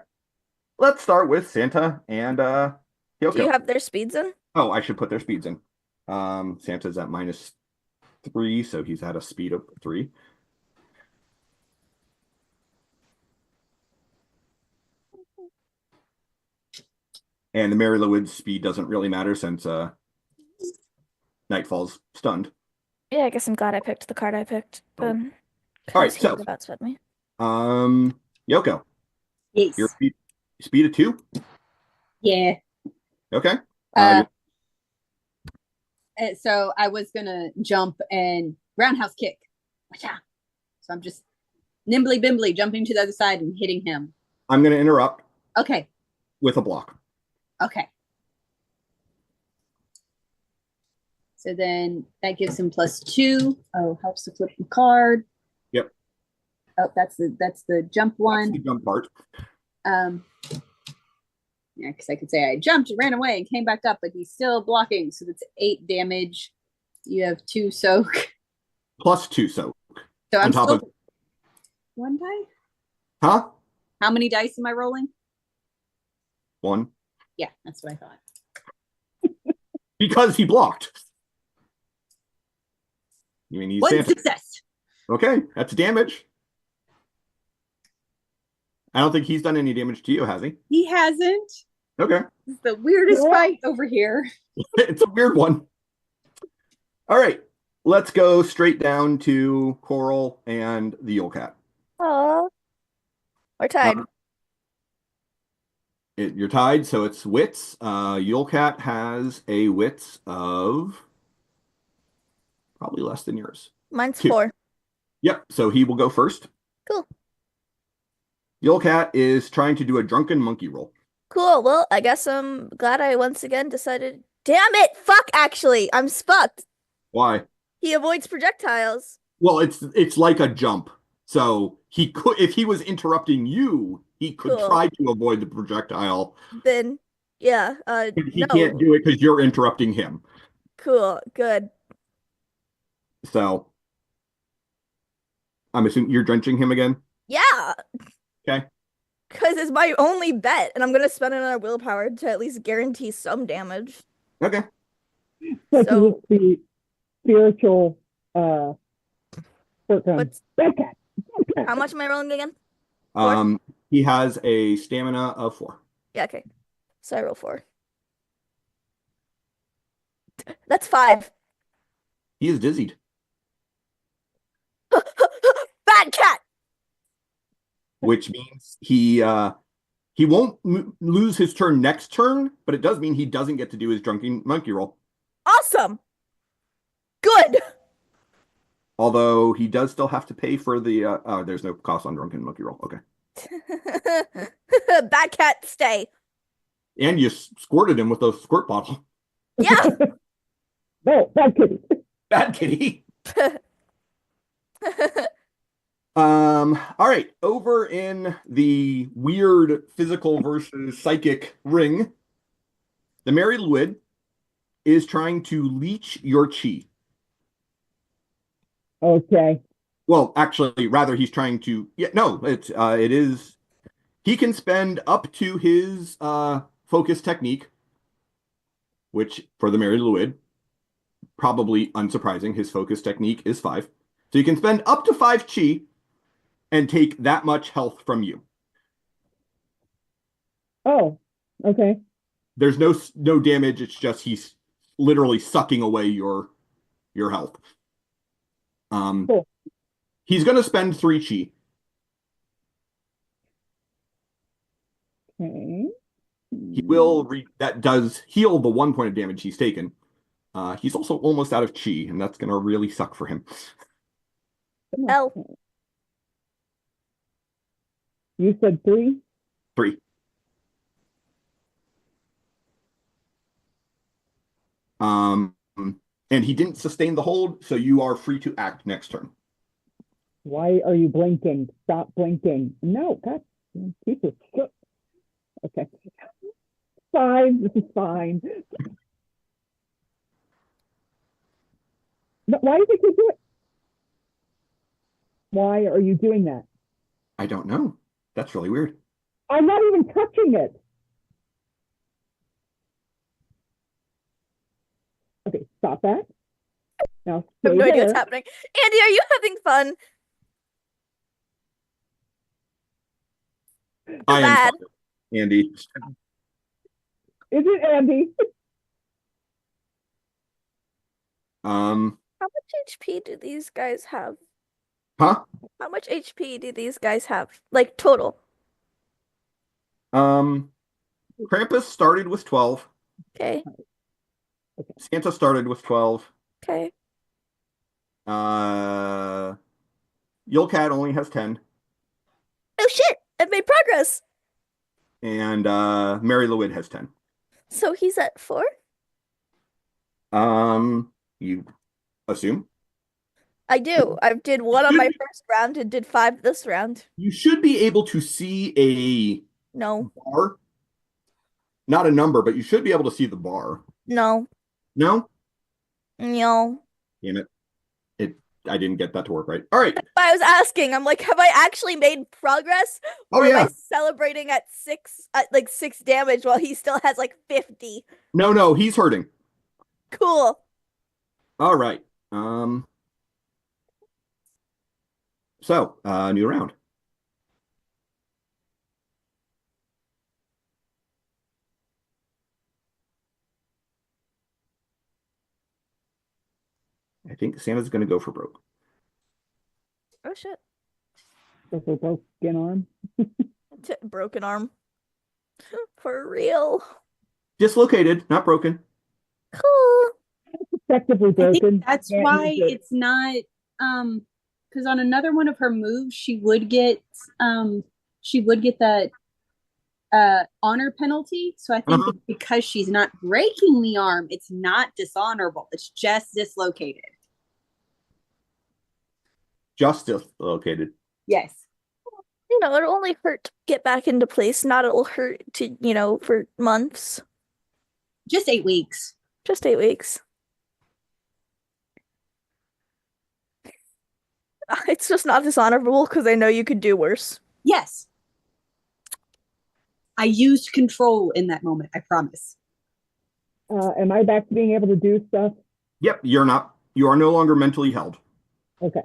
Let's start with Santa and Kyoko. Do you have their speeds in? Oh, I should put their speeds in. Santa's at -3, so he's at a speed of 3. And the Mary Louise's speed doesn't really matter since Nightfall's stunned. Yeah, I guess I'm glad I picked the card I picked. All right, He so would have outsped me. Yoko, Yes. your speed of 2. Yeah. Okay. So I was gonna jump and roundhouse kick. Wacha. So I'm just nimbly bimbly jumping to the other side and hitting him. I'm going to interrupt Okay. with a block. Okay. So then that gives him +2. Oh, helps to flip the card. Yep. Oh, that's the jump one. That's the jump part. Yeah, because I could say I jumped, ran away, and came back up, but he's still blocking. So that's 8 damage. You have 2 soak. +2 soak. So I'm on top still of 1 die. Huh? How many dice am I rolling? 1. Yeah, that's what I thought. Because he blocked. You mean he's 1 Santa? success. Okay, that's damage. I don't think he's done any damage to you, has he? He hasn't. Okay. This is the weirdest Yeah. fight over here. It's a weird one. All right. Let's go straight down to Coral and the Yule Cat. Oh. We're tied. You're tied, so it's wits. Yule Cat has a wits of probably less than yours. Mine's 2. 4. Yep, so he will go first. Cool. Yule Cat is trying to do a drunken monkey roll. Cool. Well, I guess I'm glad I once again decided. Damn it! Fuck, actually. I'm spucked. Why? He avoids projectiles. Well, it's like a jump. So he could, if he was interrupting you, he could Cool. try to avoid the projectile. Then, yeah. But he No. can't do it because you're interrupting him. Cool. Good. So I'm assuming you're drenching him again. Yeah. Okay. Because it's my only bet, and I'm going to spend another willpower to at least guarantee some damage. Okay. Like So- the spiritual short gun. What's, Red cat. Red cat. how much am I rolling again? He has a stamina of 4. Yeah, okay. So I roll 4. That's 5. He is dizzied. Bad cat! which means he won't lose his turn next turn, but it does mean he doesn't get to do his drunken monkey roll. Awesome. Good. Although he does still have to pay for the there's no cost on drunken monkey roll. Okay. Bad cat, stay. And you squirted him with a squirt bottle. Yeah. No, bad kitty. Bad kitty. All right. Over in the weird physical versus psychic ring, the Mary Lwyd is trying to leech your chi. Okay. Well, actually, rather he's trying to it is he can spend up to his focus technique, which for the Mary Lwyd, probably unsurprising, his focus technique is 5. So you can spend up to 5 chi and take that much health from you. Oh, okay. There's no damage, it's just he's literally sucking away your health. Cool. He's going to spend 3 chi. Okay. He will that does heal the 1 point of damage he's taken. He's also almost out of chi, and that's going to really suck for him. L. You said 3? 3. And he didn't sustain the hold, so you are free to act next turn. Why are you blinking? Stop blinking. No, God, keep it. Okay. Fine. This is fine. But why did you do it? Why are you doing that? I don't know. That's really weird. I'm not even touching it. Okay, stop that. Now, I have stay no idea what's there. happening. Andy, are you having fun? I am Bad. sorry, Andy. Is it Andy? How much HP do these guys have? Huh? How much HP do these guys have? Like total. Krampus started with 12. Okay. Santa started with 12. Okay. Yulcat only has 10. Oh shit! I've made progress. And Mary Lwyd has 10. So he's at 4? You assume? I do. I did 1 on my first round and did 5 this round. You should be able to see a No. bar. Not a number, but you should be able to see the bar. No. No? No. Damn it. I didn't get that to work right. All right. I was asking, I'm like, have I actually made progress? Oh, Or am yeah. I celebrating at 6 damage while he still has like 50? No, he's hurting. Cool. All right. So, new round. I think Santa's going to go for broke. Oh shit. With a broken arm. Broken arm. For real. Dislocated, not broken. Cool. Effectively I broken. think that's Can't why use it. it's not because on another one of her moves she would get that honor penalty. So I think it's because she's not breaking the arm, it's not dishonorable. It's just dislocated. Just dislocated. Yes. It'll only hurt to get back into place, not it'll hurt to, for months. Just 8 weeks. Just 8 weeks. It's just not dishonorable because I know you could do worse. Yes. I used control in that moment, I promise. Am I back to being able to do stuff? Yep, you are no longer mentally held. Okay.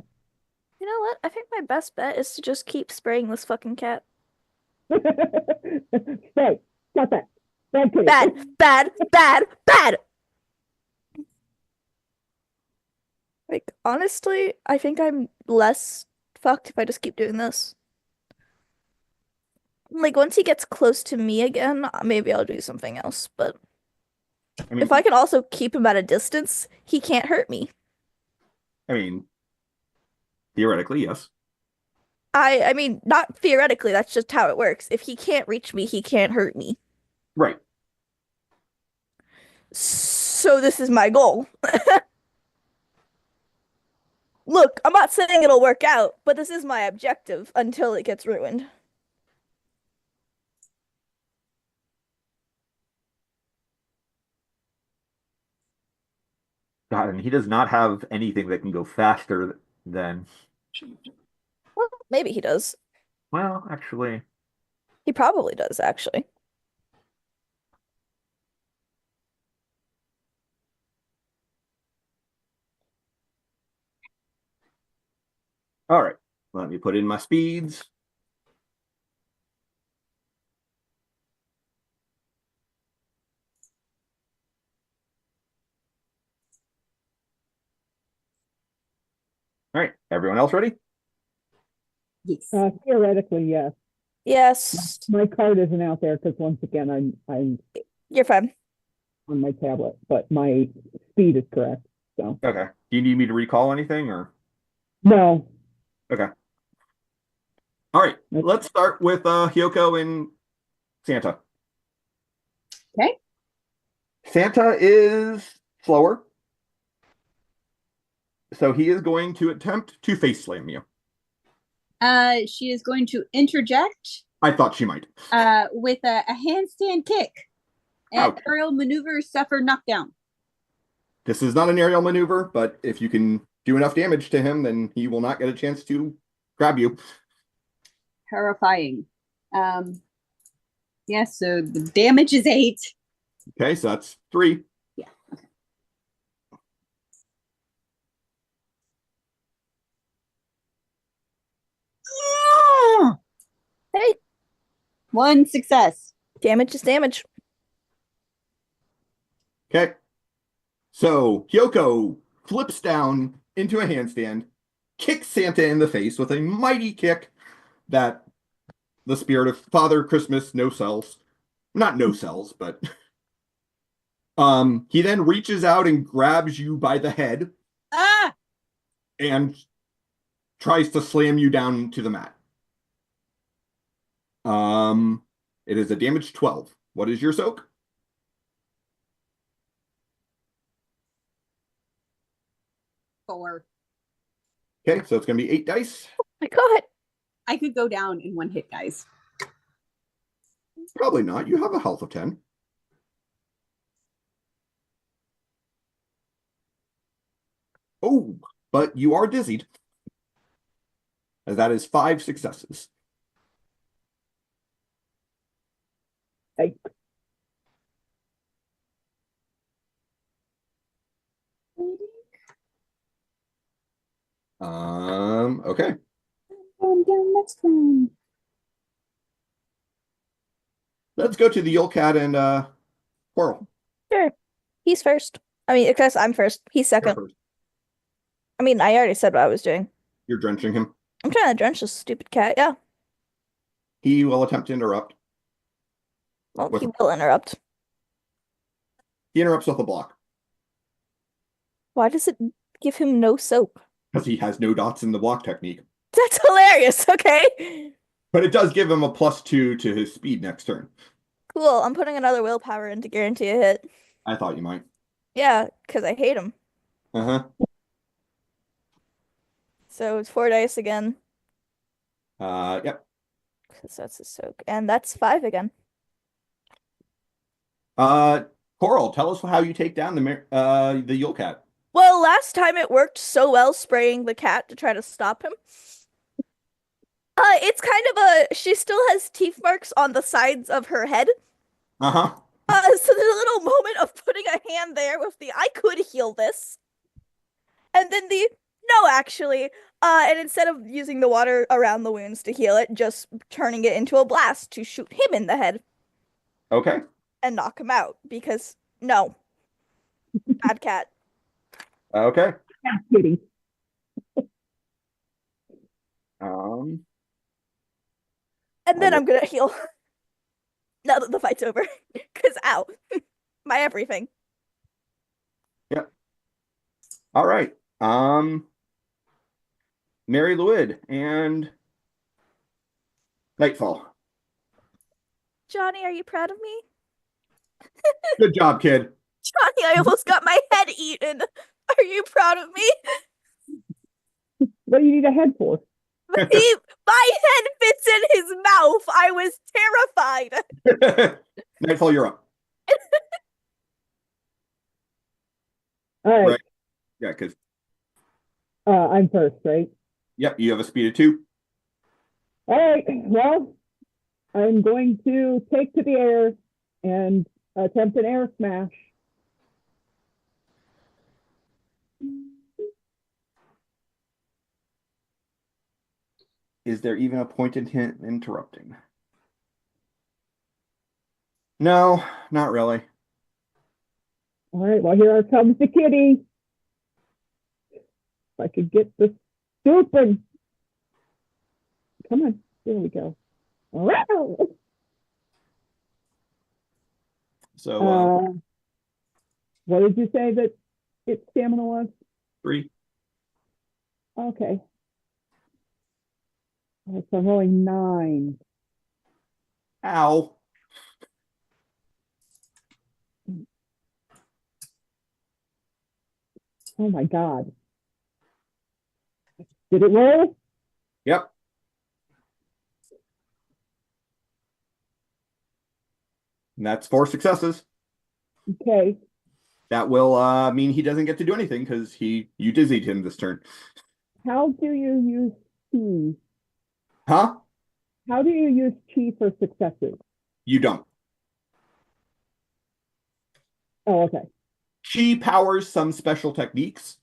You know what? I think my best bet is to just keep spraying this fucking cat. Stay. Stop that. Bad kitty. Bad, bad, bad, bad. Like, honestly, I think I'm less fucked if I just keep doing this. Like once he gets close to me again, maybe I'll do something else. But I mean, if I can also keep him at a distance, he can't hurt me. I mean, theoretically, yes. I mean, not theoretically, that's just how it works. If he can't reach me, he can't hurt me. Right. So this is my goal. Look, I'm not saying it'll work out, but this is my objective until it gets ruined. God, and he does not have anything that can go faster than. Well, maybe he does. Well, actually, He probably does, actually. all right. Let me put in my speeds. All right. Everyone else ready? Yes. Theoretically, yes. Yes, My card isn't out there because once again, I'm you're fine. on my tablet, but my speed is correct. So Okay. Do you need me to recall anything or? no, Okay. All right. Let's start with Hyoko and Santa. Okay. Santa is slower. So he is going to attempt to face slam you. She is going to interject I thought she might. with a handstand kick. And Ouch. aerial maneuvers suffer knockdown. This is not an aerial maneuver, but if you can do enough damage to him, then he will not get a chance to grab you. Terrifying. Yeah, so the damage is 8. Okay, so that's 3. Yeah. Okay. Hey, 1 success. damage is damage. Okay. So Hyoko flips down into a handstand, kicks Santa in the face with a mighty kick that the spirit of Father Christmas no sells. Not no sells, but he then reaches out and grabs you by the head Ah! and tries to slam you down to the mat. It is a damage 12. What is your soak? 4. Okay, so it's going to be 8 dice. My God. I could go down in 1 hit, guys. Probably not. You have a health of 10. Oh, but you are dizzied. As that is 5 successes. I, Okay. Going down next round. Let's go to the Yule Cat and Coral. Sure. He's first. I mean, because I'm first. He's You're second. first. I mean, I already said what I was doing. You're drenching him. I'm trying to drench this stupid cat. Yeah. He will attempt to interrupt. Well, With- he will interrupt. He interrupts with a block Why does it give him no soap? because he has no dots in the block technique. That's hilarious. Okay. But it does give him a +2 to his speed next turn. Cool. I'm putting another willpower in to guarantee a hit. I thought you might. Yeah, because I hate him. Uh-huh. So it's 4 dice again. Yep. Because that's a soak. And that's 5 again. Coral, tell us how you take down the Yule Cat. Well, last time it worked so well spraying the cat to try to stop him. It's kind of she still has teeth marks on the sides of her head. Uh-huh. So there's a little moment of putting a hand there with the I could heal this. And then the no, actually. And instead of using the water around the wounds to heal it, just turning it into a blast to shoot him in the head Okay. and knock him out. Because no. Bad cat. Okay. kidding. And And then will- I'm gonna heal. Now that the fight's over. Cause ow. My everything. All right. Mary Lwyd and Nightfall. Johnny, are you proud of me? Good job, kid. Johnny, I almost got my head eaten. Are you proud of me? What do you need a head for? My head fits in his mouth. I was terrified. Nightfall, you're up. All right. Right. Yeah, because I'm first, right? yep, you have a speed of 2. All right. Well, I'm going to take to the air and attempt an air smash. Is there even a point in him interrupting? No, not really. All right. Well, here comes the kitty. If I could get the stupid. Come on. There we go. So What did you say that its stamina was? 3. Okay. All right, so I'm rolling 9. Ow. Oh my God. Did it roll? Yep. And that's 4 successes. Okay. That will mean he doesn't get to do anything because you dizzied him this turn. How do you use chi? Huh? How do you use chi for successes? You don't. Oh, okay. Chi powers some special techniques.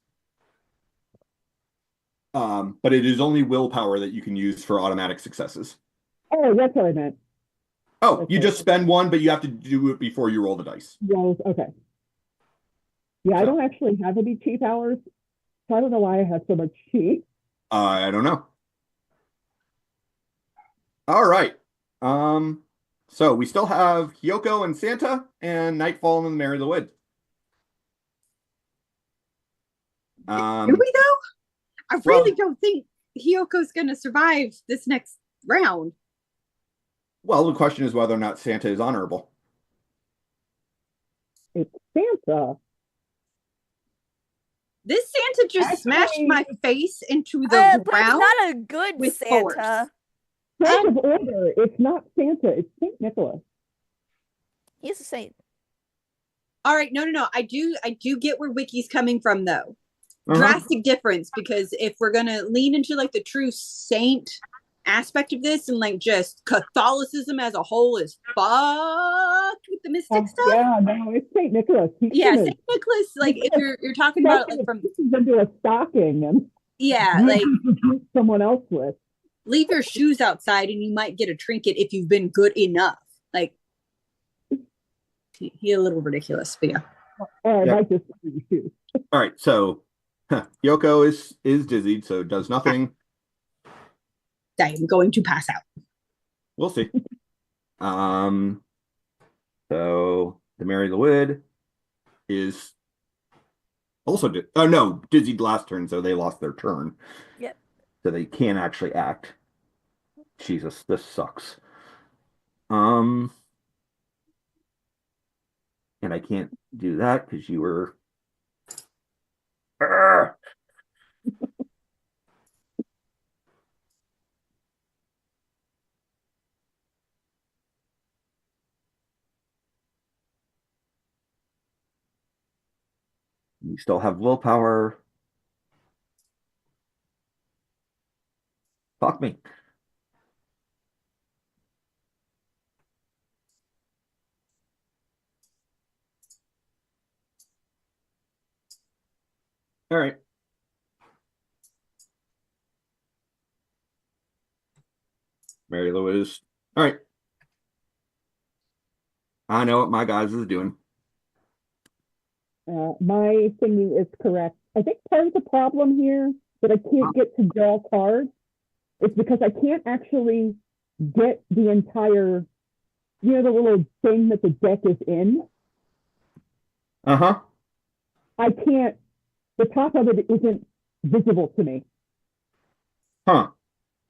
But it is only willpower that you can use for automatic successes. Oh, that's what I meant. Oh, you Okay. just spend 1, but you have to do it before you roll the dice. Rolls. Okay. Yeah, I So- don't actually have any chi powers, so I don't know why I have so much chi. I don't know. All right. So we still have Hyoko and Santa and Nightfall and Mary Lwyd. Do we though? I well- really don't think Hyoko's gonna survive this next round. Well, the question is whether or not Santa is honorable. It's Santa. This Santa just smashed Actually- my face into the But it's ground. not a good with Santa. force. Out of order. It's not Santa. It's Saint Nicholas. He's a saint. All right, no. I do get where Wiki's coming from though. Uh-huh. Drastic difference, because if we're gonna lean into like the true saint aspect of this and like just Catholicism as a whole is fucked with the mystic stuff. Yeah, no, it's Saint Nicholas. He's Yeah, gonna Saint Nicholas, like if you're talking about it like from pieces into a stocking and yeah, like use someone else with. leave your shoes outside and you might get a trinket if you've been good enough. Like he a little ridiculous, but yeah. Or Yep. I might just use shoes. All right, so Hyoko is dizzied, so does nothing. I am going to pass out. We'll see. So the Mary Lwyd is also dizzied last turn, so they lost their turn. Yep. So they can't actually act. Jesus, this sucks. And I can't do that because you were. Arrgh! You still have willpower. Fuck me. All right. Mary Lewis. All right. I know what my guys is doing. My thingy is correct. I think part of the problem here that I can't get to draw cards is because I can't actually get the entire, the little thing that the deck is in. Uh-huh. I can't, the top of it isn't visible to me Huh.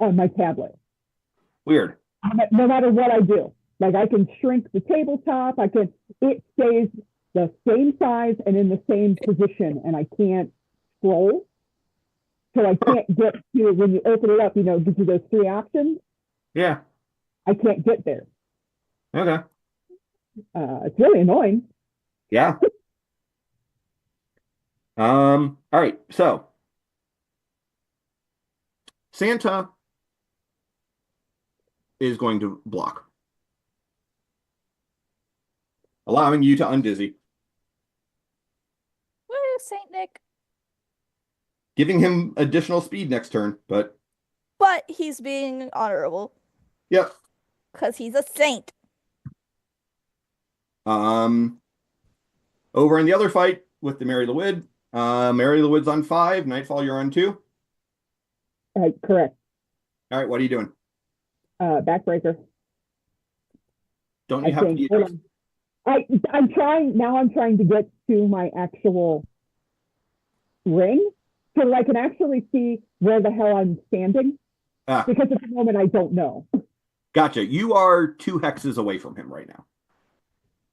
on my tablet. Weird. No matter what I do. Like I can shrink the tabletop, it stays the same size and in the same position, and I can't scroll. So I can't get to, when you open it up, it gives you those three options. Yeah. I can't get there. Okay. It's really annoying. Yeah. All right. So Santa is going to block, allowing you to undizzy, Woo, Saint Nick. giving him additional speed next turn. But he's being honorable yep. because he's a saint. Over in the other fight with the Mary Lewid, Mary Lewid's on 5. Nightfall, you're on 2. Correct. All right. What are you doing? Backbreaker. Don't I you have to think. be? Hold on. I'm trying to get to my actual ring so that I can actually see where the hell I'm standing. Because at the moment I don't know. Gotcha. You are 2 hexes away from him right now.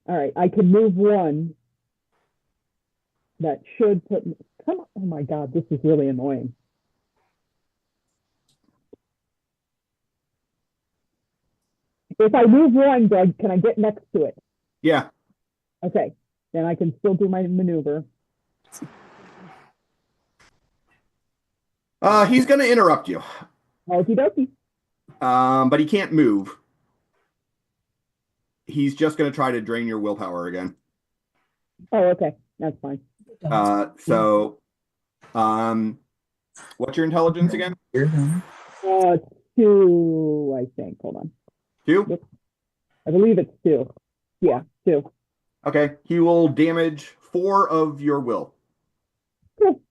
All right, I can move 1. That should put me. Come on! Oh my God, this is really annoying. If I move 1, can I get next to it? Yeah. Okay, then I can still do my maneuver. He's going to interrupt you. Okie dokie. But he can't move. He's just going to try to drain your willpower again. Oh, okay, that's fine. What's your intelligence again? 2, I think. Hold on. 2? I believe it's 2. Yeah, 2. Okay. He will damage 4 of your will. Cool.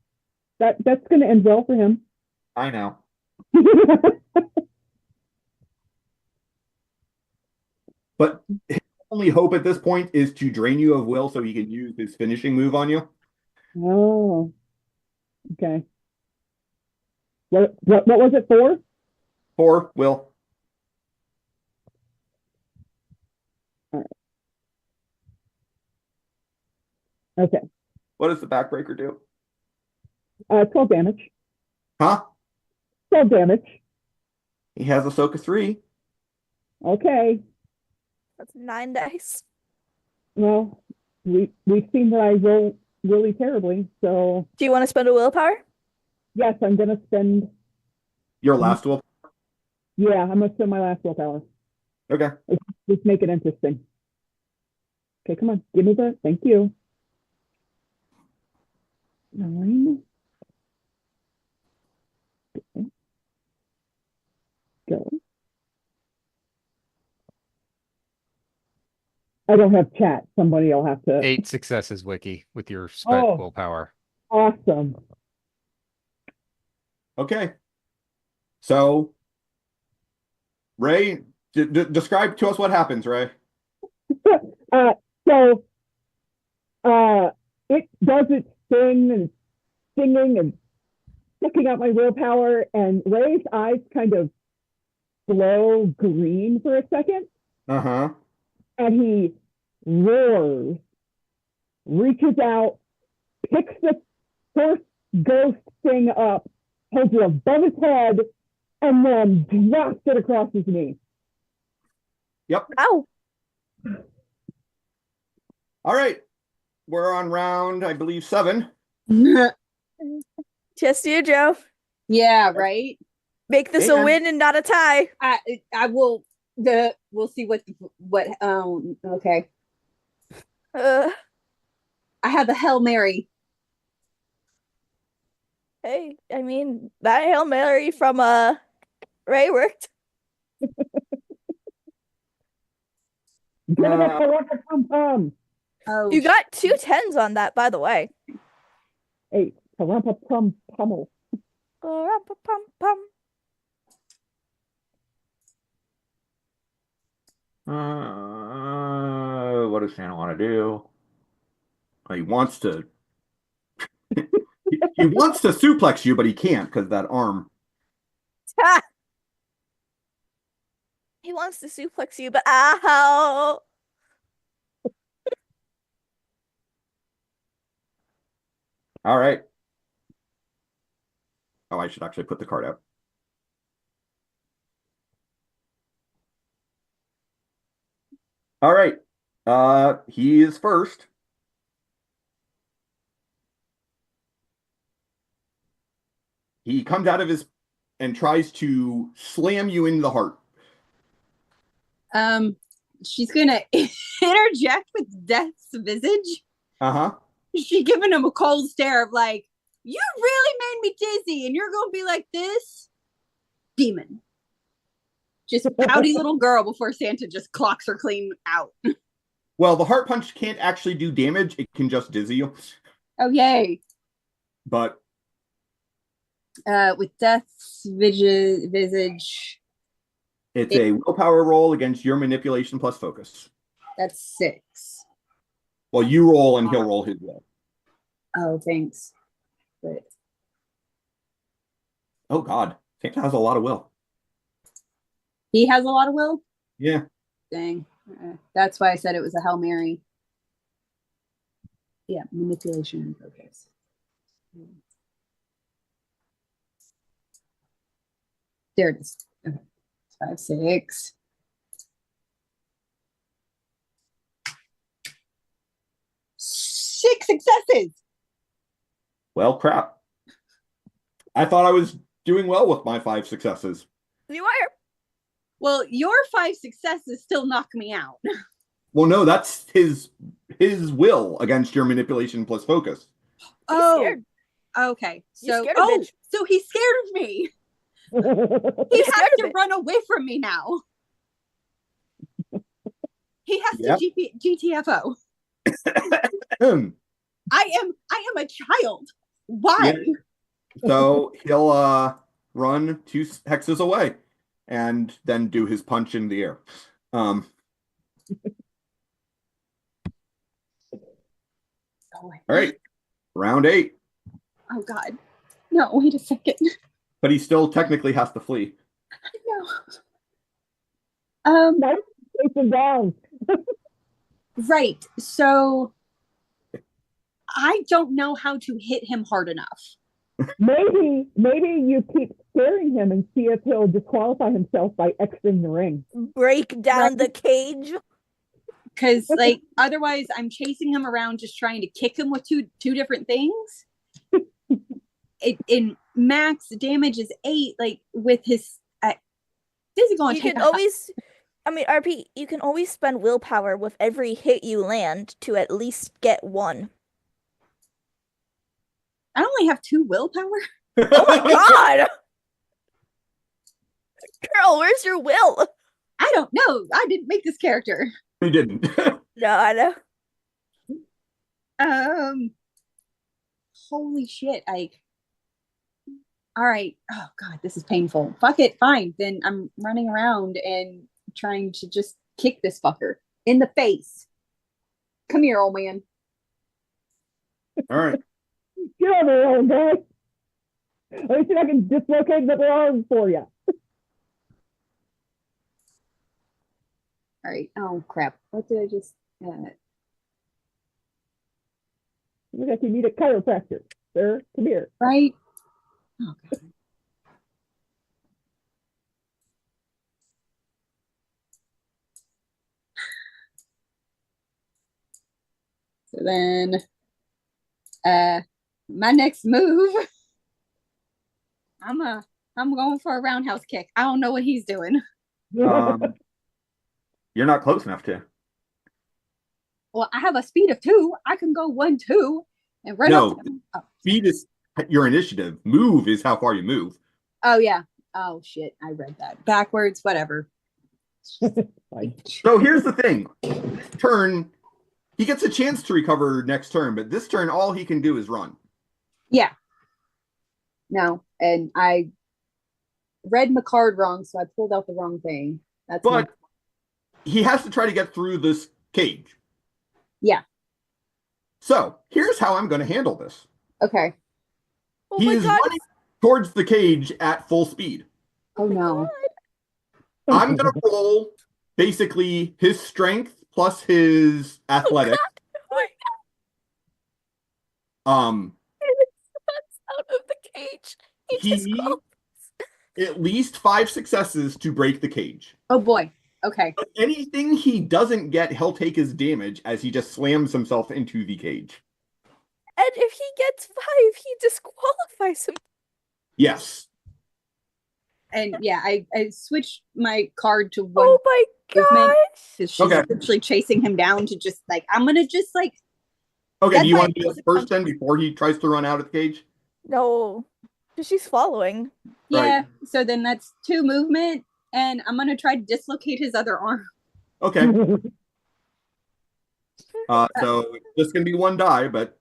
That's going to end well for him. I know. But his only hope at this point is to drain you of will so he can use his finishing move on you. Oh, okay. What was it for? 4 will. All right. Okay. What does the backbreaker do? 12 damage. Huh? 12 damage. He has Ahsoka 3. Okay. That's 9 dice. Well, we've seen that I roll really terribly, so Do you want to spend a willpower? yes, I'm gonna spend. Your last will. Yeah, I'm gonna spend my last willpower. Okay. Let's make it interesting. Okay, come on, give me the. Thank you. 9. Okay. Go. I don't have chat. Somebody will have to. 8 successes, Wiki, with your spent Oh. willpower. Awesome. Okay. So, Ray, describe to us what happens, Ray. So it does its thing and singing and sucking out my willpower, and Ray's eyes kind of glow green for a second, Uh-huh. and he roars, reaches out, picks the first ghost thing up, holds it above his head, and then drops it across his knee. Yep. Ow. All right. We're on round, I believe, 7. Just you, Joe. Yeah, right. Make this Hey, a man. win and not a tie. I will. We'll see what. Okay. Uh, I have a Hail Mary. hey, I mean, that Hail Mary from Ray worked. Give me the pum-pum. Oh, You got 2 10s on that, by the way. Hey, pummel. Pum. What does Santa want to do? He wants to. He wants to suplex you, but he can't because that arm. Ha! He wants to suplex you, but ow! All right. Oh, I should actually put the card out. All right. He is first. He comes out of his and tries to slam you in the heart. She's gonna interject with Death's visage. Uh-huh. She giving him a cold stare of like, you really made me dizzy, and you're gonna be like this, demon. Just a pouty little girl before Santa just clocks her clean out. Well, the heart punch can't actually do damage. It can just dizzy you. Oh yay! But With Death's visage, it's a willpower roll against your manipulation plus focus. that's 6. Well, you roll and he'll roll his will. Oh, thanks. But Oh, God. Santa has a lot of will. he has a lot of will. Yeah. Dang. That's why I said it was a Hail Mary. Yeah, manipulation and focus. There it is. Okay. 5, 6. Six successes. Well, crap. I thought I was doing well with my 5 successes. You are. Well, your 5 successes still knock me out. Well, no, that's his will against your manipulation plus focus. Oh, scared. okay. You're So, scared of bitch. so he's scared of me. He He's has scared of to it. run away from me now. He has Yep. to GTFO. Um, I am a child. Why? Yeah. So he'll run 2 hexes away and then do his punch in the air. Oh, All right. Round 8. oh God. No, wait a second. But he still technically has to flee. No. Nice to take him down. Right. So I don't know how to hit him hard enough. Maybe you keep scaring him and see if he'll disqualify himself by exiting the ring. Break down the cage. Because like otherwise I'm chasing him around just trying to kick him with two different things. In max damage is 8, like with his physical You attack. can always, I mean, RP, you can always spend willpower with every hit you land to at least get 1. I only have 2 willpower. Oh my god! Girl, where's your will? I don't know. I didn't make this character. He didn't. God. Holy shit. All right. Oh God, this is painful. Fuck it. Fine. Then I'm running around and trying to just kick this fucker in the face. Come here, old man. All right. Get over here, old guy. Let me see if I can dislocate the arm for you. All right. Oh crap. What did I just Look like you need a chiropractor. Sir, come here. right? Oh God. So then my next move, I'm going for a roundhouse kick. I don't know what he's doing. You're not close enough to. Well, I have a speed of 2. I can go 1, 2 and run No. up to him. Speed is your initiative. Move is how far you move. Oh yeah. Oh shit. I read that backwards. Whatever. So here's the thing. This turn, he gets a chance to recover next turn, but this turn, all he can do is run. Yeah. No, and I read my card wrong, so I pulled out the wrong thing. That's But he has to try to get through this cage. Yeah. So here's how I'm going to handle this. Okay. Oh He my is god. running towards the cage at full speed. Oh no. I'm going to roll basically his strength plus his athletics. Oh my out of the cage. He just He crawled. at least 5 successes to break the cage. Oh boy. Okay. But anything he doesn't get, he'll take his damage as he just slams himself into the cage. And if he gets 5, he disqualifies him. Yes. And yeah, I switched my card to one Oh my movement gosh. because she's Okay. essentially chasing him down to just like, I'm gonna just like, Okay, That's do you why want to it do was it a first then before he tries to run out of the cage? No. Because she's following. yeah. Right. So then that's 2 movement, and I'm gonna try to dislocate his other arm. Okay. So it's just going to be 1 die, but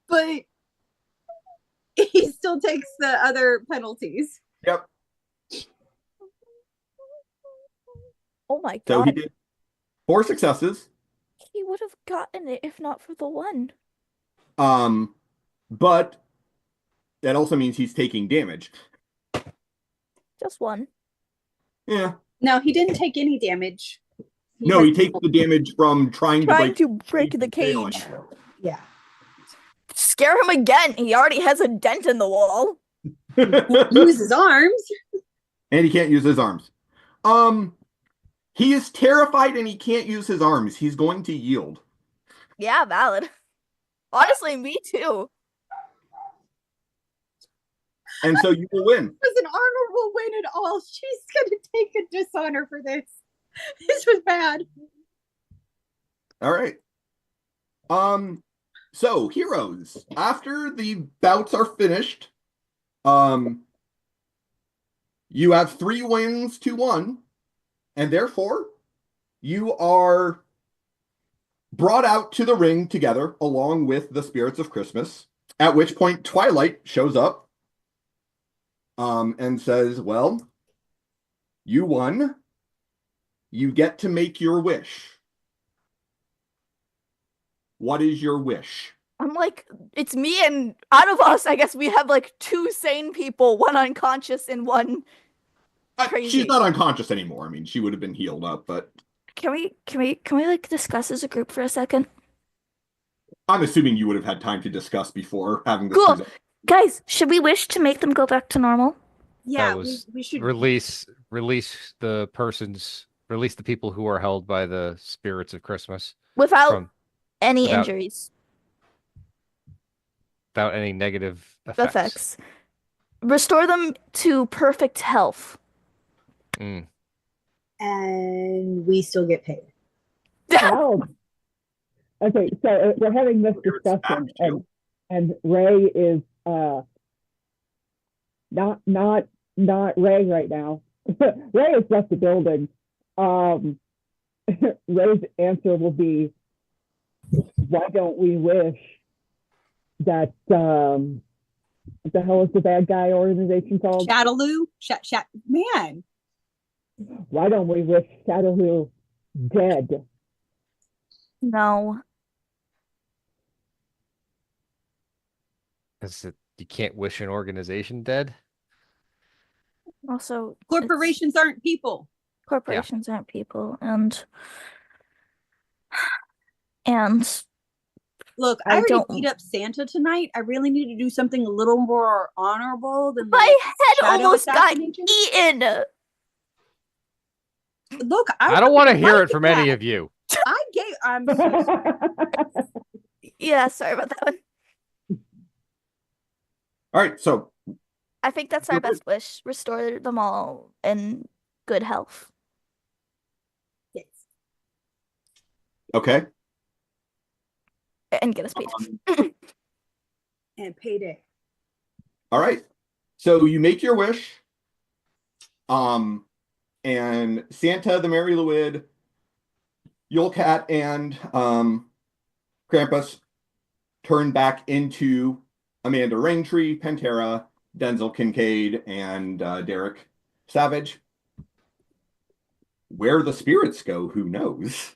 But he still takes the other penalties. yep. Oh my So god. he did 4 successes. He would have gotten it if not for the 1. But that also means he's taking damage. Just 1. Yeah. No, he didn't take any damage. No, he takes the damage from trying Trying to break to break the and failing. cage. Yeah. Scare him again. He already has a dent in the wall. Use his arms. And he can't use his arms. He is terrified and he can't use his arms. He's going to yield. Yeah, valid. Honestly, me too. And so you will win. It was an honorable win at all. She's gonna take a dishonor for this. This was bad. All right. So heroes, after the bouts are finished, you have 3 wins to 1, and therefore you are brought out to the ring together along with the spirits of Christmas, at which point Twilight shows up and says, well, you won. You get to make your wish. What is your wish? I'm like, it's me, and out of us, I guess we have like 2 sane people, 1 unconscious and 1. Crazy. She's not unconscious anymore. I mean, she would have been healed up, but Can we like discuss as a group for a second? I'm assuming you would have had time to discuss before having this. Cool. Guys, should we wish to make them go back to normal? Yeah, That was we should release the people who are held by the spirits of Christmas Without from any without- injuries, without any negative effects. Restore them to perfect health. Mm. and we still get paid. Wow. Okay, so we're having this Weird discussion, fact, too. and Ray is not Ray right now. Ray is just a building. Ray's answer will be, why don't we wish that what the hell is the bad guy organization called? Shadaloo, man. Why don't we wish Shadowloo dead? No. Is it you can't wish an organization dead? Also, Corporations aren't people. corporations aren't people, and Look, I I already don't- beat up Santa tonight. I really need to do something a little more honorable than my like, head shadow almost got assassination. eaten. Look, I don't want to hear like it from that. any of you. I gave. I'm so sorry. Yeah, sorry about that one. All right, so I think that's our You're best wish. Restore them all in good health. Yes. okay. And get us paid. And payday. All right. So you make your wish. And Santa, the Mary Luid, Yulecat, and Krampus turn back into Amanda Raintree, Pantera, Denzel Kincaid and Derek Savage. Where the spirits go, who knows?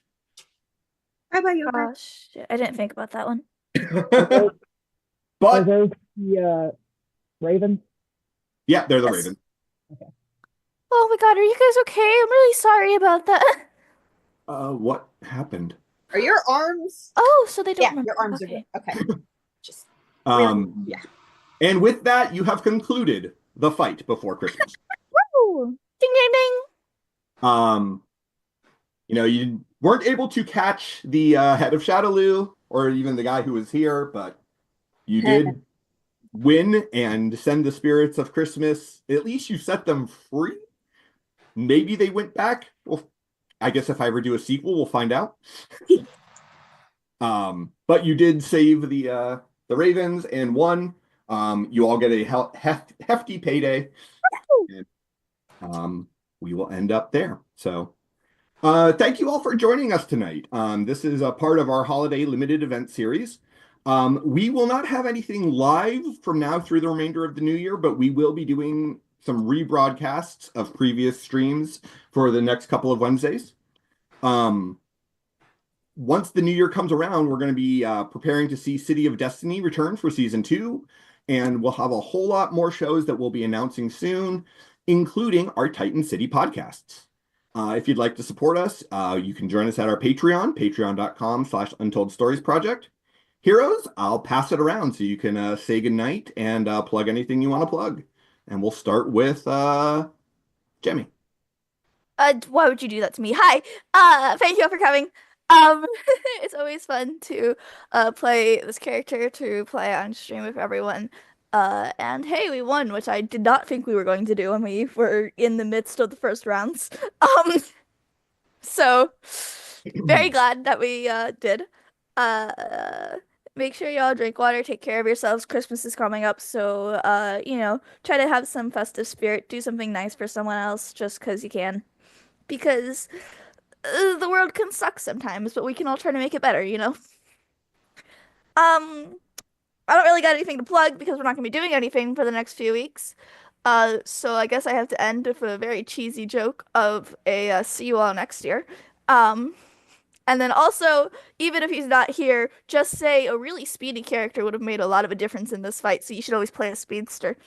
How about you? Oh shit, I didn't think about that one. Are But those the Ravens? yeah, they're the Yes. Ravens. Oh my god, are you guys okay? I'm really sorry about that. What happened? Are your arms? Oh, so they don't Yeah, remember. your arms Okay. are good. Okay. Just yeah. And with that, you have concluded the fight before Christmas. Woo! Ding ding ding. You weren't able to catch the head of Shadowloo or even the guy who was here, but you did win and send the spirits of Christmas. At least you set them free. Maybe they went back. Well, I guess if I ever do a sequel, we'll find out. But you did save the Ravens and won. You all get a hefty payday. And, we will end up there. So thank you all for joining us tonight. This is a part of our holiday limited event series. We will not have anything live from now through the remainder of the new year, but we will be doing some rebroadcasts of previous streams for the next couple of Wednesdays. Once the new year comes around, we're going to be preparing to see City of Destiny return for season 2, and we'll have a whole lot more shows that we'll be announcing soon, including our Titan City podcasts. If you'd like to support us, you can join us at our Patreon, patreon.com/Untold Stories Project. Heroes, I'll pass it around so you can say goodnight and plug anything you want to plug. And we'll start with Jemmy. Why would you do that to me? Hi. Thank you all for coming. It's always fun to play this character, to play on stream with everyone. And hey, we won, which I did not think we were going to do when we were in the midst of the first rounds. So very glad that we did. Make sure y'all drink water, take care of yourselves. Christmas is coming up, so try to have some festive spirit. Do something nice for someone else just because you can. Because the world can suck sometimes, but we can all try to make it better, I don't really got anything to plug because we're not going to be doing anything for the next few weeks. So I guess I have to end with a very cheesy joke of a see you all next year. And then also, even if he's not here, just say a really speedy character would have made a lot of a difference in this fight, so you should always play a speedster.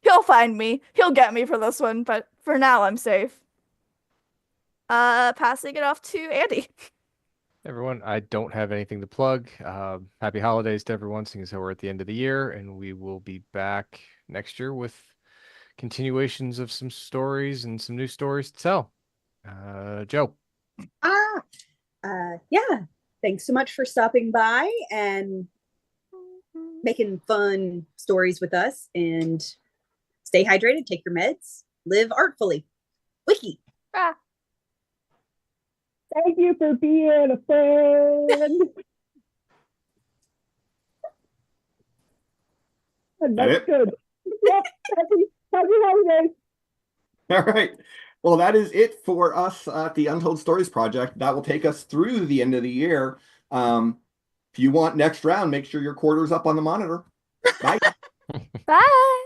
He'll find me. He'll get me for this one, but for now I'm safe. Passing it off to Andy. Everyone, I don't have anything to plug. Happy holidays to everyone, seeing as how we're at the end of the year, and we will be back next year with continuations of some stories and some new stories to tell. Joe. Yeah. Thanks so much for stopping by and making fun stories with us. And stay hydrated, take your meds, live artfully. Wiki. Ah. Thank you for being a friend. That's it? good. Yep. Happy holidays. All right. Well, that is it for us at the Untold Stories Project. That will take us through the end of the year. If you want next round, make sure your quarter's up on the monitor. Bye. Bye.